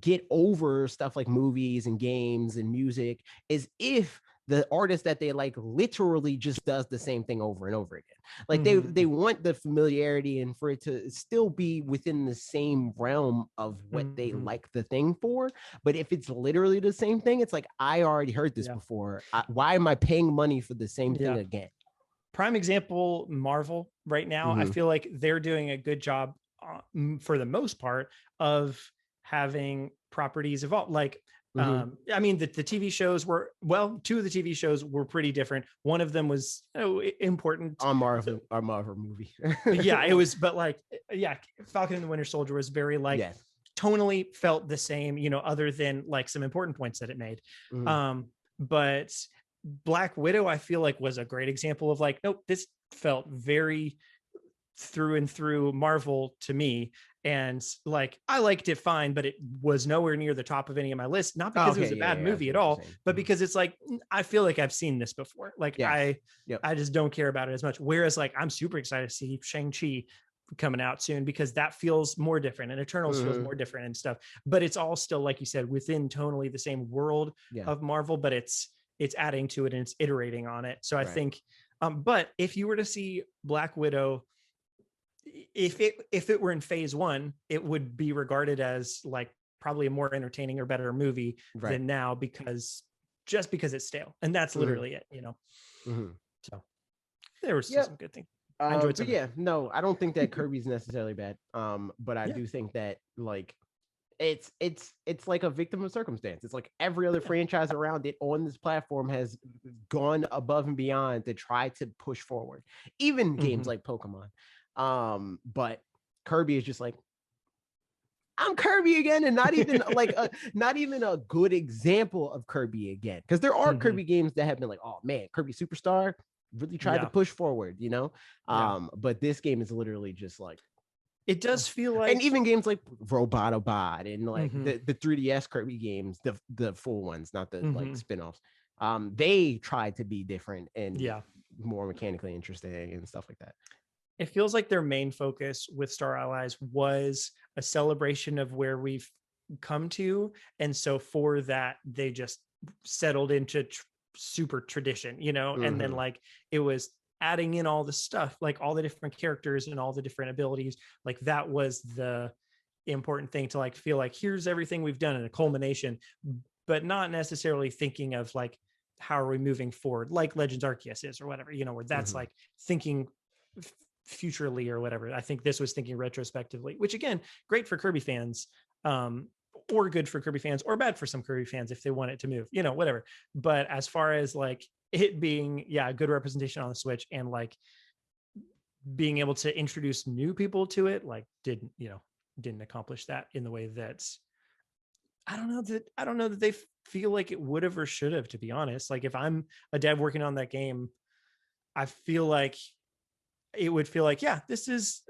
get over stuff like movies and games and music is if the artist that they like literally just does the same thing over and over again. Like they want the familiarity and for it to still be within the same realm of what they like the thing for. But if it's literally the same thing, it's like, I already heard this before. Why am I paying money for the same thing again? Prime example, Marvel right now. I feel like they're doing a good job for the most part of having properties evolve. Like, I mean, the TV shows were, well, two of the TV shows were pretty different. One of them was important. Our Marvel movie. Yeah, it was, but like, Falcon and the Winter Soldier was very like, tonally felt the same, you know, other than like some important points that it made. But Black Widow, I feel like, was a great example of like, nope, this felt very through and through Marvel to me. And like, I liked it fine, but it was nowhere near the top of any of my lists, not because it was a bad movie at all, but because it's like, I feel like I've seen this before. Like I just don't care about it as much. Whereas like, I'm super excited to see Shang-Chi coming out soon, because that feels more different, and Eternals feels more different and stuff, but it's all still, like you said, within tonally the same world of Marvel, but it's adding to it and it's iterating on it. So I think, but if you were to see Black Widow, if it were in phase one, it would be regarded as like probably a more entertaining or better movie than now, because it's stale, and that's literally it, you know. So there was some good things. I enjoyed some. No, I don't think that Kirby's necessarily bad. But I do think that like it's like a victim of circumstance. It's like every other franchise around it on this platform has gone above and beyond to try to push forward. Even games like Pokemon. But Kirby is just like, I'm Kirby again, and not even like not even a good example of Kirby again. Because there are Kirby games that have been like, oh man, Kirby Superstar really tried to push forward, you know. But this game is literally just like, it does feel like, and even games like Robotobot and like the 3DS Kirby games, the full ones, not the like spin-offs. They tried to be different and more mechanically interesting and stuff like that. It feels like their main focus with Star Allies was a celebration of where we've come to. And so for that, they just settled into super tradition, you know, and then like it was adding in all the stuff, like all the different characters and all the different abilities. Like that was the important thing, to like feel like here's everything we've done in a culmination, but not necessarily thinking of like, how are we moving forward, like Legends Arceus is or whatever, you know, where that's like thinking futurely or whatever. I think this was thinking retrospectively, which again, great for Kirby fans, or good for Kirby fans, or bad for some Kirby fans if they want it to move, whatever. But as far as like it being, a good representation on the Switch and like being able to introduce new people to it, like didn't accomplish that in the way that I don't know that they feel like it would have or should have, to be honest. Like if I'm a dev working on that game, I feel like it would feel like, this is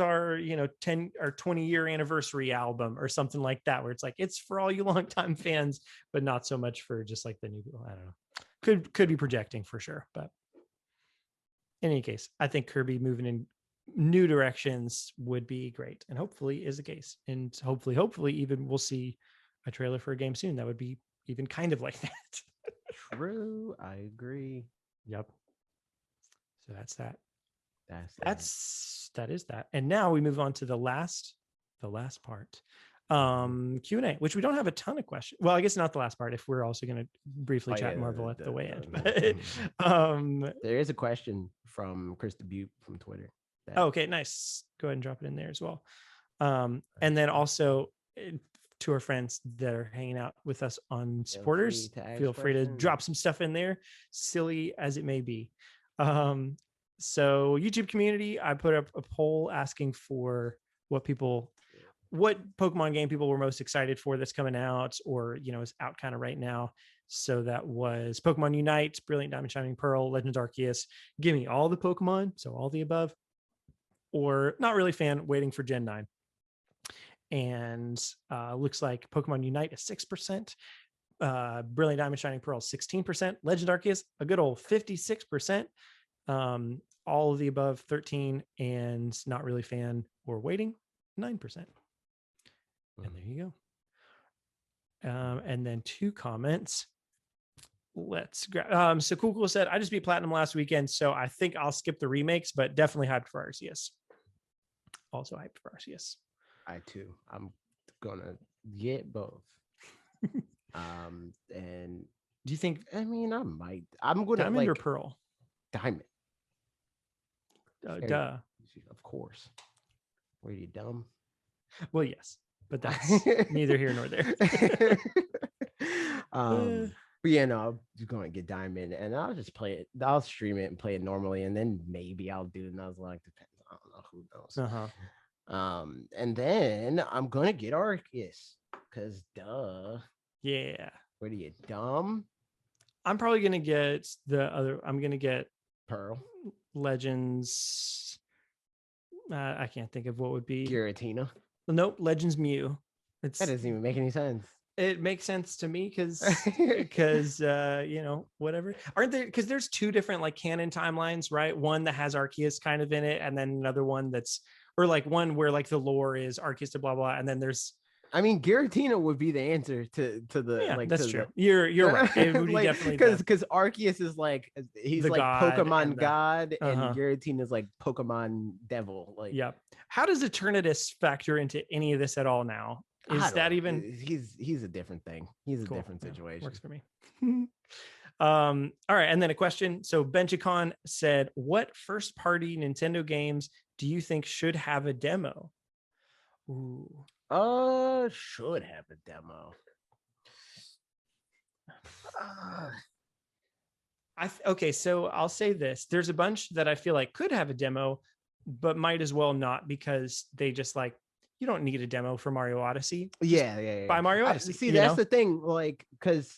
our 10 or 20 year anniversary album or something like that, where it's like it's for all you longtime fans, but not so much for just like the new people. I don't know. Could be projecting for sure, but in any case, I think Kirby moving in new directions would be great, and hopefully is the case. And hopefully even we'll see a trailer for a game soon that would be even kind of like that. True, I agree. Yep. So that's that. That is that. And now we move on to the last part. Q&A, which we don't have a ton of questions. Well, I guess not the last part if we're also going to briefly chat Marvel at the way end. But there is a question from Chris Dubuque from Twitter. Okay, nice. Go ahead and drop it in there as well. And then also to our friends that are hanging out with us on supporters, feel free to drop some stuff in there, silly as it may be. So YouTube community, I put up a poll asking for what Pokemon game people were most excited for that's coming out, or is out kind of right now. So that was Pokemon Unite, Brilliant Diamond Shining Pearl, Legends Arceus. Give me all the Pokemon, so all the above, or not really fan, waiting for Gen 9. And looks like Pokemon Unite is 6%, Brilliant Diamond Shining Pearl 16%, Legend Arceus a good old 56%, all of the above 13%, and not really fan or waiting 9%. And there you go. And then 2 comments. Let's grab. So Cool said, I just beat Platinum last weekend, so I think I'll skip the remakes, but definitely hyped for Arceus. Also hyped for Arceus. I too. I'm gonna get both. And do you think? I mean, I might. I'm gonna Diamond or Pearl? Diamond. Duh. Of course. Were you dumb? Well, yes, but that's neither here nor there. But I'm just gonna get Diamond, and I'll just play it. I'll stream it and play it normally, and then maybe I'll do Nuzlocke. Depends. I don't know. Who knows? And then I'm gonna get Arceus, cause duh. Yeah. What are you, dumb? I'm probably gonna get the other. I'm gonna get Pearl. Legends. I can't think of what would be Giratina. Nope. Legends Mew. That doesn't even make any sense. It makes sense to me because whatever. Aren't there, because there's 2 different like canon timelines, right? One that has Arceus kind of in it, and then another one that's, or like one where like the lore is Arceus to blah blah, and then there's, I mean, Giratina would be the answer to the like. That's true. You're right. It would be like, definitely because Arceus is like, he's the like god Pokemon god, and Giratina is like Pokemon devil. Like, yep. How does Eternatus factor into any of this at all now? Is that even? He's a different thing. He's a different situation. Works for me. All right, and then a question. So Benchicon said, "What first-party Nintendo games do you think should have a demo?" Ooh. Should have a demo. Okay, so I'll say this. There's a bunch that I feel like could have a demo, but might as well not, because they just like, you don't need a demo for Mario Odyssey. Yeah. Buy Mario Odyssey. See, that's the thing. Like, because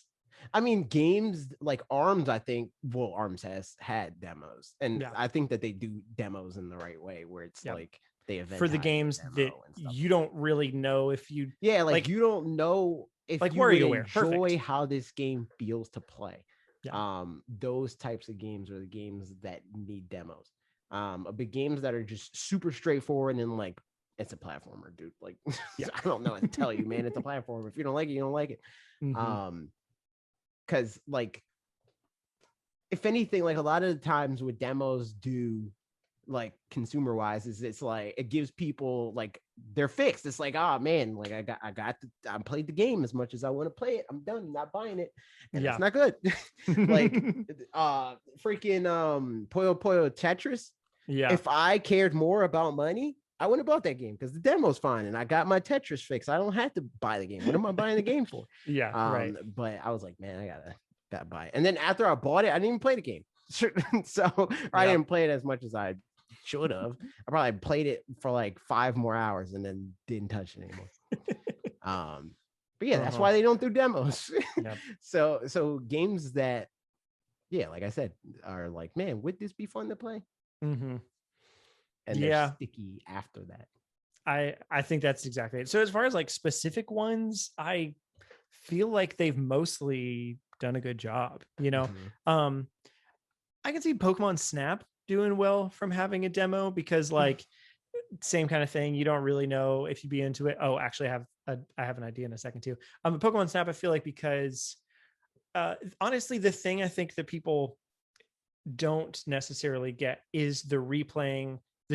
I mean, games like ARMS, I think, ARMS has had demos, and I think that they do demos in the right way, where it's like they for the games that you don't really know if you like you don't know if like you would enjoy how this game feels to play. Those types of games are the games that need demos. But games that are just super straightforward and like, it's a platformer, dude. Like, I don't know what to tell you, man. It's a platformer. If you don't like it, you don't like it. Because like, if anything, like a lot of the times what demos do, like consumer wise, is it's like it gives people like they're fixed. It's like, oh man, like I played the game as much as I want to play it. I'm done, not buying it. And it's not good. Like freaking Puyo Puyo Tetris. Yeah. If I cared more about money, I wouldn't have bought that game because the demo's fine and I got my Tetris fix. I don't have to buy the game. What am I buying the game for? Yeah, right. But I was like, man, I gotta buy it. And then after I bought it, I didn't even play the game. So I didn't play it as much as I should have. I probably played it for like 5 more hours and then didn't touch it anymore. But yeah, that's why they don't do demos. Yep. So games that, yeah, like I said, are like, man, would this be fun to play? Mm-hmm. And they're sticky after that. I think that's exactly it. So as far as like specific ones, I feel like they've mostly done a good job, you know. Mm-hmm. I can see Pokemon Snap doing well from having a demo because like same kind of thing. You don't really know if you'd be into it. Oh, actually I have an idea in a second too. Pokemon Snap, I feel like because honestly, the thing I think that people don't necessarily get is the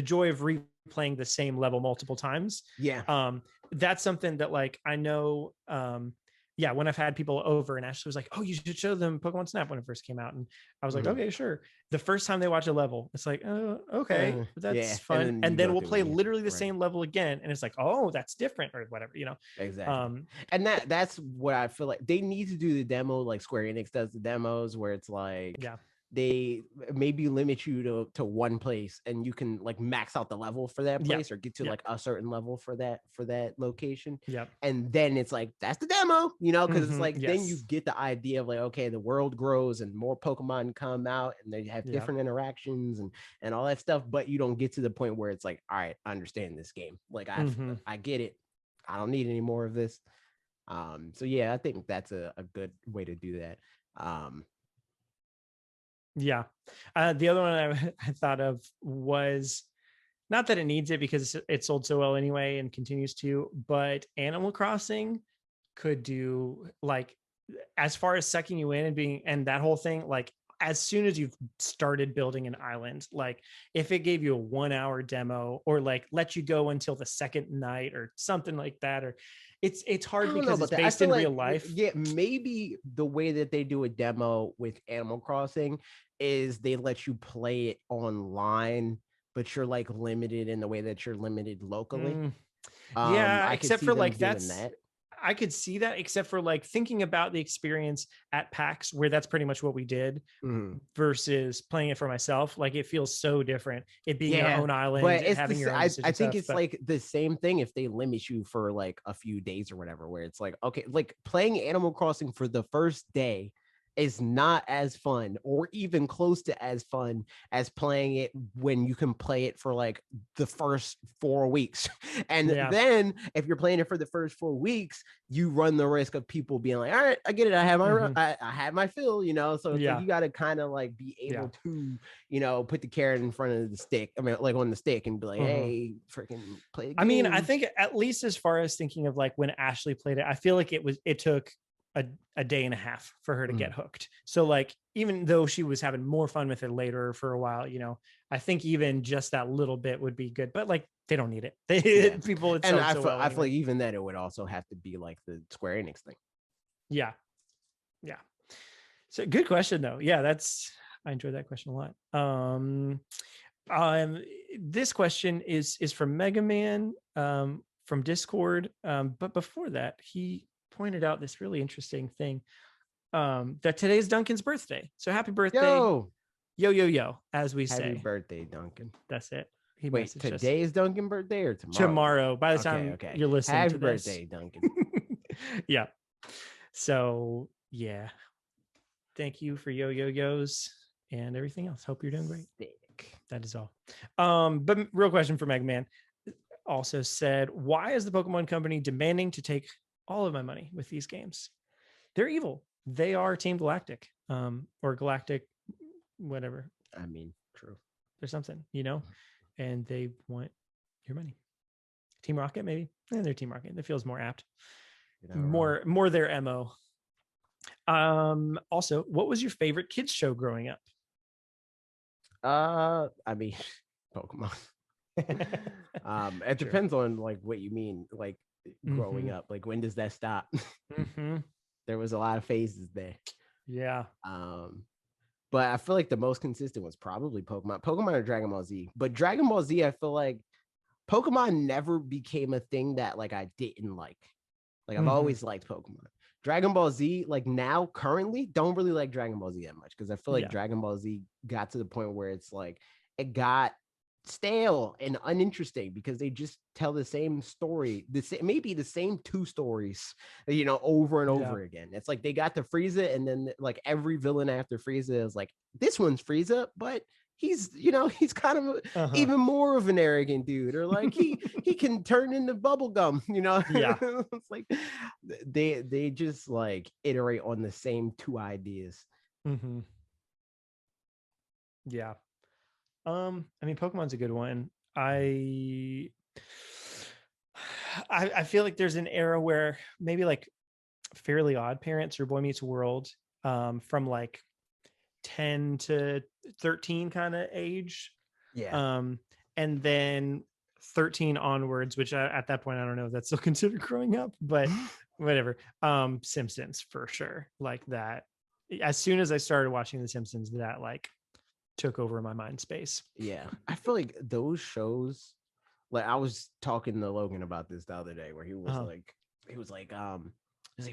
joy of replaying the same level multiple times. Yeah. That's something that like I know when I've had people over and Ashley was like, oh, you should show them Pokemon Snap when it first came out. And I was like, okay, sure. The first time they watch a level, it's like, oh, okay, that's fun. And then we'll play literally the same level again. And it's like, oh, that's different or whatever, you know? Exactly. And that's what I feel like they need to do the demo like Square Enix does the demos where it's like, they maybe limit you to one place and you can like max out the level for that place or get to like a certain level for that location. And then it's like, that's the demo, you know, because it's like, then you get the idea of like, okay, the world grows and more Pokemon come out and they have different interactions and all that stuff. But you don't get to the point where it's like, all right, I understand this game. Like I get it. I don't need any more of this. So yeah, I think that's a good way to do that. The other one I thought of was not that it needs it because it sold so well anyway and continues to, but Animal Crossing could do like as far as sucking you in and that whole thing, like as soon as you've started building an island, like if it gave you a 1-hour demo or like let you go until the second night or something like that, or it's hard because it's based in real life. Yeah, maybe the way that they do a demo with Animal Crossing is they let you play it online, but you're like limited in the way that you're limited locally. Except for like I could see that, except for like thinking about the experience at PAX, where that's pretty much what we did versus playing it for myself. Like it feels so different. It being your own island, but it's having your own I think it's like the same thing if they limit you for like a few days or whatever, where it's like, okay, like playing Animal Crossing for the first day is not as fun or even close to as fun as playing it when you can play it for like the first 4 weeks. And then if you're playing it for the first 4 weeks, you run the risk of people being like, all right, I get it. I have my, I have my fill, you know? So it's like, you got to kind of like be able to, you know, put the carrot in front of the stick. I mean, like on the stick and be like, hey, freaking play the game. I mean, I think at least as far as thinking of like when Ashley played it, I feel like it took a day and a half for her to get hooked. So like, even though she was having more fun with it later for a while, you know, I think even just that little bit would be good, but like, they don't need it. People, and I feel like even that it would also have to be like the Square Enix thing. Yeah. So good question though. Yeah, I enjoyed that question a lot. This question is from Mega Man from Discord. But before that, he pointed out this really interesting thing that today's Duncan's birthday. So happy birthday. Yo, as we say. Happy birthday, Duncan. That's it. Wait, today is Duncan's birthday or tomorrow? Tomorrow, by the time you're listening happy to this. Happy birthday, Duncan. Yeah. So, yeah. Thank you for yo-yo-yos and everything else. Hope you're doing great. Sick. That is all. But real question for Mega Man also said, why is the Pokemon Company demanding to take all of my money with these games? They're evil. They are Team Galactic, or Galactic, whatever. I mean, true. There's something, you know, and they want your money. Team Rocket, maybe. They're Team Rocket. That feels more apt. More their MO. Also, what was your favorite kids show growing up? I mean, Pokemon. It depends on like what you mean, like growing up. Like when does that stop? There was a lot of phases there. Yeah. But I feel like the most consistent was probably Pokemon or Dragon Ball Z. But Dragon Ball Z, I feel like Pokemon never became a thing that like I didn't like. Like I've always liked Pokemon. Dragon Ball Z, like now currently, don't really like Dragon Ball Z that much because I feel like Dragon Ball Z got to the point where it's like it got stale and uninteresting because they just tell the same story, maybe the same two stories, over and over again. It's like they got to Frieza, and then like every villain after Frieza is like, this one's Frieza, but he's kind of even more of an arrogant dude, or like he can turn into bubblegum. It's like they just like iterate on the same two ideas. I mean, Pokemon's a good one. I feel like there's an era where maybe like Fairly Odd Parents or Boy Meets World, from like 10 to 13 kind of age. And then 13 onwards, which at that point, I don't know if that's still considered growing up, but whatever. Simpsons for sure. Like that. As soon as I started watching The Simpsons, that like took over my mind space. I feel like those shows, like I was talking to Logan about this the other day, where he was like,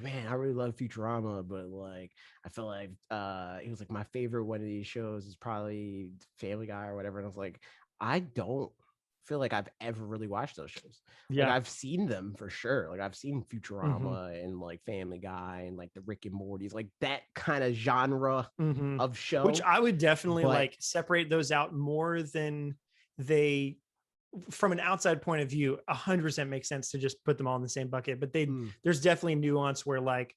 man, I really love Futurama, but like I feel like he was like, my favorite one of these shows is probably Family Guy or whatever. And I was like, I don't feel like I've ever really watched those shows. Like I've seen them for sure. Like I've seen Futurama and like Family Guy and like the Rick and Morty's, like that kind of genre of show. Which I would definitely like separate those out more than they, from an outside point of view, 100% makes sense to just put them all in the same bucket. But there's definitely nuance where like,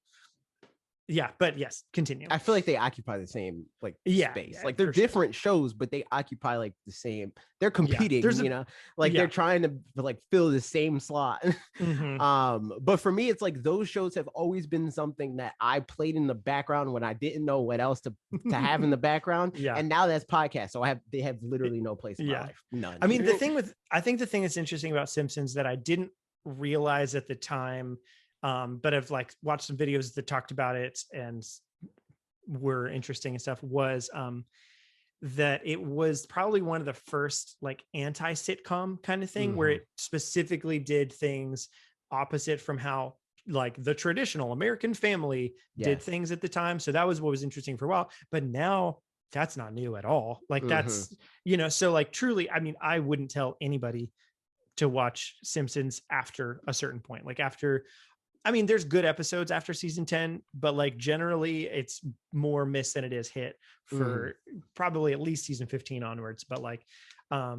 but yes, continue. I feel like they occupy the same like space. Like they're different shows, but they occupy like the same. They're competing, they're trying to like fill the same slot. But for me, it's like those shows have always been something that I played in the background when I didn't know what else to have in the background. And now that's podcast, so they have literally no place in my life. None. I mean, I think the thing that's interesting about Simpsons that I didn't realize at the time, but I've like watched some videos that talked about it and were interesting and stuff, was that it was probably one of the first like anti-sitcom kind of thing where it specifically did things opposite from how like the traditional American family did things at the time. So that was what was interesting for a while, but now that's not new at all. Like that's, so like truly, I mean, I wouldn't tell anybody to watch Simpsons after a certain point, like after, I mean, there's good episodes after season 10, but like generally it's more miss than it is hit for probably at least season 15 onwards. But like, but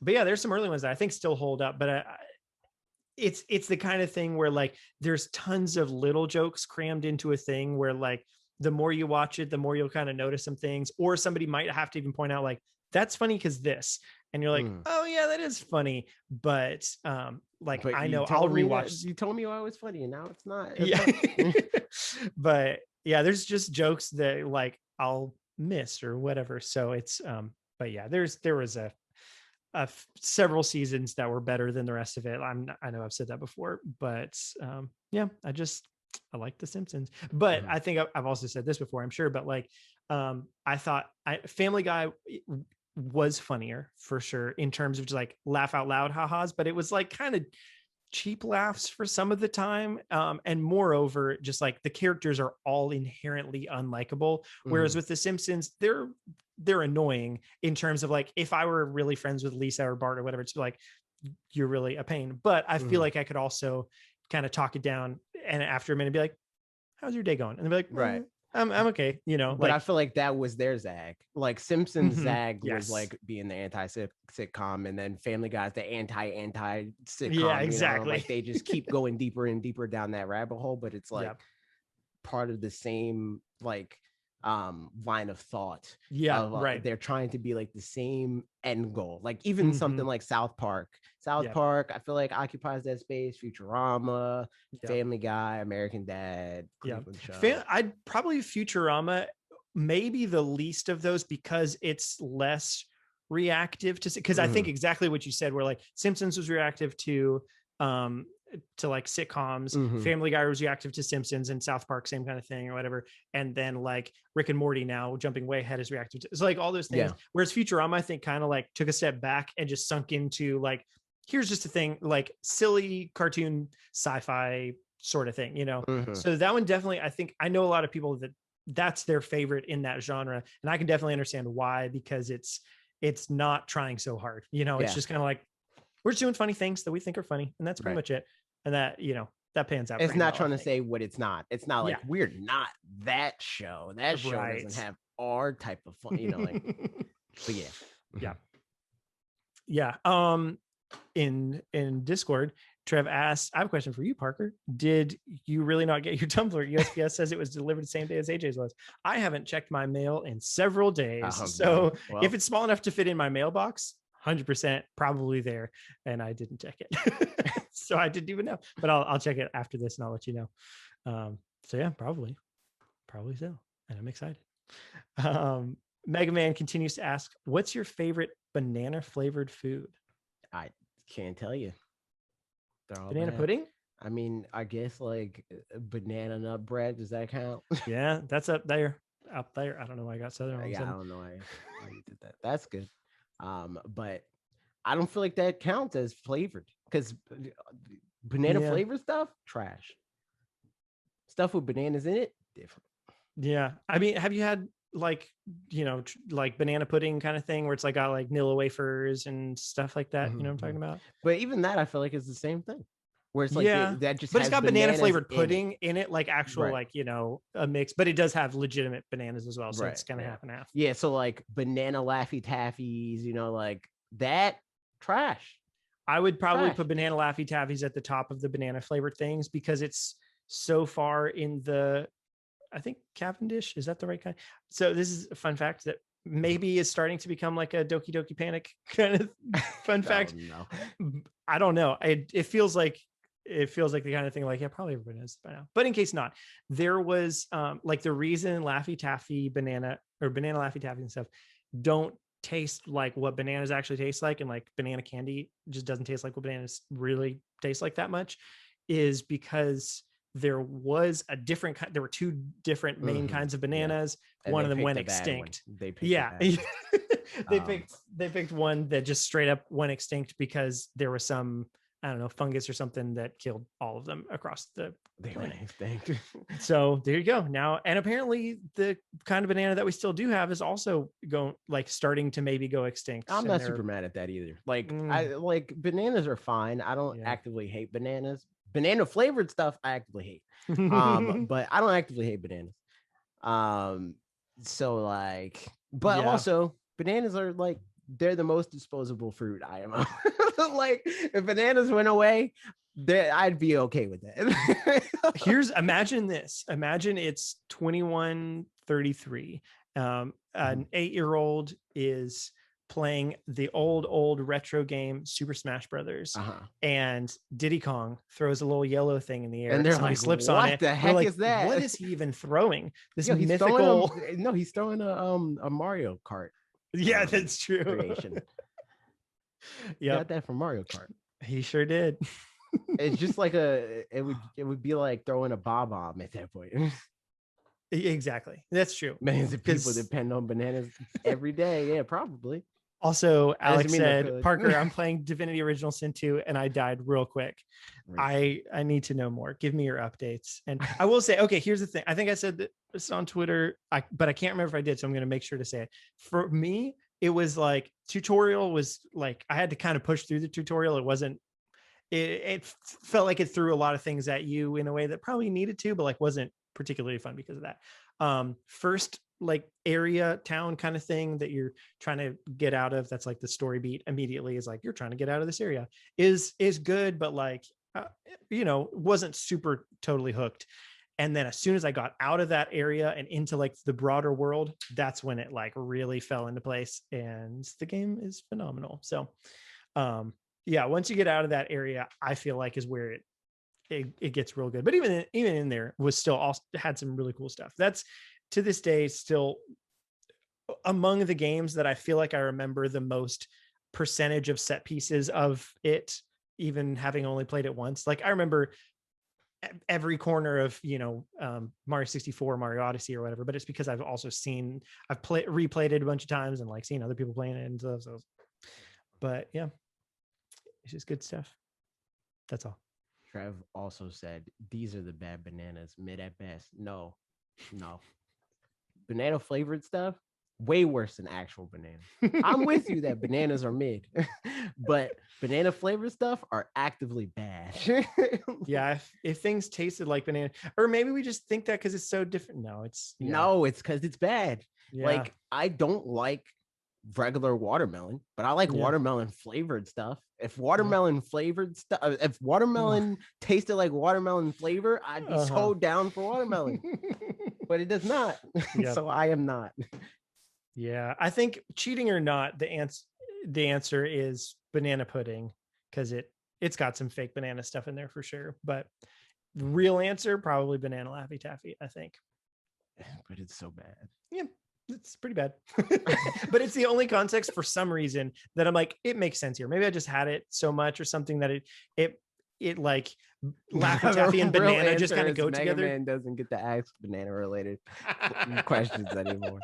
yeah, there's some early ones that I think still hold up, but it's the kind of thing where like there's tons of little jokes crammed into a thing where like the more you watch it, the more you'll kind of notice some things, or somebody might have to even point out like, that's funny because this, and you're like, oh yeah, that is funny. But I know I'll rewatch. You told me why it was funny, and now it's not. But yeah, there's just jokes that like I'll miss or whatever. So it's but yeah, there was several seasons that were better than the rest of it. I know I've said that before, but I like The Simpsons. But I think I've also said this before, I'm sure, but like I thought Family Guy was funnier for sure in terms of just like laugh out loud ha-has, but it was like kind of cheap laughs for some of the time. And moreover, just like the characters are all inherently unlikable. Whereas with The Simpsons, they're annoying in terms of like, if I were really friends with Lisa or Bart or whatever, it's like, you're really a pain. But I feel like I could also kind of talk it down and after a minute be like, how's your day going? And they'd be like, right. I'm okay, But like, I feel like that was their zag. Like Simpsons zag was like being the anti-sitcom, and then Family Guy's the anti-sitcom. Yeah, exactly. Like they just keep going deeper and deeper down that rabbit hole, but it's like part of the same like line of thought. Right. They're trying to be like the same end goal. Like even something like South Park. Park, I feel like occupies that space. Futurama, Family Guy, American Dad, Cleveland Show. I'd probably Futurama, maybe the least of those because it's less reactive to, because I think exactly what you said, where like Simpsons was reactive to to like sitcoms. Mhm. Family Guy was reactive to Simpsons, and South Park, same kind of thing or whatever. And then like Rick and Morty now jumping way ahead is reactive to, it's like all those things. Yeah. Whereas Futurama, I think, kind of like took a step back and just sunk into like, here's just a thing, like silly cartoon sci-fi sort of thing, you know? Mhm. So that one definitely, I think I know a lot of people that that's their favorite in that genre. And I can definitely understand why, because it's not trying so hard, you know, it's Yeah. just kind of like, we're just doing funny things that we think are funny. And that's pretty Right. much it. And that, you know, that pans out. It's pretty not well, trying I to think. say what it's not. It's not like Yeah. we're not that show. That show Right. doesn't have our type of fun, you know, like, but yeah. Yeah. Yeah. In Discord, Trev asked, I have a question for you, Parker. Did you really not get your Tumblr? USPS says it was delivered the same day as AJ's was. I haven't checked my mail in several days. So well, if it's small enough to fit in my mailbox, 100% probably there. And I didn't check it. So I didn't even know, but I'll check it after this and I'll let you know. So yeah, probably so. And I'm excited. Mega Man continues to ask, what's your favorite banana flavored food? I can't tell you. They're all Banana bad. pudding? I mean, I guess like banana nut bread. Does that count? Yeah, that's up there. I don't know why I got Southern. Yeah, I don't know why you did that. That's good. But I don't feel like that counts as flavored, because banana flavored stuff, trash. Stuff with bananas in it, different. Yeah, I mean, have you had like, you know, like banana pudding kind of thing where it's like got like Nilla wafers and stuff like that? You know what I'm talking about? But even that, I feel like it's the same thing. Where it's like that just, but it's got banana flavored in pudding in it, like actual like, you know, a mix, but it does have legitimate bananas as well, so it's kind of half and half. Yeah, so like banana Laffy Taffies, you know, like that, trash. I would probably put banana Laffy Taffies at the top of the banana flavored things, because it's so far in the, I think Cavendish, is that the right kind? So this is a fun fact that maybe is starting to become like a Doki Doki Panic kind of fun fact. No. I don't know. It feels like the kind of thing like, yeah, probably everybody knows by now. But in case not, there was like the reason Laffy Taffy banana or banana Laffy Taffy and stuff don't taste like what bananas actually taste like, and like banana candy just doesn't taste like what bananas really taste like that much, is because there was a different kind, there were two different main kinds of bananas. One of them went extinct. They picked one that just straight up went extinct because there was some, I don't know, fungus or something that killed all of them across the planet. So there you go. Now, and apparently the kind of banana that we still do have is also going, like, starting to maybe go extinct. I'm not super mad at that either. Like, I like bananas are fine. I don't actively hate bananas. Banana flavored stuff I actively hate. But I don't actively hate bananas. So like, but also bananas are like, they're the most disposable fruit I am. Like, if bananas went away, I'd be okay with that. Imagine this. Imagine it's 21:33. An 8-year-old is playing the old retro game Super Smash Brothers, and Diddy Kong throws a little yellow thing in the air, and they're like, slips on it. What the heck is that? What is he even throwing? This he's mythical. He's throwing a Mario Kart. Yeah, that's true. Creation. Yeah, got that from Mario Kart. He sure did. It's just like it would be like throwing a bomb at that point. Exactly, that's true. Millions of people depend on bananas every day. Yeah, probably. Also, Alex said, Parker, I'm playing Divinity Original Sin 2 and I died real quick. Right. I need to know more. Give me your updates. And I will say, okay, here's the thing. I think I said this on Twitter, but I can't remember if I did, so I'm going to make sure to say it. For me, it was like tutorial was like, I had to kind of push through the tutorial. It felt like it threw a lot of things at you in a way that probably needed to, but like wasn't particularly fun because of that. First, like area town kind of thing that you're trying to get out of, that's like the story beat immediately is like, you're trying to get out of this area, is good, but like wasn't super totally hooked. And then as soon as I got out of that area and into like the broader world, that's when it like really fell into place, and the game is phenomenal. So once you get out of that area, I feel like is where it gets real good. But even in there was still also had some really cool stuff. That's to this day still among the games that I feel like I remember the most percentage of set pieces of it even having only played it once. Like I remember every corner of Mario 64, Mario Odyssey or whatever, but it's because I've replayed it a bunch of times and like seen other people playing it and stuff. So, but yeah, it's just good stuff. That's all. Trev also said these are the bad bananas, mid at best. No, banana flavored stuff way worse than actual banana. I'm with you that bananas are mid, but banana flavored stuff are actively bad. Yeah, if things tasted like banana, or maybe we just think that because it's so different. No, it's because it's bad. Yeah. Like I don't like regular watermelon, but I like watermelon flavored stuff. If watermelon flavored stuff, if watermelon tasted like watermelon flavor, I'd be so down for watermelon. But it does not. So I am not. Yeah, I think cheating or not, the answer is banana pudding, because it's got some fake banana stuff in there for sure. But the real answer, probably banana Laffy Taffy, I think. But it's so bad. Yeah, it's pretty bad. But it's the only context for some reason that I'm like, it makes sense here. Maybe I just had it so much or something that it like Laffy Taffy and banana just kind of go together. Man doesn't get to ask banana related questions anymore.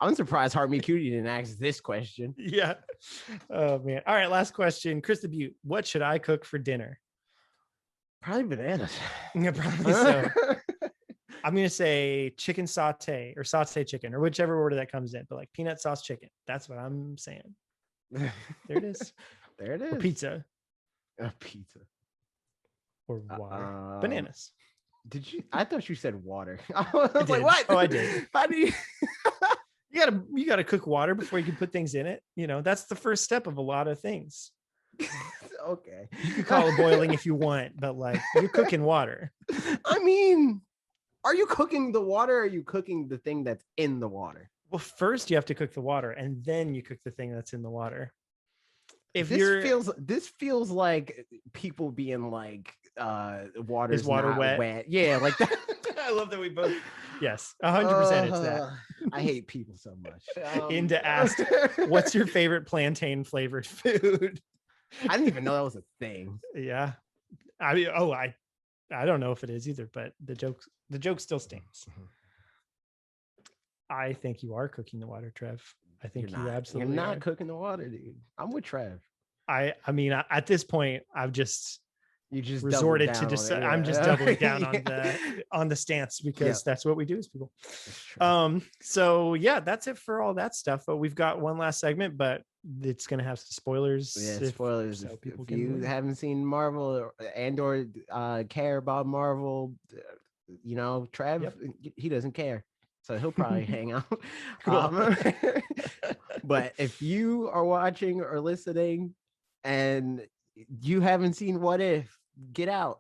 I'm surprised Heart Me Cutie didn't ask this question. Yeah. Oh man. All right. Last question. Chris the Butte, what should I cook for dinner? Probably bananas. Yeah, probably so. I'm gonna say chicken saute or saute chicken or whichever order that comes in, but like peanut sauce chicken. That's what I'm saying. There it is. There it is. Or pizza. Pizza. Or water. Bananas. Did you? I thought you said water. I was like, what? Oh, I did. How do you? You gotta cook water before you can put things in it. That's the first step of a lot of things. Okay. You could call it boiling if you want, but like you're cooking water. I mean, are you cooking the water or are you cooking the thing that's in the water? Well, first you have to cook the water and then you cook the thing that's in the water. This feels like people being like is water wet? Yeah, like that. I love that we both 100% it's that. I hate people so much. Inda asked, what's your favorite plantain flavored food? I didn't even know that was a thing. Yeah. I mean, I don't know if it is either, but the joke still stands. I think you are cooking the water, Trev. I think you absolutely you're not cooking the water, dude. I'm with Trev. I mean, at this point, I've just resorted to I'm just doubling down on the stance because that's what we do as people. So yeah, that's it for all that stuff. But we've got one last segment, but it's gonna have some spoilers. Spoilers. If you haven't seen Marvel or care about Marvel, Trev, he doesn't care. So he'll probably hang out. But if you are watching or listening and you haven't seen What If, get out.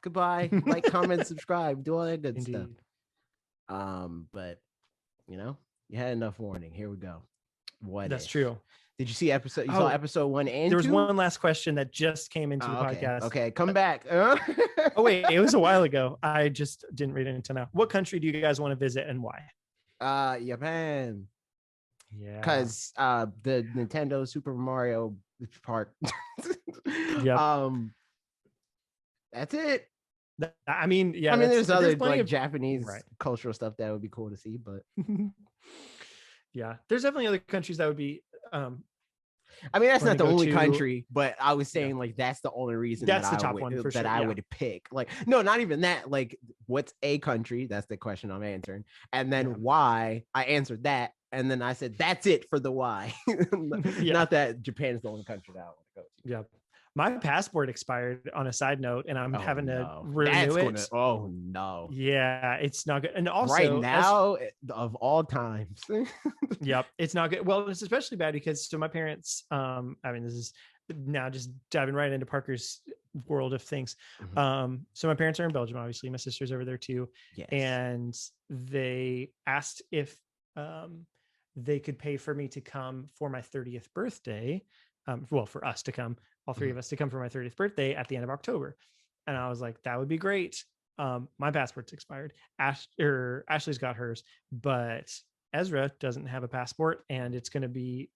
Goodbye. Like, comment, subscribe, do all that good stuff. But you had enough warning. Here we go. That's true. Did you see episode? You saw episode 1 and 2? There was one last question that just came into the podcast. Okay, come back. Oh wait, it was a while ago. I just didn't read it until now. What country do you guys want to visit and why? Japan. Yeah. Because the Nintendo Super Mario part. Yeah. That's it. I mean, yeah. There's other like Japanese cultural stuff that would be cool to see, but yeah, there's definitely other countries that would be. That's not the only country, but I was saying like that's the only reason that's the top one for sure. I would pick. Like, no, not even that. Like, what's a country? That's the question I'm answering, and then why? I answered that, and then I said that's it for the why. Not that Japan is the only country that I want to go to. Yeah. My passport expired on a side note, and I'm having to renew it. Oh no! Yeah, it's not good. And also, right now, of all times, yep, it's not good. Well, it's especially bad because my parents. This is now just diving right into Parker's world of things. Mm-hmm. So my parents are in Belgium. Obviously, my sister's over there too, and they asked if they could pay for me to come for my 30th birthday. For us to come. All three of us to come for my 30th birthday at the end of October. And I was like, that would be great. My passport's expired. Ashley's got hers, but Ezra doesn't have a passport, and it's going to be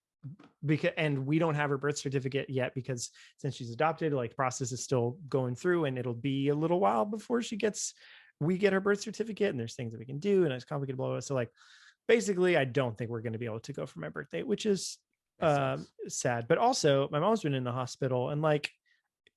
and we don't have her birth certificate yet because since she's adopted, like the process is still going through, and it'll be a little while before we get her birth certificate, and there's things that we can do, and it's complicated, blah, blah, blah. So like basically I don't think we're going to be able to go for my birthday, which is sad. But also my mom's been in the hospital, and like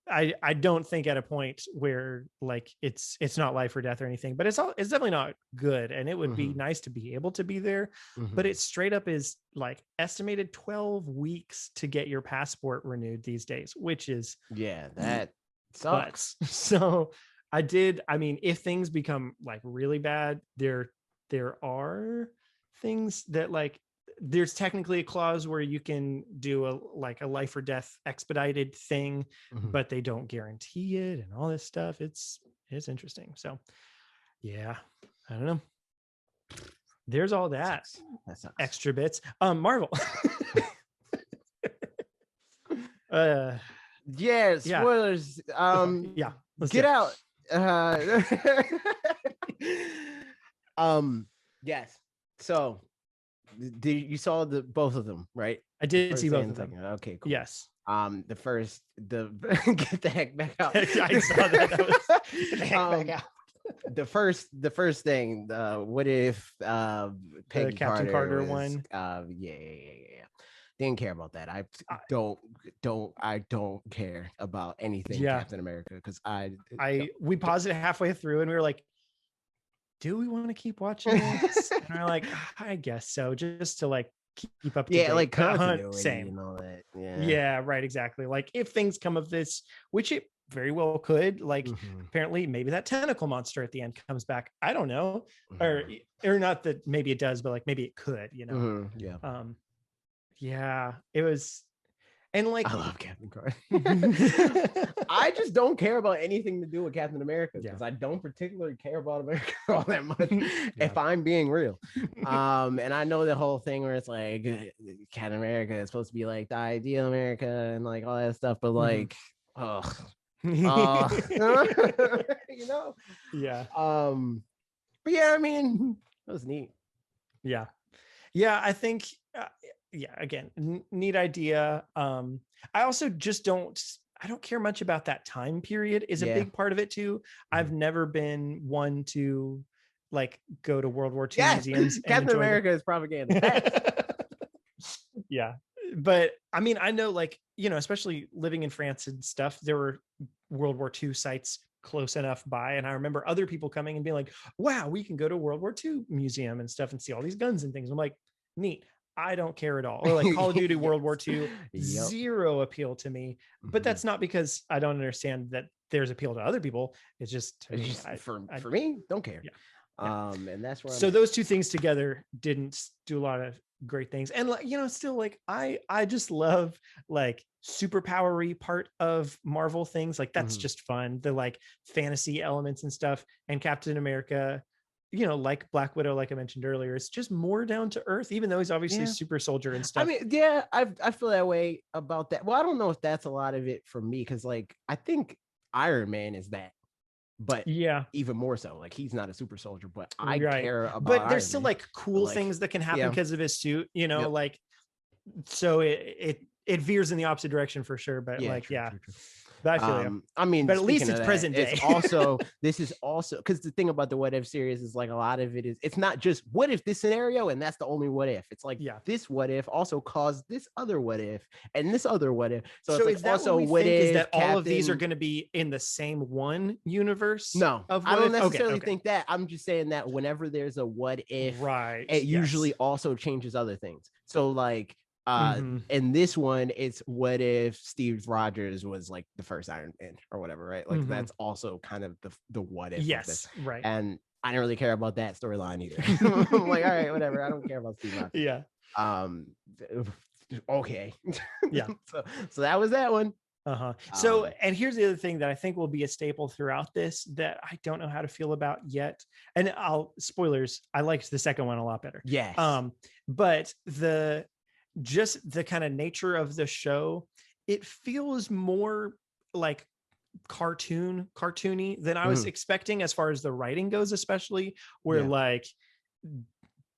I don't think at a point where like it's not life or death or anything, but it's definitely not good. And it would be nice to be able to be there, but it straight up is like estimated 12 weeks to get your passport renewed these days, which is that sucks. So I mean, if things become like really bad, there are things that like, there's technically a clause where you can do a life or death expedited thing, but they don't guarantee it and all this stuff. It's interesting. So yeah, I don't know. There's all that extra bits. Marvel. Spoilers. Get out. Yes. So you saw both of them, right? I did see both of them. Okay, cool. Yes. Get the heck back out. I saw that. That was get the heck back out. The first thing, what if Peggy Captain Carter one? Yeah. Didn't care about that. I don't care about anything Captain America, because we paused it halfway through and we were like, do we want to keep watching this? And we're like, I guess so, just to like keep up to date. Like continuity same and all that. Yeah, right, exactly. Like if things come of this, which it very well could, like apparently maybe that tentacle monster at the end comes back, I don't know, or not that maybe it does, but like maybe it could, you know. It was. And like, I love Captain Carter. I just don't care about anything to do with Captain America, because I don't particularly care about America all that much, if I'm being real. And I know the whole thing where it's like Captain America is supposed to be like the ideal America and like all that stuff, but like, you know? Yeah. But yeah, I mean, it was neat. Yeah, I think. Again, neat idea. I also just don't care much about that time period is a big part of it too. I've never been one to like go to World War II museums. Captain America is propaganda. Yeah. But I mean, I know, like, you know, especially living in France and stuff, there were World War II sites close enough by. And I remember other people coming and being like, wow, we can go to a World War II museum and stuff and see all these guns and things. I'm like, neat. I don't care at all. Or like Call of Duty World War II, zero appeal to me. But that's not because I don't understand that there's appeal to other people. It's just, for me, don't care. And that's where so those two things together didn't do a lot of great things. And like, you know, still like I just love like superpowery part of Marvel things. Like that's just fun. The like fantasy elements and stuff. And Captain America, you know, like Black Widow, like I mentioned earlier, it's just more down to earth, even though he's obviously super soldier and stuff. I mean, I feel that way about that. Well, I don't know if that's a lot of it for me, because like I think Iron Man is that, but even more so. Like he's not a super soldier, but I care about. But there's still like cool things that can happen because of his suit, you know, like so it veers in the opposite direction for sure. But true. But I mean, but at least it's present day. It's this is also because the thing about the What If series is like a lot of it is, it's not just what if this scenario and that's the only what if. It's like this what if also caused this other what if and this other what if. So it's like, is that also what if is that all of these are going to be in the same one universe? No, I don't necessarily think that. I'm just saying that whenever there's a what if, it usually also changes other things. So like. In this one, it's what if Steve Rogers was like the first Iron Man or whatever, right? Like that's also kind of the what if. Yes, right. And I don't really care about that storyline either. I'm like, all right, whatever. I don't care about Steve Rogers. Okay. So that was that one. So, and here's the other thing that I think will be a staple throughout this that I don't know how to feel about yet. And spoilers, I liked the second one a lot better. Yes. But the kind of nature of the show, it feels more like cartoony than I was expecting as far as the writing goes, especially where like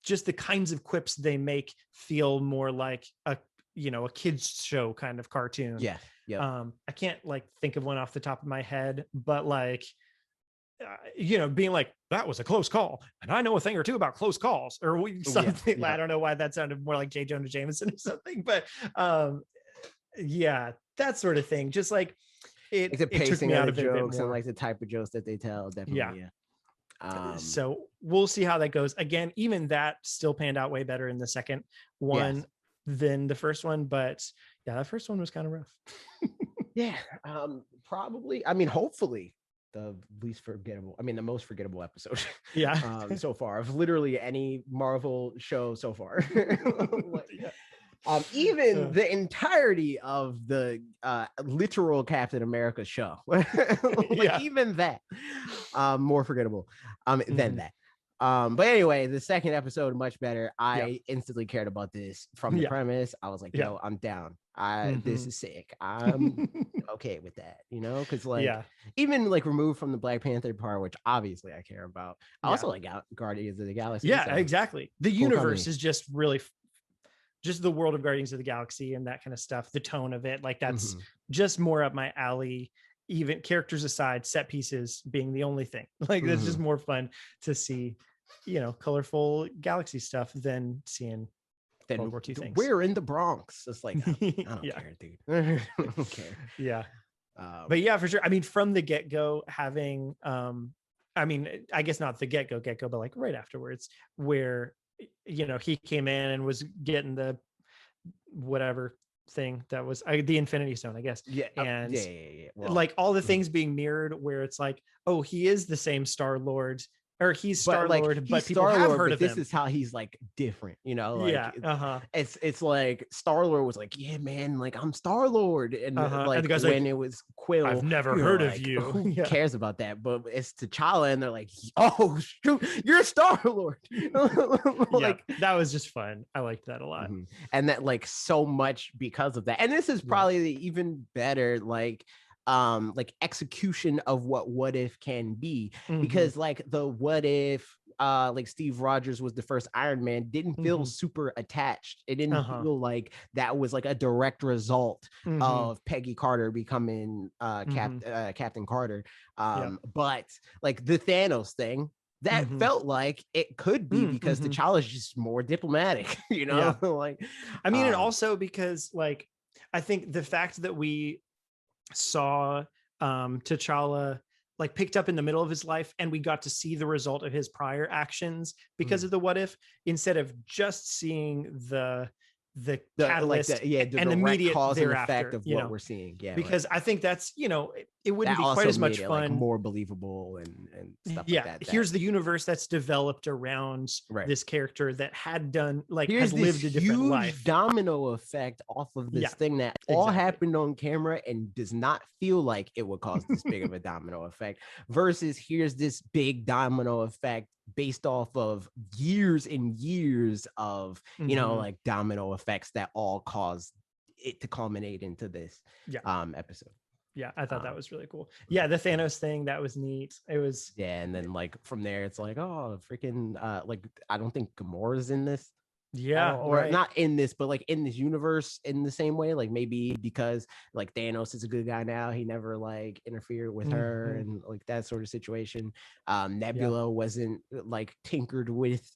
just the kinds of quips they make feel more like a a kids show kind of cartoon. Yeah. Yeah. I can't like think of one off the top of my head, but like, being like, that was a close call, and I know a thing or two about close calls, or something. I don't know why that sounded more like J. Jonah Jameson or something, but that sort of thing. Just like it took me out of it a bit more. And like the type of jokes that they tell. Definitely. So we'll see how that goes. Again, even that still panned out way better in the second one than the first one, but that first one was kind of rough. Probably. I mean, hopefully the most forgettable episode so far of literally any Marvel show so far. Even the entirety of the literal Captain America show. Even that more forgettable than that. But anyway, the second episode, much better. I instantly cared about this from the premise. I was like, yo, I'm down. This is sick. I'm okay with that, because even like removed from the Black Panther part, which obviously I care about. I also like Guardians of the Galaxy. Exactly. The universe is just really just the world of Guardians of the Galaxy and that kind of stuff. The tone of it, like that's just more up my alley. Even characters aside, set pieces being the only thing. Like that's just more fun to see, colorful galaxy stuff than seeing World War II things. We're in the Bronx. It's like, I don't care, dude. I don't care. Yeah. But yeah, for sure. I mean, from the get-go, having I guess not the get-go, but like right afterwards, where he came in and was getting the whatever thing that was the Infinity Stone, I guess. And well, like all the things being mirrored, where it's like, oh, he is the same Star-Lord, or he's Star-Lord, but people have heard of him. This is how he's like different, It's like Star-Lord was like, yeah, man, like I'm Star-Lord, and like and when it was Quill, I've never heard of you. Who cares about that? But it's T'Challa, and they're like, oh shoot, you're Star-Lord. That was just fun. I liked that a lot, and that like so much because of that. And this is probably the even better like execution of what if can be, because like the what if like Steve Rogers was the first Iron Man didn't feel super attached. It didn't feel like that was like a direct result of Peggy Carter becoming Captain Carter. But like the Thanos thing, that felt like it could be because T'Challa is just more diplomatic, like I mean, and also because like I think the fact that we saw T'Challa like picked up in the middle of his life, and we got to see the result of his prior actions because of the what if, instead of just seeing the catalyst and immediate cause and effect of what we're seeing. Because I think that's it wouldn't be quite as much fun, like more believable and stuff like that. Here's the universe that's developed around this character that had done has lived a different life. Domino effect off of this thing that all happened on camera and does not feel like it would cause this big of a domino effect, versus here's this big domino effect based off of years and years of like domino effects that all caused it to culminate into this episode. I thought that was really cool. The Thanos thing, that was neat. It was and then like from there it's like, oh freaking like I don't think Gamora's in this, or not in this, but like in this universe in the same way, like maybe because like Thanos is a good guy now, he never like interfered with her and like that sort of situation. Nebula wasn't like tinkered with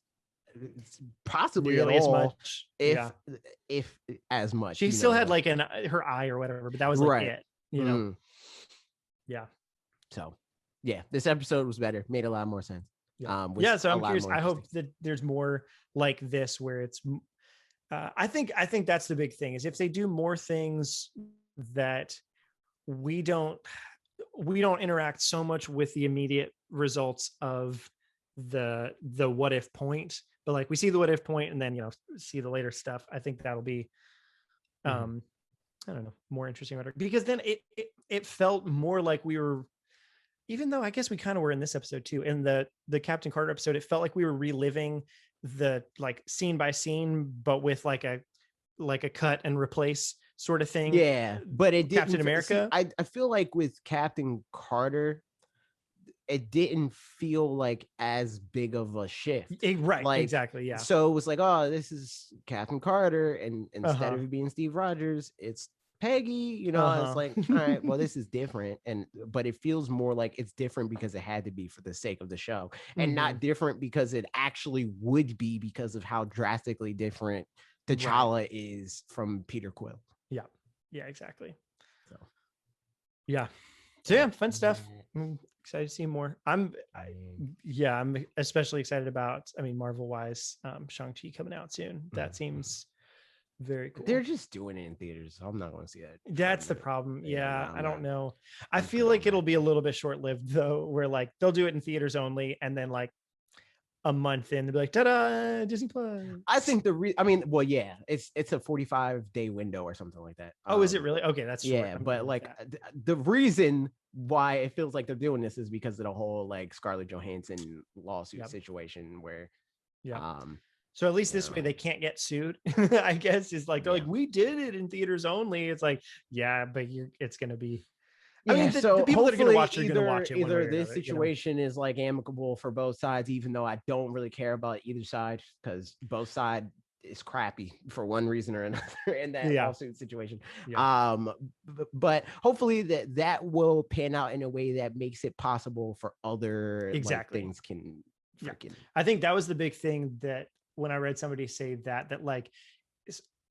possibly nearly at as all, much, if as much. She still had like her eye or whatever, but that was like it. So this episode was better, made a lot more sense. So I'm curious. I hope that there's more like this where it's I think that's the big thing, is if they do more things that we don't interact so much with the immediate results of the what if point, but like we see the what if point and then see the later stuff. I think that'll be I don't know, more interesting, because then it felt more like we were, even though I guess we kind of were in this episode too, in the Captain Carter episode, it felt like we were reliving the like scene by scene, but with like a cut and replace sort of thing. But it didn't. Captain America. I feel like with Captain Carter, it didn't feel like as big of a shift. Right, like, exactly, yeah. So it was like, oh, this is Captain Carter, and instead of it being Steve Rogers, it's Peggy. It's like, all right, well, this is different, but it feels more like it's different because it had to be for the sake of the show, and not different because it actually would be because of how drastically different T'Challa is from Peter Quill. Yeah, exactly. So yeah, fun stuff. I'm excited to see more. I'm especially excited about, Marvel wise, Shang-Chi coming out soon. That seems very cool. They're just doing it in theaters, so I'm not going to see that. That's the problem. I don't know. I feel like it'll be a little bit short-lived though, where like they'll do it in theaters only, and then like a month in, they'll be like, ta-da, Disney Plus. I think it's a 45-day window or something like that. Oh, is it really? Okay, that's short. Yeah, but like the reason why it feels like they're doing this is because of the whole like Scarlett Johansson lawsuit situation where so at least this way they can't get sued. I guess is like they're like, we did it in theaters only. It's like, yeah, but it's gonna be the people that are gonna watch it are gonna watch it. Either this another, situation is like amicable for both sides, even though I don't really care about either side, because both sides is crappy for one reason or another in that lawsuit situation. But hopefully that will pan out in a way that makes it possible for other things can freaking. I think that was the big thing that when I read somebody say that like,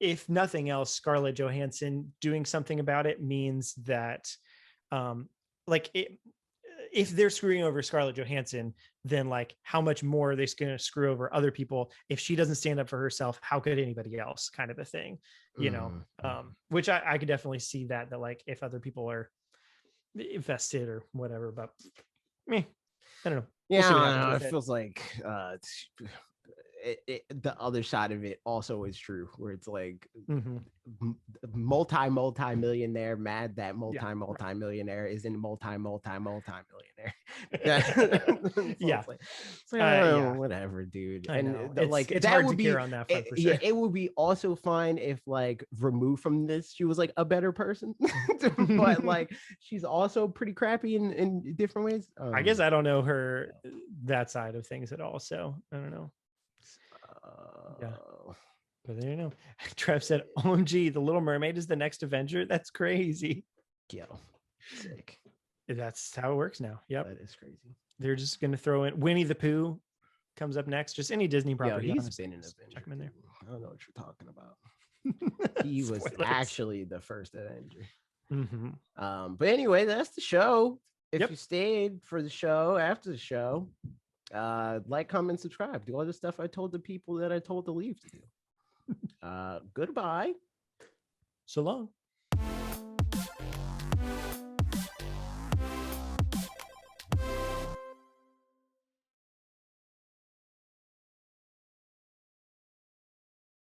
if nothing else, Scarlett Johansson doing something about it means that if they're screwing over Scarlett Johansson, then like how much more are they going to screw over other people? If she doesn't stand up for herself, how could anybody else, kind of a thing, which I could definitely see that like if other people are invested or whatever, but I don't know. Yeah, it feels like the other side of it also is true, where it's like multi-millionaire mad that multi-millionaire isn't multi-millionaire. Whatever, dude. And it's hard to care on that front for sure. It would be also fine if like removed from this she was like a better person, but like she's also pretty crappy in different ways. I guess I don't know her that side of things at all, so I don't know. But there you know. Trev said, OMG, the Little Mermaid is the next Avenger. That's crazy. Sick. That's how it works now. Yep. That is crazy. They're just gonna throw in Winnie the Pooh comes up next. Just any Disney property. He's been in Avenger. Check him in there. I don't know what you're talking about. He was actually the first Avenger. But anyway, that's the show. If you stayed for the show after the show, like, comment, subscribe, do all the stuff I told the people that I told to leave to do. Goodbye. So long.